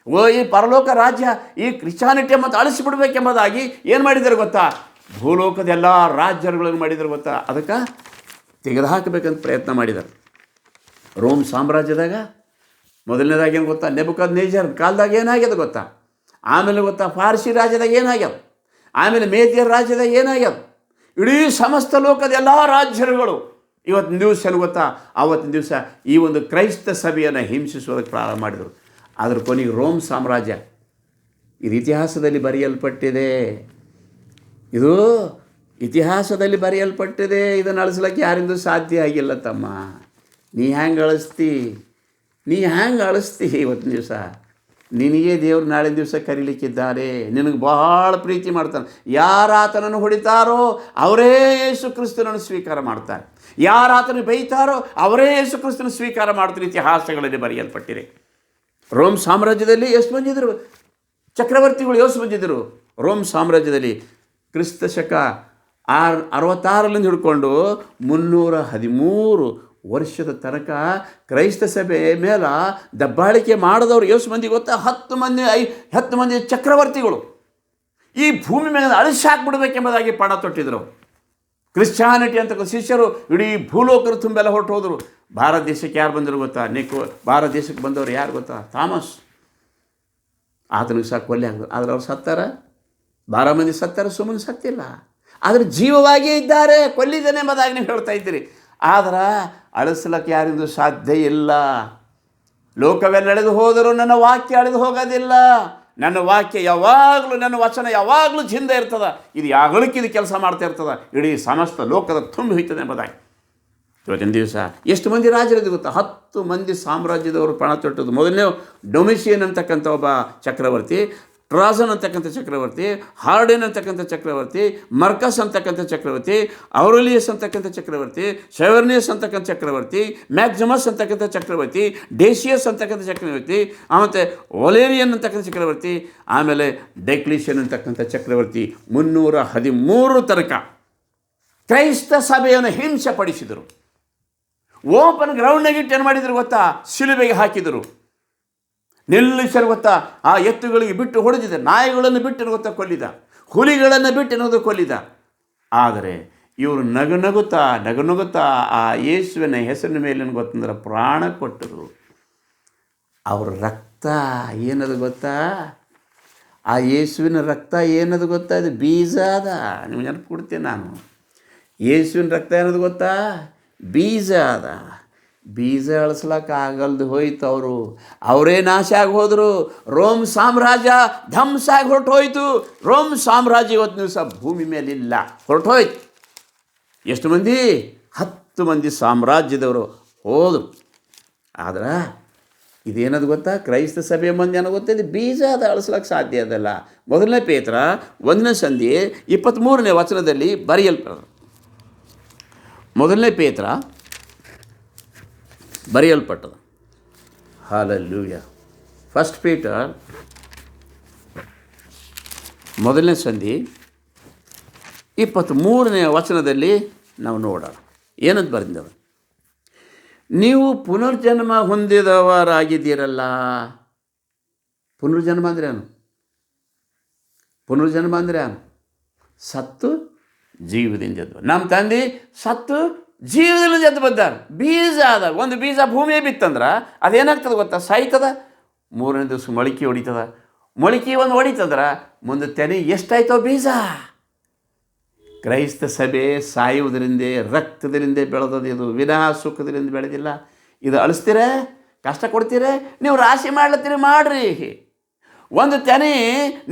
ಈ ಪರಲೋಕ ರಾಜ್ಯ, ಈ ಕ್ರಿಶ್ಚಾನಿಟಿ ಮತ್ತು ಅಳಿಸಿಬಿಡ್ಬೇಕೆಂಬುದಾಗಿ ಏನು ಮಾಡಿದ್ದಾರೆ ಗೊತ್ತಾ? ಭೂಲೋಕದ ಎಲ್ಲ ರಾಜ್ಯಗಳನ್ನು ಮಾಡಿದ್ದಾರೆ ಗೊತ್ತಾ? ಅದಕ್ಕೆ ತೆಗೆದುಹಾಕಬೇಕಂತ ಪ್ರಯತ್ನ ಮಾಡಿದ್ದಾರೆ. ರೋಮ್ ಸಾಮ್ರಾಜ್ಯದಾಗ ಮೊದಲನೇದಾಗಿ ಏನು ಗೊತ್ತಾ? ನೆಬೂಕದ್ನೆಚ್ಚರ್ ಕಾಲದಾಗ ಏನಾಗ್ಯದ ಗೊತ್ತಾ? ಆಮೇಲೆ ಗೊತ್ತಾ? ಪಾರ್ಸಿ ರಾಜ್ಯದಾಗ ಏನಾಗ್ಯದ? ಆಮೇಲೆ ಮೇದ್ಯರ ರಾಜ್ಯದಾಗ ಏನಾಗ್ಯದ? ಇಡೀ ಸಮಸ್ತ ಲೋಕದ ಎಲ್ಲ ರಾಜ್ಯಗಳು ಇವತ್ತಿನ ದಿವಸ ಏನು ಗೊತ್ತಾ? ಆವತ್ತಿನ ದಿವಸ ಈ ಒಂದು ಕ್ರೈಸ್ತ ಸಭೆಯನ್ನು ಹಿಂಸಿಸೋದಕ್ಕೆ ಪ್ರಾರಂಭ ಮಾಡಿದರು. ಅದ್ರ ಕೊನೆಗೆ ರೋಮ್ ಸಾಮ್ರಾಜ್ಯ. ಇದು ಇತಿಹಾಸದಲ್ಲಿ ಬರೆಯಲ್ಪಟ್ಟಿದೆ. ಇದು ಇತಿಹಾಸದಲ್ಲಿ ಬರೆಯಲ್ಪಟ್ಟಿದೆ. ಇದನ್ನು ಅಳಿಸ್ಲಿಕ್ಕೆ ಯಾರಿಂದೂ ಸಾಧ್ಯ ಆಗಿಲ್ಲ ತಮ್ಮ. ನೀ ಹ್ಯಾಂಗೆ ಅಳಿಸ್ತಿ ಇವತ್ತಿನ ದಿವಸ? ನಿನಗೆ ದೇವ್ರು ನಾಳಿನ ದಿವಸ ಕರೀಲಿಕ್ಕಿದ್ದಾರೆ. ನಿನಗೆ ಬಹಳ ಪ್ರೀತಿ ಮಾಡ್ತಾನೆ. ಯಾರು ಆತನನ್ನು ಹೊಡಿತಾರೋ ಅವರೇ ಯೇಸು ಕ್ರಿಸ್ತನನ್ನು ಸ್ವೀಕಾರ ಮಾಡ್ತಾರೆ. ಯಾರು ಆತನ ಬೈತಾರೋ ಅವರೇ ಯೇಸು ಕ್ರಿಸ್ತನ ಸ್ವೀಕಾರ ಮಾಡ್ತಾರೆ. ಇತಿಹಾಸಗಳಲ್ಲಿ ಬರೆಯಲ್ಪಟ್ಟಿದೆ. ರೋಮ್ ಸಾಮ್ರಾಜ್ಯದಲ್ಲಿ ಎಷ್ಟು ಬಂದಿದ್ದರು ಚಕ್ರವರ್ತಿಗಳು? ಎಷ್ಟು ಬಂದಿದ್ದರು ರೋಮ್ ಸಾಮ್ರಾಜ್ಯದಲ್ಲಿ? ಕ್ರಿಸ್ತ ಶಕ 66 ಹಿಡ್ಕೊಂಡು 313 ವರ್ಷದ ತನಕ ಕ್ರೈಸ್ತ ಸಭೆ ಮೇಲೆ ದಬ್ಬಾಳಿಕೆ ಮಾಡಿದವರು ಎಷ್ಟು ಮಂದಿ ಗೊತ್ತಾ? 10 ಮಂದಿ ಚಕ್ರವರ್ತಿಗಳು ಈ ಭೂಮಿ ಮೇಲೆ ಅಳಿಸಿ ಹಾಕ್ಬಿಡ್ಬೇಕೆಂಬುದಾಗಿ ಪಣ ತೊಟ್ಟಿದ್ರು. ಕ್ರಿಶ್ಚಾನಿಟಿ ಅಂತ ಶಿಷ್ಯರು ಇಡೀ ಭೂಲೋಕರು ತುಂಬೆಲ್ಲ ಹೊರಟು ಹೋದರು. ಭಾರತ ದೇಶಕ್ಕೆ ಯಾರು ಬಂದರು ಗೊತ್ತಾ? ಭಾರತ ದೇಶಕ್ಕೆ ಬಂದವರು ಯಾರು ಗೊತ್ತಾ? ಥಾಮಸ್. ಆತನಿಗೆ ಸಹ ಕೊಲೆ ಆಗ್ತದೆ. ಆದರೆ ಅವ್ರು ಸತ್ತಾರ? 12 ಮಂದಿ ಸತ್ತಾರ, ಸುಮ್ಮನೆ ಸತ್ತಿಲ್ಲ. ಆದರೆ ಜೀವವಾಗಿಯೇ ಇದ್ದಾರೆ, ಕೊಲ್ಲಿದ್ದೇನೆ ಎಂಬುದಾಗಿ ನೀವು ಹೇಳ್ತಾ ಇದ್ದೀರಿ. ಆದ್ರೆ ಅಳಿಸ್ಲಕ್ಕೆ ಯಾರಿಗೂ ಸಾಧ್ಯ ಇಲ್ಲ. ಲೋಕವೆಲ್ಲ ಅಳೆದು ಹೋದರೂ ನನ್ನ ವಾಕ್ಯ ಅಳೆದು ಹೋಗೋದಿಲ್ಲ. ನನ್ನ ವಾಕ್ಯ ಯಾವಾಗಲೂ, ನನ್ನ ವಚನ ಯಾವಾಗಲೂ ಜಿಂದ ಇರ್ತದೆ. ಇದು ಯಾವಾಗಲೂ ಇದು ಕೆಲಸ ಮಾಡ್ತಾ ಇರ್ತದೆ, ಇಡೀ ಸಮಸ್ತ ಲೋಕದ ತುಂಬಿ ಹೋಯ್ತದೆ ಎಂಬುದಾಗಿ. ಇವತ್ತಿನ ದಿವಸ ಎಷ್ಟು ಮಂದಿ ರಾಜರಿದ್ದು ಗೊತ್ತಾ? 10 ಮಂದಿ ಸಾಮ್ರಾಜ್ಯದವರು ಪಣ ತೊಟ್ಟದ್ದು. ಮೊದಲನೇ ಡೊಮಿಷಿಯನ್ ಅಂತಕ್ಕಂಥ ಒಬ್ಬ ಚಕ್ರವರ್ತಿ, ಟ್ರಾಜನ್ ಅಂತಕ್ಕಂಥ ಚಕ್ರವರ್ತಿ, ಹಾರ್ಡೆನ್ ಅಂತಕ್ಕಂಥ ಚಕ್ರವರ್ತಿ, ಮರ್ಕಸ್ ಅಂತಕ್ಕಂಥ ಚಕ್ರವರ್ತಿ, ಔರಲಿಯಸ್ ಅಂತಕ್ಕಂಥ ಚಕ್ರವರ್ತಿ, ಶೆವರ್ನಿಯಸ್ ಅಂತಕ್ಕಂಥ ಚಕ್ರವರ್ತಿ, ಮ್ಯಾಕ್ಸಿಮಸ್ ಅಂತಕ್ಕಂಥ ಚಕ್ರವರ್ತಿ, ಡೇಸಿಯಸ್ ಅಂತಕ್ಕಂಥ ಚಕ್ರವರ್ತಿ, ಮತ್ತು ಒಲೇರಿಯನ್ ಅಂತಕ್ಕಂಥ ಚಕ್ರವರ್ತಿ, ಆಮೇಲೆ ಡೆಕ್ಲಿಷಿಯನ್ ಅಂತಕ್ಕಂಥ ಚಕ್ರವರ್ತಿ. 313 ತನಕ ಕ್ರೈಸ್ತ ಸಭೆಯನ್ನು ಹಿಂಸೆ ಪಡಿಸಿದರು. ಓಪನ್ ಗ್ರೌಂಡ್ನಾಗಿಟ್ಟು ಏನು ಮಾಡಿದ್ರು ಗೊತ್ತಾ? ಶಿಲುಬೆಗೆ ಹಾಕಿದರು. ನಿಲ್ಲಿಸಲು ಗೊತ್ತಾ? ಆ ಎತ್ತುಗಳಿಗೆ ಬಿಟ್ಟು ಹೊಡೆದಿದೆ, ನಾಯಿಗಳನ್ನು ಬಿಟ್ಟು ಗೊತ್ತಾ ಕೊಲ್ಲಿದ, ಹುಲಿಗಳನ್ನು ಬಿಟ್ಟು ಅನ್ನೋದು ಕೊಲ್ಲಿದ. ಆದರೆ ಇವರು ನಗುನಗುತ್ತಾ ಆ ಯೇಸುವಿನ ಹೆಸರಿನ ಮೇಲೆ ಗೊತ್ತಂದ್ರೆ ಪ್ರಾಣ ಕೊಟ್ಟರು. ಅವ್ರ ರಕ್ತ ಏನದು ಗೊತ್ತಾ? ಆ ಯೇಸುವಿನ ರಕ್ತ ಏನದು ಗೊತ್ತಾ? ಇದು ಬೀಜ ಅದ. ನಿಮ್ಗೆ ನೆನಪು ಕೊಡ್ತೇನೆ ನಾನು. ಯೇಸುವಿನ ರಕ್ತ ಏನದು ಗೊತ್ತಾ? ಬೀಜ ಅದ. ಬೀಜ ಅಳಿಸ್ಲಕ್ಕೆ ಆಗಲ್ದು ಹೋಯ್ತು. ಅವರೇ ನಾಶ ಆಗಿ ಹೋದರು. ರೋಮ್ ಸಾಮ್ರಾಜ್ಯ ಧ್ವಂಸ ಆಗಿ ಹೊರಟೋಯ್ತು. ರೋಮ್ ಸಾಮ್ರಾಜ್ಯ ಇವತ್ತು ದಿವಸ ಭೂಮಿ ಮೇಲಿಲ್ಲ, ಹೊರಟೋಯ್ತು. ಎಷ್ಟು ಮಂದಿ? 10 ಮಂದಿ ಸಾಮ್ರಾಜ್ಯದವರು ಹೋದರು. ಆದ್ರೆ ಇದೇನದು ಗೊತ್ತಾ? ಕ್ರೈಸ್ತ ಸಭೆಯ ಮಂದಿ ಅನ್ನೋ ಗೊತ್ತಾ? ಇದು ಬೀಜ ಅದು ಅಳಿಸ್ಲಕ್ಕೆ ಸಾಧ್ಯ ಅದಲ್ಲ. ಮೊದಲನೇ ಪೇತ್ರ 1ನೇ ಸಂಧಿ 23ನೇ ವಚನದಲ್ಲಿ ಬರೆಯಲ್ಪಟ್ಟது. ಮೊದಲನೇ ಪೇತ್ರ ಬರೆಯಲ್ಪಟ್ಟದು. ಹಾಲೆಲೂಯಾ. ಫಸ್ಟ್ ಪೀಟರ್ 1ನೇ ಸಂಧಿ 23ನೇ ವಚನದಲ್ಲಿ ನಾವು ನೋಡೋಣ ಏನಂತ ಬರೆದಿದ್ದಾವೆ. ನೀವು ಪುನರ್ಜನ್ಮ ಹೊಂದಿದವರಾಗಿದ್ದೀರಲ್ಲ. ಪುನರ್ಜನ್ಮ ಅಂದರೆ ಏನು? ಪುನರ್ಜನ್ಮ ಅಂದರೆ ಏನು? ಸತ್ತು ಜೀವದಿಂದ ಎದ್ದು. ನಮ್ಮ ತಂದೆ ಸತ್ತು ಜೀವದಲ್ಲಿ ಎದ್ದು ಬಂದಾರ. ಬೀಜ ಅದ. ಒಂದು ಬೀಜ ಭೂಮಿಯೇ ಬಿತ್ತಂದ್ರೆ ಅದೇನಾಗ್ತದೆ ಗೊತ್ತಾ? ಸಾಯ್ತದ. 3ನೇ ದಿವಸ ಮೊಳಕೆ ಹೊಡಿತದ. ಮೊಳಕೆ ಒಂದು ಹೊಡಿತಂದ್ರೆ ಮುಂದೆ ತೆನೆ ಎಷ್ಟಾಯ್ತೋ ಬೀಜ. ಕ್ರೈಸ್ತ ಸಭೆ ಸಾಯುವುದರಿಂದ, ರಕ್ತದಲ್ಲಿಂದ ಬೆಳೆದದು. ಇದು ವಿನಾ ಸುಖದಿಂದ ಬೆಳೆದಿಲ್ಲ. ಇದು ಅಳಿಸ್ತೀರ, ಕಷ್ಟ ಕೊಡ್ತೀರ, ನೀವು ರಾಶಿ ಮಾಡ್ಲತ್ತೀರಿ, ಮಾಡ್ರಿ. ಒಂದು ತೆನೆ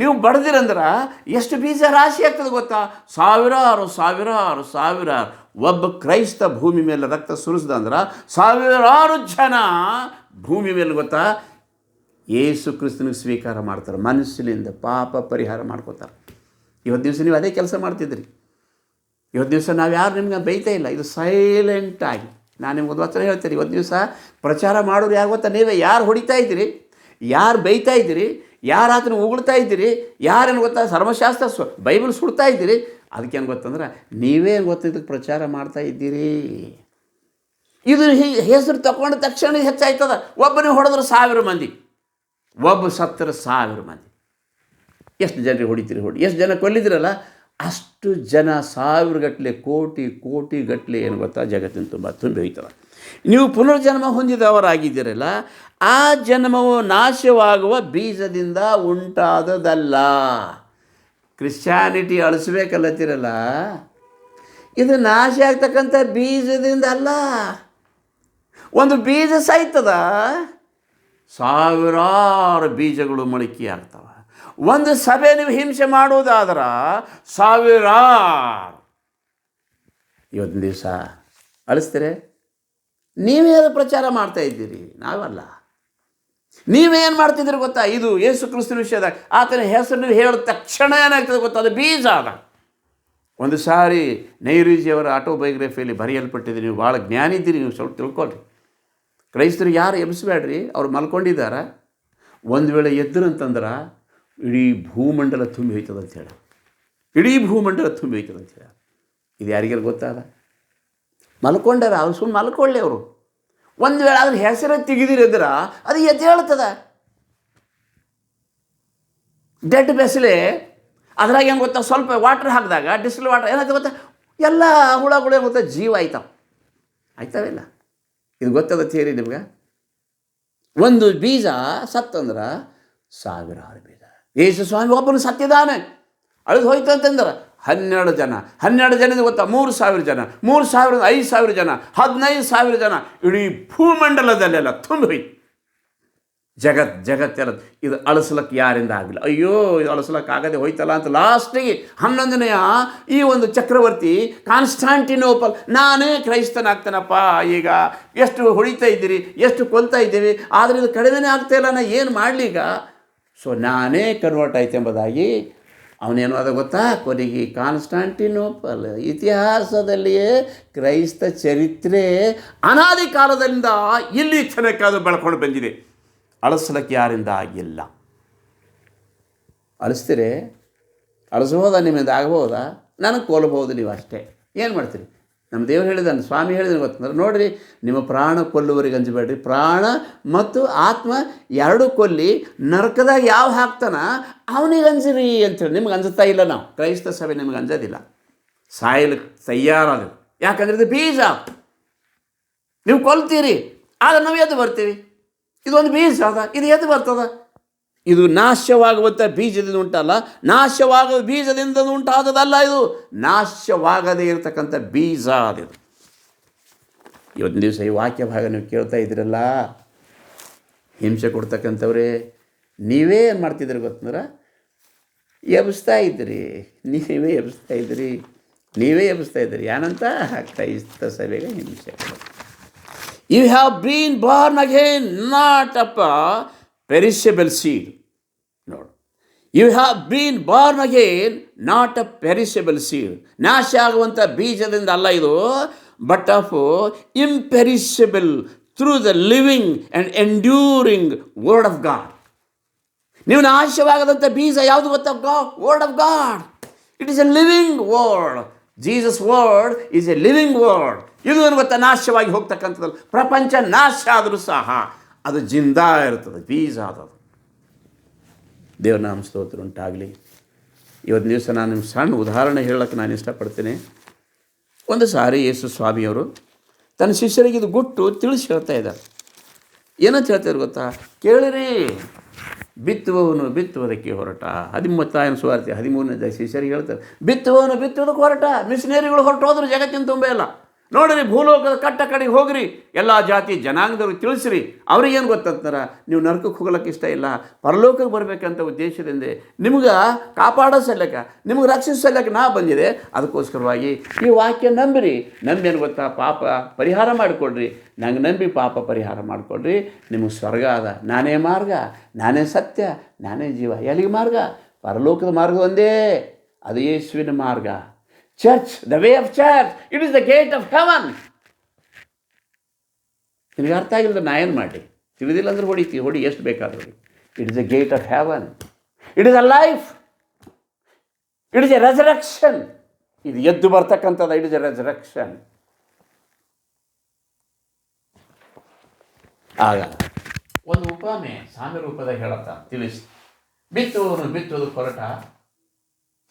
ನೀವು ಬಡ್ದಿರಂದ್ರೆ ಎಷ್ಟು ಬೀಜ ರಾಶಿ ಆಗ್ತದೆ ಗೊತ್ತಾ? ಸಾವಿರಾರು ಸಾವಿರಾರು ಸಾವಿರಾರು. ಒಬ್ಬ ಕ್ರೈಸ್ತ ಭೂಮಿ ಮೇಲೆ ರಕ್ತ ಸುರಿಸ್ದ ಅಂದ್ರೆ ಸಾವಿರಾರು ಜನ ಭೂಮಿ ಮೇಲೆ ಗೊತ್ತಾ ಯೇಸು ಕ್ರಿಸ್ತನಿಗೆ ಸ್ವೀಕಾರ ಮಾಡ್ತಾರೆ. ಮನಸ್ಸಿನಿಂದ ಪಾಪ ಪರಿಹಾರ ಮಾಡ್ಕೋತಾರೆ. ಇವತ್ತು ದಿವಸ ನೀವು ಅದೇ ಕೆಲಸ ಮಾಡ್ತಿದ್ರಿ. ಇವತ್ತು ದಿವಸ ನಾವು ಯಾರು ನಿಮ್ಗೆ ಬೈತಾ ಇಲ್ಲ. ಇದು ಸೈಲೆಂಟಾಗಿ ನಾನು ನಿಮ್ಗೆ ಒಂದು ವಚನ ಹೇಳ್ತೀನಿ. ಇವತ್ತು ದಿವಸ ಪ್ರಚಾರ ಮಾಡೋರು ಯಾರು ಗೊತ್ತಾ? ನೀವೇ. ಯಾರು ಹೊಡಿತಾ ಇದ್ದೀರಿ, ಯಾರು ಬೈತಾ ಇದ್ದೀರಿ, ಯಾರು ಆತನ ಉಗುಳ್ತಾ ಇದ್ದೀರಿ, ಯಾರೇನು ಗೊತ್ತಾ? ಧರ್ಮಶಾಸ್ತ್ರ ಬೈಬಲ್ ಸುಡ್ತಾ ಇದ್ದೀರಿ. ಅದಕ್ಕೇನು ಗೊತ್ತಂದ್ರೆ ನೀವೇ ಗೊತ್ತಿದ್ದಕ್ಕೆ ಪ್ರಚಾರ ಮಾಡ್ತಾ ಇದ್ದೀರಿ. ಇದು ಹೆಸರು ತಗೊಂಡ ತಕ್ಷಣ ಹೆಚ್ಚಾಯ್ತದ. ಒಬ್ಬನೇ ಹೊಡೆದ್ರೆ 1000 ಮಂದಿ, ಒಬ್ಬ ಸತ್ತರ 1000 ಮಂದಿ. ಎಷ್ಟು ಜನರಿಗೆ ಹೊಡಿತೀರಿ? ಎಷ್ಟು ಜನ ಕೊಲ್ಲಿದ್ದೀರಲ್ಲ ಅಷ್ಟು ಜನ 1000 ಗಟ್ಟಲೆ, ಕೋಟಿ ಕೋಟಿ ಗಟ್ಟಲೆ ಏನು ಗೊತ್ತಾ? ಜಗತ್ತಿನ ತುಂಬ ತುಂಬಿ ಹೋಯ್ತದೆ. ನೀವು ಪುನರ್ಜನ್ಮ ಹೊಂದಿದವರಾಗಿದ್ದೀರಲ್ಲ, ಆ ಜನ್ಮವು ನಾಶವಾಗುವ ಬೀಜದಿಂದ ಉಂಟಾದದಲ್ಲ. ಕ್ರಿಶ್ಚಾನಿಟಿ ಅಳಿಸ್ಬೇಕಲ್ಲತ್ತಿರಲ್ಲ, ಇದು ನಾಶ ಆಗ್ತಕ್ಕಂಥ ಬೀಜದಿಂದ ಅಲ್ಲ. ಒಂದು ಬೀಜ ಸಾಯ್ತದ, ಸಾವಿರಾರು ಬೀಜಗಳು ಮೊಳಕೆ ಆಗ್ತವೆ. ಒಂದು ಸಭೆ ನೀವು ಹಿಂಸೆ ಮಾಡುವುದಾದ್ರೆ ಸಾವಿರಾರು. ಇವತ್ತಿನ ದಿವಸ ಅಳಿಸ್ತೀರೆ? ನೀವೇ ಅದು ಪ್ರಚಾರ ಮಾಡ್ತಾ ಇದ್ದೀರಿ, ನಾವಲ್ಲ. ನೀವೇನು ಮಾಡ್ತಿದ್ದೀರಿ ಗೊತ್ತಾ? ಇದು ಯೇಸು ಕ್ರಿಸ್ತನ ವಿಷಯದಾಗ ಆತನ ಹೆಸರು ನೀವು ಹೇಳಿದ ತಕ್ಷಣ ಏನಾಗ್ತದೆ ಗೊತ್ತಾ? ಅದು ಬೀಜ ಅದ. ಒಂದು ಸಾರಿ ನೈರೀಜಿಯವರ ಆಟೋಬಯೋಗ್ರಫಿಯಲ್ಲಿ ಬರೆಯಲ್ಪಟ್ಟಿದೆ. ನೀವು ಭಾಳ ಜ್ಞಾನಿ ಇದ್ದೀರಿ, ನೀವು ಸ್ವಲ್ಪ ತಿಳ್ಕೊಳ್ರಿ. ಕ್ರೈಸ್ತರು ಯಾರು ಎಬ್ಬಿಸಬೇಡ್ರಿ, ಅವ್ರು ಮಲ್ಕೊಂಡಿದ್ದಾರ. ಒಂದು ವೇಳೆ ಎದ್ರು ಅಂತಂದ್ರೆ ಇಡೀ ಭೂಮಂಡಲ ತುಂಬಿ ಹೋಯ್ತದೆ ಅಂತೇಳಿ. ಇಡೀ ಭೂಮಂಡಲ ತುಂಬಿ ಹೋಯ್ತದೆ ಅಂತೇಳಿ. ಇದು ಯಾರಿಗಾರು ಗೊತ್ತಾದ? ಮಲ್ಕೊಂಡಾರ, ಅವ್ರು ಸುಮ್ಮನೆ ಮಲ್ಕೊಳ್ಳಿ. ಅವರು ಒಂದು ವೇಳೆ ಅದ್ರ ಹೆಸರು ತೆಗೆದಿರಿದ್ರೆ ಅದು ಎದ್ದು ಹೇಳ್ತದ. ಡೆಡ್ ಬೆಸಲೆ ಅದ್ರಾಗ ಏನು ಗೊತ್ತಾ? ಸ್ವಲ್ಪ ವಾಟ್ರ್ ಹಾಕಿದಾಗ ಡಿಸ್ಟಿಲ್ ವಾಟರ್ ಏನಾಗ್ತದೆ ಗೊತ್ತಾ? ಎಲ್ಲ ಹುಳಗಳು ಏನು ಗೊತ್ತಾ? ಜೀವ ಆಯ್ತಾವಿಲ್ಲ. ಇದು ಗೊತ್ತದ ಥಿಯರಿ ನಿಮ್ಗೆ? ಒಂದು ಬೀಜ ಸತ್ತಂದ್ರೆ ಸಾವಿರಾರು ಬೀಜ. ಯೇಸು ಸ್ವಾಮಿ ಒಬ್ಬನು ಸತ್ತಿದ್ದಾನೆ, ಅಳಿದು ಹೋಯ್ತು ಅಂತಂದ್ರೆ 12 ಜನ. 12 ಜನದ ಗೊತ್ತಾ 3,000 ಜನ, 3,000 5,000 ಜನ, 15,000 ಜನ, ಇಡೀ ಭೂಮಂಡಲದಲ್ಲೆಲ್ಲ ತುಂಬಿತ್ತು. ಜಗತ್ತೆಲ್ಲ ಇದು ಅಳಿಸ್ಲಕ್ಕೆ ಯಾರಿಂದ ಆಗಲಿಲ್ಲ. ಅಯ್ಯೋ ಇದು ಅಳಿಸ್ಲಕ್ಕೆ ಆಗದೆ ಹೋಯ್ತಲ್ಲ ಅಂತ ಲಾಸ್ಟಿಗೆ 11ನೆಯ ಈ ಒಂದು ಚಕ್ರವರ್ತಿ ಕಾನ್ಸ್ಟಾಂಟಿನೋಪಲ್, ನಾನೇ ಕ್ರೈಸ್ತನಾಗ್ತಾನಪ್ಪ, ಈಗ ಎಷ್ಟು ಹೊಡಿತಾ ಇದ್ದೀರಿ, ಎಷ್ಟು ಕೊಲ್ತಾ ಇದ್ದೀವಿ, ಆದರೆ ಇದು ಕಡಿಮೆನೇ ಆಗ್ತಾ ಇಲ್ಲ, ನಾ ಏನು ಮಾಡಲಿ ಈಗ, ಸೊ ನಾನೇ ಕನ್ವರ್ಟ್ ಆಯ್ತು ಎಂಬುದಾಗಿ ಅವನೇನು ಅದ ಗೊತ್ತಾ, ಕೊನೆಗೆ ಕಾನ್ಸ್ಟಾಂಟಿನೋಪಲ್ ಇತಿಹಾಸದಲ್ಲಿಯೇ ಕ್ರೈಸ್ತ ಚರಿತ್ರೆ ಅನಾದಿ ಕಾಲದಿಂದ ಇಲ್ಲಿ ತನಕ ಬೆಳ್ಕೊಂಡು ಬಂದಿದೆ. ಅಳಿಸ್ಲಿಕ್ಕೆ ಯಾರಿಂದ ಆಗಿಲ್ಲ. ಅಳಿಸ್ತೀರಿ, ಅಳಿಸ್ಬೋದಾ, ನಿಮ್ಮಿಂದ ಆಗ್ಬೋದಾ, ನನಗೆ ಕೊಲ್ಲಬಹುದು ನೀವು ಅಷ್ಟೇ. ಏನು ಮಾಡ್ತೀರಿ? ನಮ್ಮ ದೇವರು ಹೇಳಿದಾನೆ, ಸ್ವಾಮಿ ಹೇಳಿದಾನೆ ಗೊತ್ತಂದ್ರೆ, ನೋಡಿರಿ ನಿಮ್ಮ ಪ್ರಾಣ ಕೊಲ್ಲುವರಿಗೆ ಅಂಜಬೇಡ್ರಿ, ಪ್ರಾಣ ಮತ್ತು ಆತ್ಮ ಎರಡೂ ಕೊಲ್ಲಿ ನರಕದಾಗ ಯಾವ ಹಾಕ್ತಾನ ಅವನಿಗೆ ಅಂಜಿರಿ ಅಂತೇಳಿ. ನಿಮ್ಗೆ ಅಂಜುತ್ತಾ ಇಲ್ಲ, ನಾವು ಕ್ರೈಸ್ತ ಸಭೆ ನಿಮ್ಗೆ ಅಂಜೋದಿಲ್ಲ, ಸಾಯಲಿಕ್ಕೆ ತಯಾರಾದ. ಯಾಕಂದರೆ ಇದು ಬೀಜ, ನೀವು ಕೊಲ್ತೀರಿ, ಆದರೆ ನಾವು ಎದ್ದು ಬರ್ತೀವಿ. ಇದೊಂದು ಬೀಜ ಅದ, ಇದು ಎದ್ದು ಬರ್ತದ. ಇದು ನಾಶವಾಗುವಂಥ ಬೀಜದಿಂದ ಉಂಟಲ್ಲ, ನಾಶವಾಗುವ ಬೀಜದಿಂದ ಉಂಟಾದದಲ್ಲ, ಇದು ನಾಶವಾಗದೇ ಇರತಕ್ಕಂಥ ಬೀಜ ಅದಿದು. ಇವತ್ತಿನ ದಿವಸ ಈ ವಾಕ್ಯ ಭಾಗ ನೀವು ಕೇಳ್ತಾ ಇದ್ದೀರಲ್ಲ, ಹಿಂಸೆ ಕೊಡ್ತಕ್ಕಂಥವ್ರೆ ನೀವೇ ಏನು ಮಾಡ್ತಿದ್ದೀರಿ ಗೊತ್ತಂದ್ರೆ, ಎಬ್ಬಿಸ್ತಾ ಇದ್ದೀರಿ, ನೀವೇ ಎಬ್ಬಿಸ್ತಾ ಇದ್ದೀರಿ. ಏನಂತ? ಕ್ರೈಸ್ತ ಸಭೆಗೆ ಹಿಂಸೆ. You have been born again, not of a perishable seed. No. You have been born again, not a perishable seed. ನಾಶ ಆಗುವಂಥ ಬೀಜದಿಂದ ಅಲ್ಲ ಇದು, but of imperishable through the living and enduring word of God. ನೀವು ನಾಶವಾಗದಂಥ ಬೀಜ ಯಾವುದು ಗೊತ್ತಾ? Word of God. It is a living word. Jesus word is a living word. ಇದು ಏನು ಗೊತ್ತಾ? ನಾಶವಾಗಿ ಹೋಗ್ತಕ್ಕಂಥದ್ದು. ಪ್ರಪಂಚ ನಾಶ ಆದರೂ ಸಹ ಅದು ಜಿಂದಾ ಇರ್ತದೆ, ಬೀಜ ಆದದು. ದೇವ್ರ ನಾಮ ಸ್ತೋತ್ರ ಉಂಟಾಗಲಿ. ಇವತ್ತಿನ ದಿವಸ ನಾನು ನಿಮ್ಗೆ ಸಣ್ಣ ಉದಾಹರಣೆ ಹೇಳೋಕ್ಕೆ ನಾನು ಇಷ್ಟಪಡ್ತೇನೆ. ಒಂದು ಸಾರಿ ಯೇಸು ಸ್ವಾಮಿಯವರು ತನ್ನ ಶಿಷ್ಯರಿಗೆ ಇದು ಗುಟ್ಟು ತಿಳಿಸಿ ಹೇಳ್ತಾ ಇದ್ದಾರೆ. ಏನಂತ ಹೇಳ್ತಾರೆ ಗೊತ್ತಾ? ಕೇಳಿರಿ, ಬಿತ್ತುವವನು ಬಿತ್ತುವುದಕ್ಕೆ ಹೊರಟ. 13ನೇ ಸುವಾರ್ತೆ 13ನೇ ಶಿಷ್ಯರಿಗೆ ಹೇಳ್ತಾರೆ, ಬಿತ್ತುವವನು ಬಿತ್ತುವುದಕ್ಕೆ ಹೊರಟ. ಮಿಷನರಿಗಳು ಹೊರಟೋದ್ರು ಜಗತ್ತಿನ ತುಂಬ ಎಲ್ಲ. ನೋಡಿರಿ, ಭೂಲೋಕದ ಕಟ್ಟ ಕಡೆಗೆ ಹೋಗ್ರಿ, ಎಲ್ಲ ಜಾತಿ ಜನಾಂಗದವ್ರಿಗೆ ತಿಳಿಸ್ರಿ. ಅವ್ರಿಗೇನು ಗೊತ್ತಂತಾರ, ನೀವು ನರಕಕ್ಕೆ ಹೋಗ್ಲಿಕ್ಕೆ ಇಷ್ಟ ಇಲ್ಲ, ಪರಲೋಕಕ್ಕೆ ಬರಬೇಕಂತ ಉದ್ದೇಶದಿಂದ ನಿಮ್ಗೆ ಕಾಪಾಡೋ ಸಲ್ಲಕ, ನಿಮ್ಗೆ ರಕ್ಷಿಸಲಕ್ಕೆ ನಾ ಬಂದಿದೆ. ಅದಕ್ಕೋಸ್ಕರವಾಗಿ ಈ ವಾಕ್ಯ ನಂಬಿರಿ. ನಂಬಿ ಏನು ಗೊತ್ತಾ? ಪಾಪ ಪರಿಹಾರ ಮಾಡಿಕೊಡ್ರಿ. ನಂಗೆ ನಂಬಿ ಪಾಪ ಪರಿಹಾರ ಮಾಡಿಕೊಡ್ರಿ, ನಿಮಗೆ ಸ್ವರ್ಗ ಅದ. ನಾನೇ ಮಾರ್ಗ, ನಾನೇ ಸತ್ಯ, ನಾನೇ ಜೀವ. ಎಲ್ಲಿಗೆ ಮಾರ್ಗ? ಪರಲೋಕದ ಮಾರ್ಗ ಒಂದೇ, ಅದು ಯೇಸುವಿನ ಮಾರ್ಗ. Church, the way of church, it is the gate of haven. ನಿನಗೆ ಅರ್ಥ ಆಗಿಲ್ಲ ನಾ ಏನು ಮಾಡಿ? ತಿಳಿದಿಲ್ಲ ಅಂದ್ರೆ ಹೊಡಿ ಎಷ್ಟು ಬೇಕಾದ್ರೂ ಹೊಡಿ. It is the gate of haven. It is a life. It is A resurrection. ಇದು ಎದ್ದು ಬರ್ತಕ್ಕಂಥದ್ದು. It is A resurrection. ಆಗ ಒಂದು ಉಪಮೆ ಸಾಮ್ಯ ರೂಪದಾಗ ಹೇಳತ್ತ ತಿಳಿಸಿ. ಬಿತ್ತುವವನು ಬಿತ್ತುವುದು ಹೊರಟ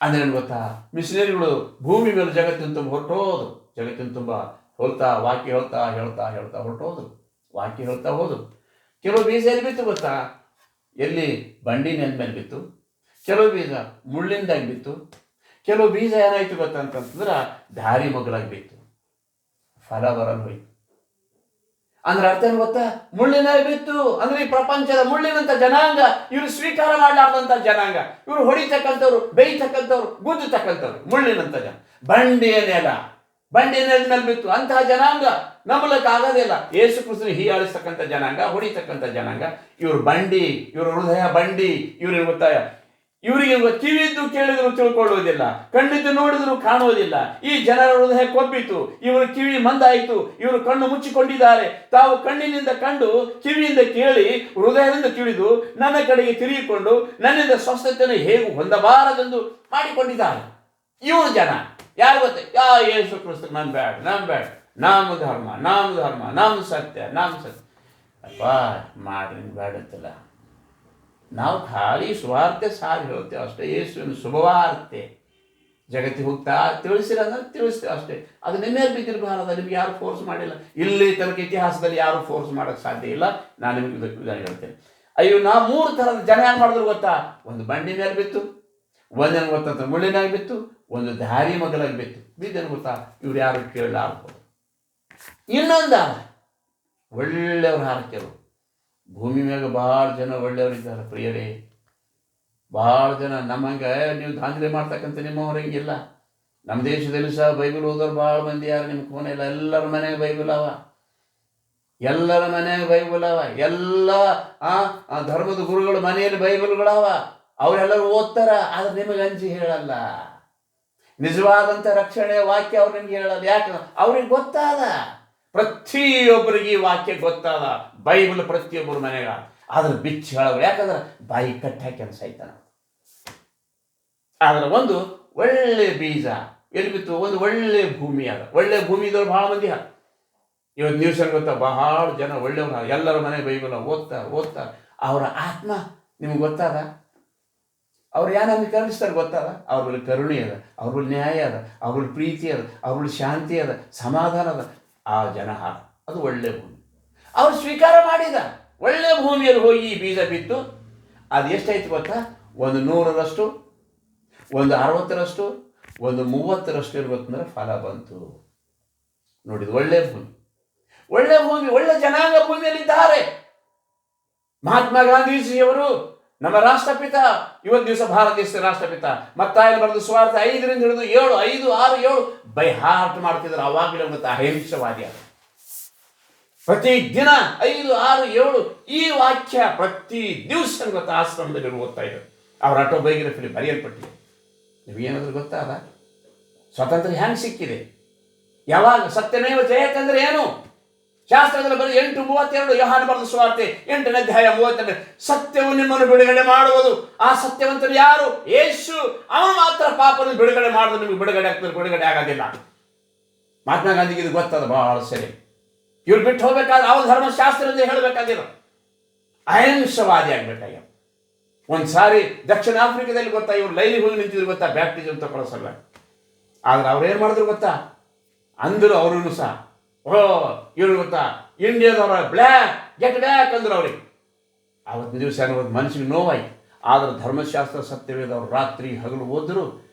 ಅಂದರೆ ಏನು ಗೊತ್ತಾ? ಮಿಷನರಿಗಳು ಭೂಮಿ ಮೇಲೆ ಜಗತ್ತಿನ ತುಂಬ ಹೊರಟೋದು. ಜಗತ್ತಿನ ತುಂಬ ವಾಕ್ಯ ಹೇಳ್ತಾ ಹೊರಟೋದು. ವಾಕ್ಯ ಹೇಳ್ತಾ ಹೋದು. ಕೆಲವು ಬೀಜ ಎಲ್ಲಿ ಬಿತ್ತು ಗೊತ್ತಾ? ಎಲ್ಲಿ? ಬಂಡಿ ನೆಲ ಮೇಲೆ ಬಿತ್ತು. ಕೆಲವು ಬೀಜ ಮುಳ್ಳಿಂದಾಗಿ ಬಿತ್ತು. ಕೆಲವು ಬೀಜ ಏನಾಯ್ತು ಗೊತ್ತಾ ಅಂತಂದ್ರೆ ದಾರಿ ಮಗ್ಲಾಗಿ ಬಿತ್ತು, ಫಲ ಬರಲು ಹೋಯ್ತು. ಅಂದ್ರೆ ಅರ್ಥ ಏನು ಗೊತ್ತಾ? ಮುಳ್ಳಿನಾಗಿ ಬಿತ್ತು ಅಂದ್ರೆ ಈ ಪ್ರಪಂಚದ ಮುಳ್ಳಿನಂಥ ಜನಾಂಗ, ಇವರು ಸ್ವೀಕಾರ ಮಾಡಲಾರ್ದಂಥ ಜನಾಂಗ, ಇವರು ಹೊಡಿತಕ್ಕಂಥವ್ರು, ಬೇಯ್ತಕ್ಕಂಥವ್ರು, ಗುದ್ದತಕ್ಕಂಥವ್ರು, ಮುಳ್ಳಿನಂಥ ಜನ. ಬಂಡಿಯ ನೆಲದ ಮೇಲೆ ಬಿತ್ತು. ಅಂತಹ ಜನಾಂಗ ನಂಬಲಕ್ಕೆ ಆಗೋದಿಲ್ಲ. ಯೇಸು ಕ್ರಿಸ್ತನ ಹೀಯಾಳಿಸ್ತಕ್ಕಂಥ ಜನಾಂಗ, ಹೊಡಿತಕ್ಕಂಥ ಜನಾಂಗ. ಇವರು ಬಂಡಿ, ಇವ್ರ ಹೃದಯ ಬಂಡಿ. ಇವ್ರೇನು ಗೊತ್ತಾ? ಇವರಿಗೆ ಕಿವಿದ್ದು ಕೇಳಿದ್ರು ತಿಳ್ಕೊಳ್ಳುವುದಿಲ್ಲ, ಕಣ್ಣಿದ್ದು ನೋಡಿದ್ರು ಕಾಣುವುದಿಲ್ಲ. ಈ ಜನರ ಹೃದಯ ಕೊಬ್ಬಿತು, ಇವರ ಕಿವಿ ಮಂದಾಯಿತು, ಇವರು ಕಣ್ಣು ಮುಚ್ಚಿಕೊಂಡಿದ್ದಾರೆ. ತಾವು ಕಣ್ಣಿನಿಂದ ಕಂಡು, ಕಿವಿಯಿಂದ ಕೇಳಿ, ಹೃದಯದಿಂದ ತಿಳಿದು ನನ್ನ ಕಡೆಗೆ ತಿರುಗಿಕೊಂಡು ನನ್ನಿಂದ ಸ್ವಸ್ಥತೆಯನ್ನು ಹೇಗೆ ಹೊಂದಬಾರದೆಂದು ಮಾಡಿಕೊಂಡಿದ್ದಾರೆ. ಇವರು ಜನ ಯಾರು ಗೊತ್ತೇ? ಯೇಸು ಕ್ರಿಸ್ತ ನಂಬೇಡ, ನಾಮ ಧರ್ಮ, ಸತ್ಯ. ಅಪ್ಪ ಮಾಡ್ರಿ ಬೇಡತ್ತಲ್ಲ. ನಾವು ಖಾಲಿ ಸುವಾರ್ತೆ ಸಾರಿ ಹೇಳ್ತೇವೆ ಅಷ್ಟೇ. ಯೇಸುವಿನ ಶುಭವಾರ್ತೆ ಜಗತ್ತಿಗೆ ಹೋಗ್ತಾ ತಿಳಿಸಿಲ್ಲ ಅಂದ್ರೆ ತಿಳಿಸ್ತೇವೆ ಅಷ್ಟೇ. ಅದು ನಿನ್ನೆ ಬಿದ್ದಿರಬಾರದು. ನಿಮ್ಗೆ ಯಾರು ಫೋರ್ಸ್ ಮಾಡಿಲ್ಲ. ಇಲ್ಲಿ ತನಕ ಇತಿಹಾಸದಲ್ಲಿ ಯಾರು ಫೋರ್ಸ್ ಮಾಡೋಕ್ಕೆ ಸಾಧ್ಯ ಇಲ್ಲ. ನಾನು ನಿಮಗೆ ಹೇಳ್ತೇನೆ. ಅಯ್ಯೋ, ನಾ 3 ಥರದ ಜನ ಏನು ಮಾಡಿದ್ರು ಗೊತ್ತಾ? ಒಂದು ಬಂಡಿ ಮೇಲೆ ಬಿತ್ತು, ಒಂದೇನು ಗೊತ್ತಂತ ಮುಳ್ಳಿನಾಗ ಬಿತ್ತು, ಒಂದು ದಾರಿ ಮಗಲಾಗಿ ಬಿದ್ದೇನು ಗೊತ್ತಾ, ಇವ್ರು ಯಾರು ಕೇಳಲಾರ್ಬೋದು. ಇನ್ನೊಂದ ಒಳ್ಳೆಯವ್ರು ಹಾರಕ್ಯರು. ಭೂಮಿ ಮ್ಯಾಗ ಭಾಳ ಜನ ಒಳ್ಳೆಯವರಿದ್ದಾರೆ ಪ್ರಿಯರೇ, ಭಾಳ ಜನ. ನಮ್ಮಂಗೆ ನೀವು ದಾಂಧಲೆ ಮಾಡ್ತಕ್ಕಂಥ ನಿಮ್ಮವ್ರಂಗಿಲ್ಲ. ನಮ್ಮ ದೇಶದಲ್ಲಿ ಸಹ ಬೈಬಲ್ ಓದೋರು ಭಾಳ ಮಂದಿ ಯಾರು ನಿಮ್ಮ ಫೋನ್ ಇಲ್ಲ. ಎಲ್ಲರ ಮನೆಯಾಗ ಬೈಬಲ್ ಅವ, ಎಲ್ಲರ ಮನೆಯಾಗ ಬೈಬಲ್ ಅವ. ಎಲ್ಲ ಧರ್ಮದ ಗುರುಗಳು ಮನೆಯಲ್ಲಿ ಬೈಬಲ್ಗಳವ, ಅವರೆಲ್ಲರೂ ಓದ್ತಾರ. ಆದ್ರೆ ನಿಮಗೆ ಅಂಜಿ ಹೇಳಲ್ಲ. ನಿಜವಾದಂಥ ರಕ್ಷಣೆಯ ವಾಕ್ಯ ಅವ್ರು ನಿಮ್ಗೆ ಹೇಳಲ್ಲ. ಯಾಕೆ? ಅವ್ರಿಗೆ ಗೊತ್ತಾದ, ಪ್ರತಿಯೊಬ್ಬರಿಗೆ ಈ ವಾಕ್ಯ ಗೊತ್ತಾದ. ಬೈಬಲ್ ಪ್ರತಿಯೊಬ್ಬರು ಮನೆಗ, ಆದ್ರೆ ಬಿಚ್ಚಿ ಹೇಳೋರು. ಯಾಕಂದ್ರೆ ಬಾಯಿ ಕಟ್ಟಿ ಹಾಕಿ ಅನ್ಸಾಯ್ತಾನ. ಆದ್ರೆ ಒಂದು ಒಳ್ಳೆ ಬೀಜ ಎಲ್ಲಿ ಬಿತ್ತು? ಒಂದು ಒಳ್ಳೆ ಭೂಮಿ ಅದ. ಒಳ್ಳೆ ಭೂಮಿ ಇದ್ದವ್ರು ಭಾಳ ಮಂದಿ ಅದ. ಇವತ್ತು ನ್ಯೂಸಲ್ಲಿ ಗೊತ್ತಾ, ಬಹಳ ಜನ ಒಳ್ಳೆಯವ್ರು, ಎಲ್ಲರ ಮನೆ ಬೈಬಲ್ ಓದ್ತಾ ಅವರ ಆತ್ಮ ನಿಮ್ಗೆ ಗೊತ್ತಾದ. ಅವ್ರು ಏನನ್ನು ಕಲಿಸ್ತಾರೆ ಗೊತ್ತಾದ? ಅವ್ರ ಬಳಿ ಕರುಣೆ ಅದ, ಅವ್ರ ಬಳಿ ನ್ಯಾಯ ಅದ, ಅವ್ರ ಬಳಿ ಪ್ರೀತಿ ಅದ, ಅವ್ರ ಬಳಿ ಶಾಂತಿ ಅದ, ಸಮಾಧಾನ ಅದ. ಆ ಜನ ಅದು ಒಳ್ಳೆ ಭೂಮಿ. ಅವ್ರು ಸ್ವೀಕಾರ ಮಾಡಿದ. ಒಳ್ಳೆ ಭೂಮಿಯಲ್ಲಿ ಹೋಗಿ ಈ ಬೀಜ ಬಿತ್ತು. ಅದು ಎಷ್ಟಾಯ್ತು ಗೊತ್ತಾ? ಒಂದು 100ರಷ್ಟು, ಒಂದು 60ರಷ್ಟು, ಒಂದು 30ರಷ್ಟು ಇರ್ಬೇಕಂದ್ರೆ ಫಲ ಬಂತು. ನೋಡಿದ ಒಳ್ಳೆ ಭೂಮಿ, ಒಳ್ಳೆ ಭೂಮಿ, ಒಳ್ಳೆ ಜನಾಂಗ ಭೂಮಿಯಲ್ಲಿದ್ದಾರೆ. ಮಹಾತ್ಮ ಗಾಂಧೀಜಿಯವರು ನಮ್ಮ ರಾಷ್ಟ್ರಪಿತ, ಇವತ್ತು ದಿವಸ ಭಾರತ ದೇಶದ ರಾಷ್ಟ್ರಪಿತ. ಮತ್ತಾಯಲ್ಲಿ ಬರೆದು ಸುವಾರ್ತೆ 5ರಿಂದ ಹಿಡಿದು 7, 5, 6, 7 ಬೈ ಹಾರ್ಟ್ ಮಾಡ್ತಿದ್ರು. ಅವಾಗಲೇ ಒಂದು ಅಹಿಂಸವಾದಿ ಅದು. ಪ್ರತಿ ದಿನ 5, 6, 7 ಈ ವಾಕ್ಯ ಪ್ರತಿ ದಿವಸ ಗೊತ್ತಾ ಆಶ್ರಮದಲ್ಲಿ ಓದ್ತಾ ಇದ್ರು. ಅವ್ರ ಆಟೋಬಯೋಗ್ರಫಿಲಿ ಬರೆಯಲ್ಪಟ್ಟಿದೆ. ನಿಮಗೇನಾದ್ರೂ ಗೊತ್ತಾದ ಸ್ವಾತಂತ್ರ್ಯ ಹೆಂಗೆ ಸಿಕ್ಕಿದೆ? ಯಾವಾಗ? ಸತ್ಯಮೇವ ಜಯತಂದ್ರೆ ಏನು? ಶಾಸ್ತ್ರದಲ್ಲಿ ಬರೀ 8:32 ಯೋಹಾನ ಬರೆದ ಸುವಾರ್ತೆ 8ನೇ ಅಧ್ಯಾಯ 32. ಸತ್ಯವು ನಿಮ್ಮನ್ನು ಬಿಡುಗಡೆ ಮಾಡುವುದು. ಆ ಸತ್ಯವಂತರು ಯಾರು? ಯೇಸು. ಅವನು ಮಾತ್ರ ಪಾಪವನ್ನು ಬಿಡುಗಡೆ ಮಾಡಿದ್ರು. ನಿಮಗೆ ಬಿಡುಗಡೆ ಆಗ್ತದೆ, ಬಿಡುಗಡೆ ಆಗೋದಿಲ್ಲ. ಮಹಾತ್ಮ ಗಾಂಧಿಗೆ ಇದು ಗೊತ್ತದ ಬಹಳ ಸರಿ. ಇವ್ರು ಬಿಟ್ಟು ಹೋಗ್ಬೇಕಾದ್ರೆ ಅವ್ರ ಧರ್ಮಶಾಸ್ತ್ರದಿಂದ ಹೇಳಬೇಕಾಗಿರೋ ಅಹಿಂಸವಾದಿ ಆಗ್ಬೇಕಾಗ್ಯ. ಒಂದು ಸಾರಿ ದಕ್ಷಿಣ ಆಫ್ರಿಕಾದಲ್ಲಿ ಗೊತ್ತಾ, ಇವ್ರು ಲೈನಿಗೆ ಹೋಗಿ ನಿಂತಿದ್ರು ಗೊತ್ತಾ, ಬ್ಯಾಪ್ಟಿಸಮ್ ತಗೊಳ್ಳೋ ಸಲ. ಆದ್ರೆ ಅವ್ರು ಏನು ಮಾಡಿದ್ರು ಗೊತ್ತಾ? ಅಂದರು ಅವ್ರೂ ಸಹ, ಇವ್ರು ಗೊತ್ತಾ, ಇಂಡಿಯಾದವ್ರ ಬ್ಲ್ಯಾಕ್ ಗೆಟ್ ಬ್ಯಾಕ್ ಅಂದ್ರು ಅವ್ರಿಗೆ. ಆವತ್ತಿನ ದಿವಸ ಅನ್ನೋದು ಮನಸ್ಸಿಗೆ ನೋವಾಯ್ತು. ಆದ್ರೆ ಧರ್ಮಶಾಸ್ತ್ರ ಸತ್ಯವೇದ ಅವ್ರು ರಾತ್ರಿ ಹಗಲು ಓದಿದ್ರು.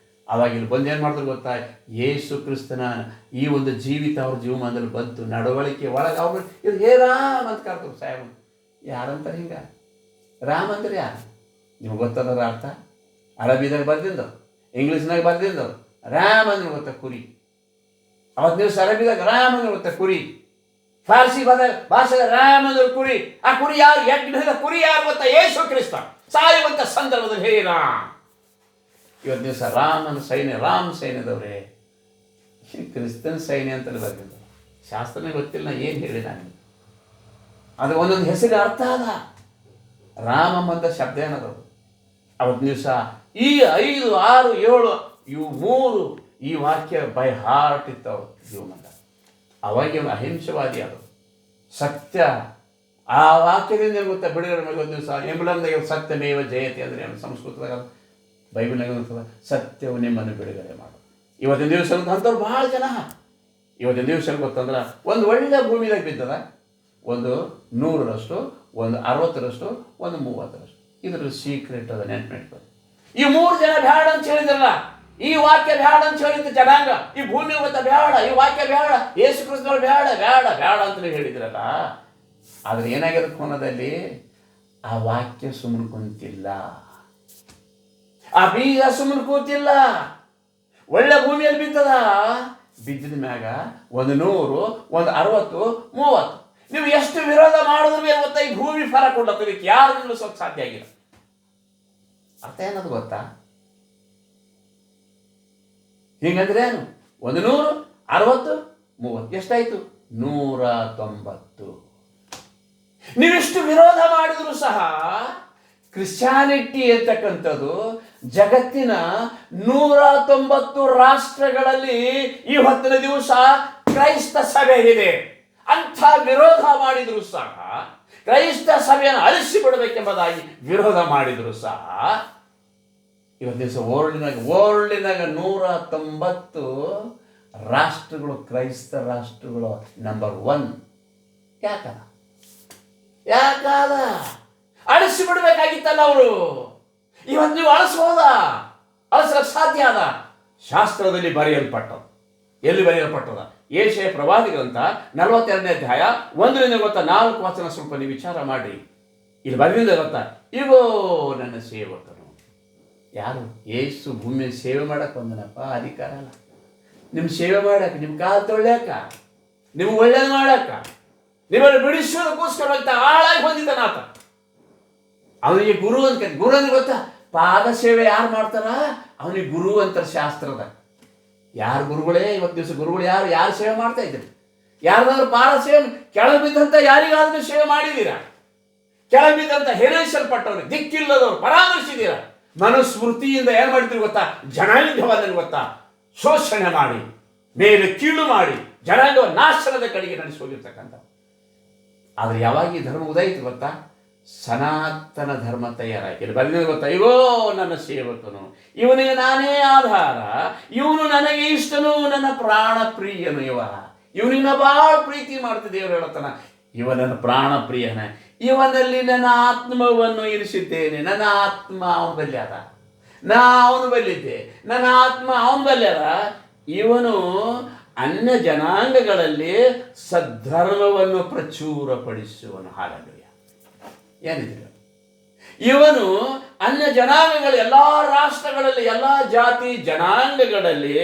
ಅವಾಗ ಇಲ್ಲಿ ಬಂದು ಏನು ಮಾಡಿದ್ರು ಗೊತ್ತಾ? ಯೇಸು ಕ್ರಿಸ್ತನ ಈ ಒಂದು ಜೀವಿತ ಅವ್ರ ಜೀವಮಾನದಲ್ಲಿ ಬಂತು. ನಡವಳಿಕೆ ಒಳಗೆ ಅವ್ರು ಇದು ಹೇ ರಾಮ್ ಅಂತ ಕರ್ತಾರೆ. ಸಾಹೇಬ್ ಯಾರಂತಾರೆ ಹಿಂಗೆ? ರಾಮ್ ಅಂದ್ರೆ ಯಾರು? ನಿಮ್ಗೆ ಗೊತ್ತದ ಅರ್ಥ? ಅರಬಿದಾಗ ಬರ್ದಿಂದವು, ಇಂಗ್ಲೀಷ್ನಾಗ ಬರ್ದಿಂದವು. ರಾಮ್ ಅಂದ್ರೆ ಗೊತ್ತಾ? ಕುರಿ. ಅವತ್ತು ದಿವಸ ಅರಬಿದಾಗ ರಾಮ್ ಅಂದ್ರೆ ಗೊತ್ತಾ? ಕುರಿ. ಫಾರ್ಸಿ ಭಾಷೆದ ರಾಮ್ ಅಂದ್ರೆ ಕುರಿ. ಆ ಕುರಿ ಯಾರು? ಯಜ್ಞದ ಕುರಿ ಯಾರು ಗೊತ್ತಾ? ಯೇಸು ಕ್ರಿಸ್ತ. ಸಾಯುವಂಥ ಸಂದರ್ಭದಲ್ಲಿ ಹೇ ರಾಮ್. ಇವತ್ತು ದಿವಸ ರಾಮನ ಸೈನ್ಯ, ರಾಮ್ ಸೈನ್ಯದವ್ರೆ, ಕ್ರಿಸ್ತನ ಸೈನ್ಯ ಅಂತಲೇ ಬರ್ತಿದ್ದ. ಶಾಸ್ತ್ರನೇ ಗೊತ್ತಿಲ್ಲ, ಏನು ಹೇಳಿ ನಾನು. ಅದು ಒಂದೊಂದು ಹೆಸರಿಗೆ ಅರ್ಥ ಅದ. ರಾಮ ಅಂತ ಶಬ್ದ ಏನದವು. ಅವತ್ತು ದಿವಸ ಈ 5, 6, 7 ಇವು 3 ಈ ವಾಕ್ಯ ಬೈ ಹಾರ್ಟ್ ಇತ್ತವ ಜೀವನದ. ಅವಾಗ ಅಹಿಂಸವಾದಿ ಅದು ಸತ್ಯ. ಆ ವಾಕ್ಯದಿಂದ ಗೊತ್ತಾ ಬಿಡುಗಡೆ ಮೇಲೆ ಒಂದು ದಿವಸ ಎಂಬ್ಲಮ್ದಾಗ ಸತ್ಯಮೇವ ಜಯತೆ ಅಂದರೆ ಸಂಸ್ಕೃತದಾಗ ಬೈಬಲ್ನಾಗ ಅಂತದ, ಸತ್ಯವು ನಿಮ್ಮನ್ನು ಬಿಡುಗಡೆ ಮಾಡು. ಇವತ್ತಿನ ದಿವಸ ಅಂಥವ್ರು ಭಾಳ ಜನ. ಇವತ್ತಿನ ದಿವಸ ಗೊತ್ತಂದ್ರೆ ಒಂದು ಒಳ್ಳೆ ಭೂಮಿದಾಗ ಬಿದ್ದದ. ಒಂದು 100ರಷ್ಟು, ಒಂದು 60ರಷ್ಟು, ಒಂದು 30ರಷ್ಟು. ಇದ್ರ ಸೀಕ್ರೆಟ್ ಅದ, ನೆನ್ಪಿಟ್ಕೊಂಡು. ಈ 3 ಜನ ಬ್ಯಾಡ ಅಂತ ಹೇಳಿದ್ರಲ್ಲ, ಈ ವಾಕ್ಯ ಬ್ಯಾಡ ಅಂತ ಹೇಳಿದ್ದು ಜನಾಂಗ. ಈ ಭೂಮಿ ಗೊತ್ತ ಬ್ಯಾಡ, ಈ ವಾಕ್ಯ ಬ್ಯಾಡ, ಯೇಸು ಕ್ರಿಸ್ತರು ಬ್ಯಾಡ ಬ್ಯಾಡ ಬ್ಯಾಡ ಅಂತಲೇ ಹೇಳಿದ್ರಲ್ಲ. ಆದ್ರೆ ಏನಾಗಿದೆ ಕೋನದಲ್ಲಿ? ಆ ವಾಕ್ಯ ಸುಮ್ಮನೆ ಕುಂತಿಲ್ಲ, ಆ ಬೀಜ ಸುಮ್ಮನೆ ಕೂತಿಲ್ಲ. ಒಳ್ಳೆ ಭೂಮಿಯಲ್ಲಿ ಬಿದ್ದದ. ಬಿದ್ದಿದ ಮ್ಯಾಗ ಒಂದು 100, ಒಂದು 60, 30 ನೀವು ಎಷ್ಟು ವಿರೋಧ ಮಾಡಿದ್ರು ಗೊತ್ತಾ, ಈ ಭೂಮಿ ಫಲ ಕೊಡ್ಲತ್ತದಕ್ಕೆ ಯಾರು ನಿಲ್ಲಿಸೋಕೆ ಸಾಧ್ಯ ಆಗಿಲ್ಲ. ಅರ್ಥ ಏನದು ಗೊತ್ತಾ? ಹಿಂಗಂದ್ರೆ ಏನು? ಒಂದು 100, 60, 30 ಎಷ್ಟಾಯ್ತು? 190. ನೀವಿಷ್ಟು ವಿರೋಧ ಮಾಡಿದ್ರು ಸಹ ಕ್ರಿಶ್ಚಿಯಾನಿಟಿ ಅಂತಕ್ಕಂಥದ್ದು ಜಗತ್ತಿನ 190 ರಾಷ್ಟ್ರಗಳಲ್ಲಿ ಈ ಹೊತ್ತಿನ ದಿವಸ ಕ್ರೈಸ್ತ ಸಭೆ ಇದೆ. ಅಂಥ ವಿರೋಧ ಮಾಡಿದ್ರು ಸಹ, ಕ್ರೈಸ್ತ ಸಭೆಯನ್ನು ಅಳಿಸಿ ಬಿಡಬೇಕೆಂಬುದಾಗಿ ವಿರೋಧ ಮಾಡಿದ್ರು ಸಹ, ಇವತ್ತು ದಿವಸ ವರ್ಲ್ಡಿನಾಗ 190 ರಾಷ್ಟ್ರಗಳು ಕ್ರೈಸ್ತ ರಾಷ್ಟ್ರಗಳು ನಂಬರ್ 1. ಯಾಕಾದ ಅಳಿಸಿ ಬಿಡ್ಬೇಕಾಗಿತ್ತಲ್ಲ ಅವರು. ಇವತ್ತು ನೀವು ಅಳಿಸ್ಬೋದ? ಅಳಿಸಲಿಕ್ಕೆ ಸಾಧ್ಯ ಅದ? ಶಾಸ್ತ್ರದಲ್ಲಿ ಬರೆಯಲ್ಪಟ್ಟವು. ಎಲ್ಲಿ ಬರೆಯಲ್ಪಟ್ಟದ? ಯೆಶಾಯ ಪ್ರವಾದಿ ಗ್ರಂಥ 42ನೇ ಅಧ್ಯಾಯ 1-4 ಸ್ವಲ್ಪ ನೀವು ವಿಚಾರ ಮಾಡಿ. ಇಲ್ಲಿ ಬರೆದಿದೆ ಗೊತ್ತಾ? ಇಗೋ ನನ್ನ ಸೇವಕನು. ಯಾರು? ಯೇಸು ಭೂಮಿಯಲ್ಲಿ ಸೇವೆ ಮಾಡಕ್ಕೆ ಬಂದನಪ್ಪ. ಅಧಿಕಾರ ಅಲ್ಲ, ನಿಮ್ಮ ಸೇವೆ ಮಾಡಕ್ಕೆ, ನಿಮ್ಮ ಕಾಲು ತೊಳ್ಯಾಕ, ನಿಮ್ಗೆ ಒಳ್ಳೇದು ಮಾಡಕ್ಕ, ನಿಮ್ಮನ್ನು ಬಿಡಿಸೋದಕ್ಕೋಸ್ಕರ ಆಳಾಗಿ ಹೊಂದಿದ್ದಾನ ಆತ. ಅವನಿಗೆ ಗುರು ಅಂತ ಗುರು ಅಂದ್ರೆ ಗೊತ್ತಾ? ಪಾದ ಸೇವೆ ಯಾರು ಮಾಡ್ತಾರ ಅವನಿಗೆ ಗುರು ಅಂತಾರೆ ಶಾಸ್ತ್ರದ. ಯಾರು ಗುರುಗಳೇ? ಇವತ್ತು ದಿವಸ ಗುರುಗಳು ಯಾರು ಸೇವೆ ಮಾಡ್ತಾ ಇದ್ದೀರಿ? ಯಾರ್ದಾದ್ರೂ ಪಾದ ಸೇವೆ ಕೆಳಗೆ ಬಿದ್ದಂತ ಯಾರಿಗಾದ್ರೂ ಸೇವೆ ಮಾಡಿದ್ದೀರಾ? ಕೆಳಗೆ ಬಿದ್ದಂತ ಹೆರೈಸಲ್ಪಟ್ಟವ್ರು, ದಿಕ್ಕಿಲ್ಲದವ್ರು ಪರಾಮರ್ಶಿದ್ದೀರಾ? ಮನುಸ್ಮೃತಿಯಿಂದ ಏನ್ ಮಾಡಿದ್ರು ಗೊತ್ತಾ? ಜನಾಂಗವನ್ನು ಗೊತ್ತಾ ಶೋಷಣೆ ಮಾಡಿ, ಮೇಲೆ ಕೀಳು ಮಾಡಿ, ಜನಾಂಗ ನಾಶನದ ಕಡೆಗೆ ನಡೆಸಿ ಹೋಗಿರ್ತಕ್ಕಂಥ. ಆದ್ರೆ ಯಾವಾಗ ಈ ಧರ್ಮ ಉದಾಯಿತು ಗೊತ್ತಾ? ಸನಾತನ ಧರ್ಮ ತಯಾರಾಗಿ ಬಂದಿದೆ ಗೊತ್ತಾ? ಇವೋ ನನ್ನ ಸೇವಕನು, ಇವನಿಗೆ ನಾನೇ ಆಧಾರ, ಇವನು ನನಗೆ ಇಷ್ಟನು, ನನ್ನ ಪ್ರಾಣ ಪ್ರಿಯನು. ಇವನಿಗೆ ಬಹಳ ಪ್ರೀತಿ ಮಾಡ್ತಿದ್ದೆ. ದೇವರು ಹೇಳ್ತಾನ, ಇವ ನನ್ನ ಪ್ರಾಣ ಪ್ರಿಯನ, ಇವನಲ್ಲಿ ನನ್ನ ಆತ್ಮವನ್ನು ಇರಿಸಿದ್ದೇನೆ. ನನ್ನ ಆತ್ಮ ಅವನ ಬಲ್ಲಿ ಅದ, ನಾ ಅವನು ಬಲ್ಲಿದ್ದೆ, ನನ್ನ ಆತ್ಮ ಅವನ ಬಲ್ಲಿ ಅದ. ಇವನು ಅನ್ಯ ಜನಾಂಗಗಳಲ್ಲಿ ಸದ್ಧರ್ಮವನ್ನು ಪ್ರಚುರಪಡಿಸುವನು. ಹಾಗಾದರೆ ಏನಿದೆ? ಇವನು ಅನ್ಯ ಜನಾಂಗಗಳ ಎಲ್ಲ ರಾಷ್ಟ್ರಗಳಲ್ಲಿ, ಎಲ್ಲ ಜಾತಿ ಜನಾಂಗಗಳಲ್ಲಿ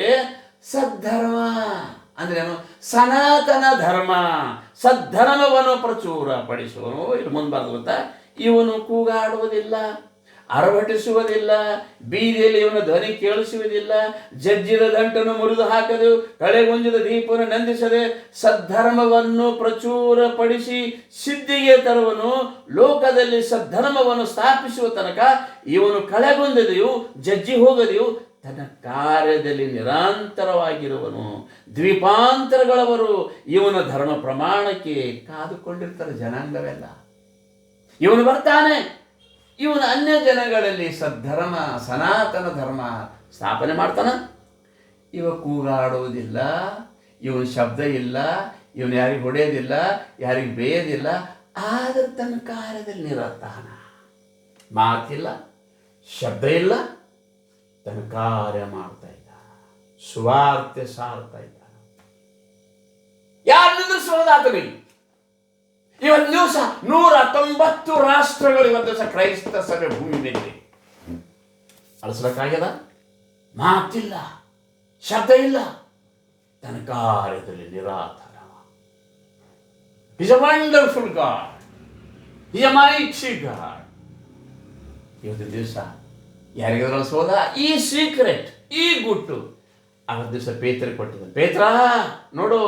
ಸದ್ಧರ್ಮ ಅಂದ್ರೆ ಏನು? ಸನಾತನ ಧರ್ಮ, ಸದ್ಧರ್ಮವನ್ನು ಪ್ರಚುರಪಡಿಸುವನು. ಇಲ್ಲಿ ಮುಂದೆ ಗೊತ್ತಾ? ಇವನು ಕೂಗಾಡುವುದಿಲ್ಲ, ಅರವಟಿಸುವುದಿಲ್ಲ, ಬೀದಿಯಲ್ಲಿ ಇವನ ಧ್ವನಿ ಕೇಳಿಸುವುದಿಲ್ಲ, ಜಜ್ಜಿದ ದಂಟನ್ನು ಮುರಿದು ಹಾಕದು, ಕಳೆಗುಂಜಿದ ದೀಪವನ್ನು ನಂದಿಸದೆ ಸದ್ಧರ್ಮವನ್ನು ಪ್ರಚುರಪಡಿಸಿ ಸಿದ್ಧಿಗೆ ತರುವನು. ಲೋಕದಲ್ಲಿ ಸದ್ಧರ್ಮವನ್ನು ಸ್ಥಾಪಿಸುವ ತನಕ ಇವನು ಕಳೆಗುಂದದೆಯು, ಜಜ್ಜಿ ಹೋಗದೆಯು, ತನ್ನ ಕಾರ್ಯದಲ್ಲಿ ನಿರಂತರವಾಗಿರುವನು. ದ್ವೀಪಾಂತರಗಳವರು ಇವನ ಧರ್ಮ ಪ್ರಮಾಣಕ್ಕೆ ಕಾದುಕೊಂಡಿರ್ತಾರೆ ಜನಾಂಗವೆಲ್ಲ. ಇವನು ಬರ್ತಾನೆ, ಇವನು ಅನ್ಯ ಜನಗಳಲ್ಲಿ ಸದ್ಧರ್ಮ, ಸನಾತನ ಧರ್ಮ ಸ್ಥಾಪನೆ ಮಾಡ್ತಾನ. ಇವ ಕೂಗಾಡುವುದಿಲ್ಲ, ಇವನ ಶಬ್ದ ಇಲ್ಲ, ಇವನು ಯಾರಿಗೆ ಹೊಡೆಯೋದಿಲ್ಲ, ಯಾರಿಗೆ ಬೇಯೋದಿಲ್ಲ, ಆದ್ರೆ ತನ್ನ ಕಾರ್ಯದಲ್ಲಿ ನಿರತಾನ. ಮಾತಿಲ್ಲ, ಶಬ್ದ ಇಲ್ಲ, ತನ್ನ ಕಾರ್ಯ ಮಾಡ್ತಾ ಇದ್ದ, ಸುವಾರ್ತೆ ಸಾರ್ತಾ ಇದ್ದ. ಯಾರು ನಿಂದಿಸೋದಾತನಿಗೆ? ಇವತ್ತು ದಿವಸ 190 ರಾಷ್ಟ್ರಗಳು ಇವತ್ತು ದಿವಸ ಕ್ರೈಸ್ತ ಸಭೆ ಭೂಮಿ ಮೇಲೆ ಅಳಿಸ್ಲಿಕ್ಕಾಗ್ಯದ? ಮಾತಿಲ್ಲ, ಶಬ್ದ ಇಲ್ಲ, ತನ್ನ ಕಾರ್ಯದಲ್ಲಿ ನಿರಾಧಾರ. Is a wonderful god, is a mighty god. ಇವತ್ತು ದಿವಸ ಯಾರಿಗಾದ್ರೂ ಅಳಿಸೋದ? ಈ ಸೀಕ್ರೆಟ್, ಈ ಗುಟ್ಟು ಅವತ್ತು ದಿವಸ ಪೇತ್ರ ಕೊಟ್ಟಿದ್ದ. ಪೇತ್ರ ನೋಡು,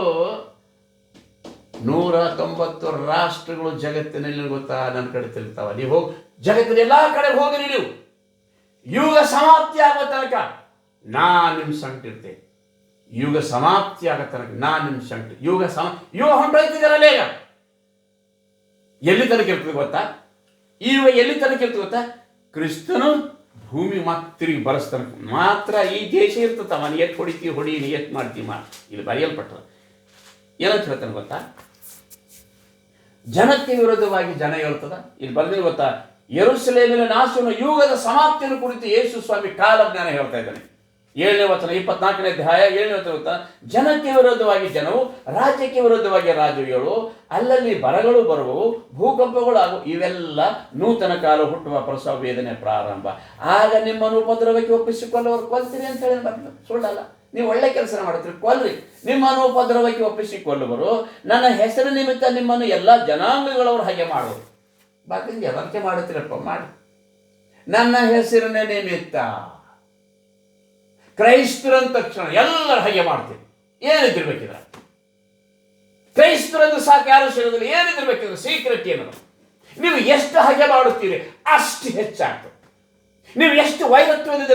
190 ರಾಷ್ಟ್ರಗಳು ಜಗತ್ತಿನಲ್ಲಿ ಗೊತ್ತಾ ನನ್ನ ಕಡೆ ತಿರುಗ್ತಾವ. ನೀವು ಹೋಗಿ ಜಗತ್ತಿನ ಎಲ್ಲ ಕಡೆ ಹೋಗಿರಿ. ನೀವು ಯುಗ ಸಮಾಪ್ತಿ ಆಗೋ ತನಕ ನಾನು ನಿಮ್ಮ ಸಂಕಟಿರ್ತೇನೆ. ಯುಗ ಸಮಾಪ್ತಿ ಆಗೋ ತನಕ ನಾನು ನಿಮ್ಮ ಸಂಕಟ. ಯುಗ ಹೊಂಟೋಯ್ತಿದ್ದಾರಲ್ಲ ಈಗ. ಎಲ್ಲಿ ತನಕ ಇರ್ತದೆ ಗೊತ್ತಾ? ಈ ಯುಗ ಎಲ್ಲಿ ತನಕ ಇರ್ತದೆ ಗೊತ್ತಾ? ಕ್ರಿಸ್ತನು ಭೂಮಿ ಮತ್ತೆ ತಿರುಗಿ ಬರಸ್ತನಕ ಮಾತ್ರ ಈ ದೇಶ ಇರ್ತದ. ಅವನು ಎತ್ತು ಹೊಡಿತೀವಿ ಹೊಡಿ, ನೀ ಎತ್ತು ಮಾಡ್ತೀವಿ ಮಾಡಿ. ಇಲ್ಲಿ ಬರೆಯಲ್ಪಟ್ಟದ. ಏನಂತ ಹೇಳ್ತಾನೆ ಗೊತ್ತಾ? ಜನಕ್ಕೆ ವಿರೋಧವಾಗಿ ಜನ ಹೇಳ್ತದ. ಇಲ್ಲಿ ಬರೆದಿಲ್ಲ ಗೊತ್ತಾ? ಯೆರೂಸಲೇಮಿನ ನಾಶವನ್ನು, ಯುಗದ ಸಮಾಪ್ತಿಯನ್ನು ಕುರಿತು ಯೇಸು ಸ್ವಾಮಿ ಕಾಲಜ್ಞಾನ ಹೇಳ್ತಾ ಇದ್ದಾನೆ. 7ನೇ ವಚನ 24ನೇ ಅಧ್ಯಾಯ 7ನೇ ವಚನ ಗೊತ್ತಾ? ಜನಕ್ಕೆ ವಿರೋಧವಾಗಿ ಜನವು, ರಾಜ್ಯಕ್ಕೆ ವಿರೋಧವಾಗಿ ರಾಜ್ಯಗಳು, ಅಲ್ಲಲ್ಲಿ ಬರಗಳು ಬರುವವು, ಭೂಕಂಪಗಳು ಆಗು. ಇವೆಲ್ಲ ನೂತನ ಕಾಲ ಹುಟ್ಟುವ ಪ್ರಸವ ವೇದನೆ ಪ್ರಾರಂಭ. ಆಗ ನಿಮ್ಮನ್ನು ಉಪದ್ರವಕ್ಕೆ ಒಪ್ಪಿಸಿಕೊಳ್ಳುವರು ಕೊಲ್ತೀರಿ ಅಂತ ಹೇಳಿ ಬಂದು ಸುಳ್ಳಲ್ಲ. ನೀವು ಒಳ್ಳೆ ಕೆಲಸ ಮಾಡ್ತೀರಿ, ಕೊಲ್ರಿ. ನಿಮ್ಮನ್ನು ಉಪದ್ರವಕ್ಕೆ ಒಪ್ಪಿಸಿಕೊಳ್ಳುವರು, ನನ್ನ ಹೆಸರು ನಿಮಿತ್ತ ನಿಮ್ಮನ್ನು ಎಲ್ಲ ಜನಾಂಗಗಳವರು ಹಾಗೆ ಮಾಡುವರು. ಬಾಕಿಂಗೆ ಅದಕ್ಕೆ ಮಾಡುತ್ತೀರಪ್ಪ ಮಾಡಿ. ನನ್ನ ಹೆಸರಿನ ನಿಮಿತ್ತ ಕ್ರೈಸ್ತರಂದ ತಕ್ಷಣ ಎಲ್ಲರೂ ಹಾಗೆ ಮಾಡ್ತೀರಿ. ಏನಿದ್ದಿರ್ಬೇಕಿದ್ರೆ ಕ್ರೈಸ್ತರಂದು ಸಾಕು, ಯಾರು ಸಿಗೋದಿಲ್ಲ. ಏನಿದ್ದಿರ್ಬೇಕಿದ್ರೆ ಸೀಕ್ರೆಟ್ ಏನು? ನೀವು ಎಷ್ಟು ಹಾಗೆ ಮಾಡುತ್ತೀರಿ ಅಷ್ಟು ಹೆಚ್ಚಾಗ್ತದೆ. ನೀವು ಎಷ್ಟು ವೈರತ್ವದಿಂದ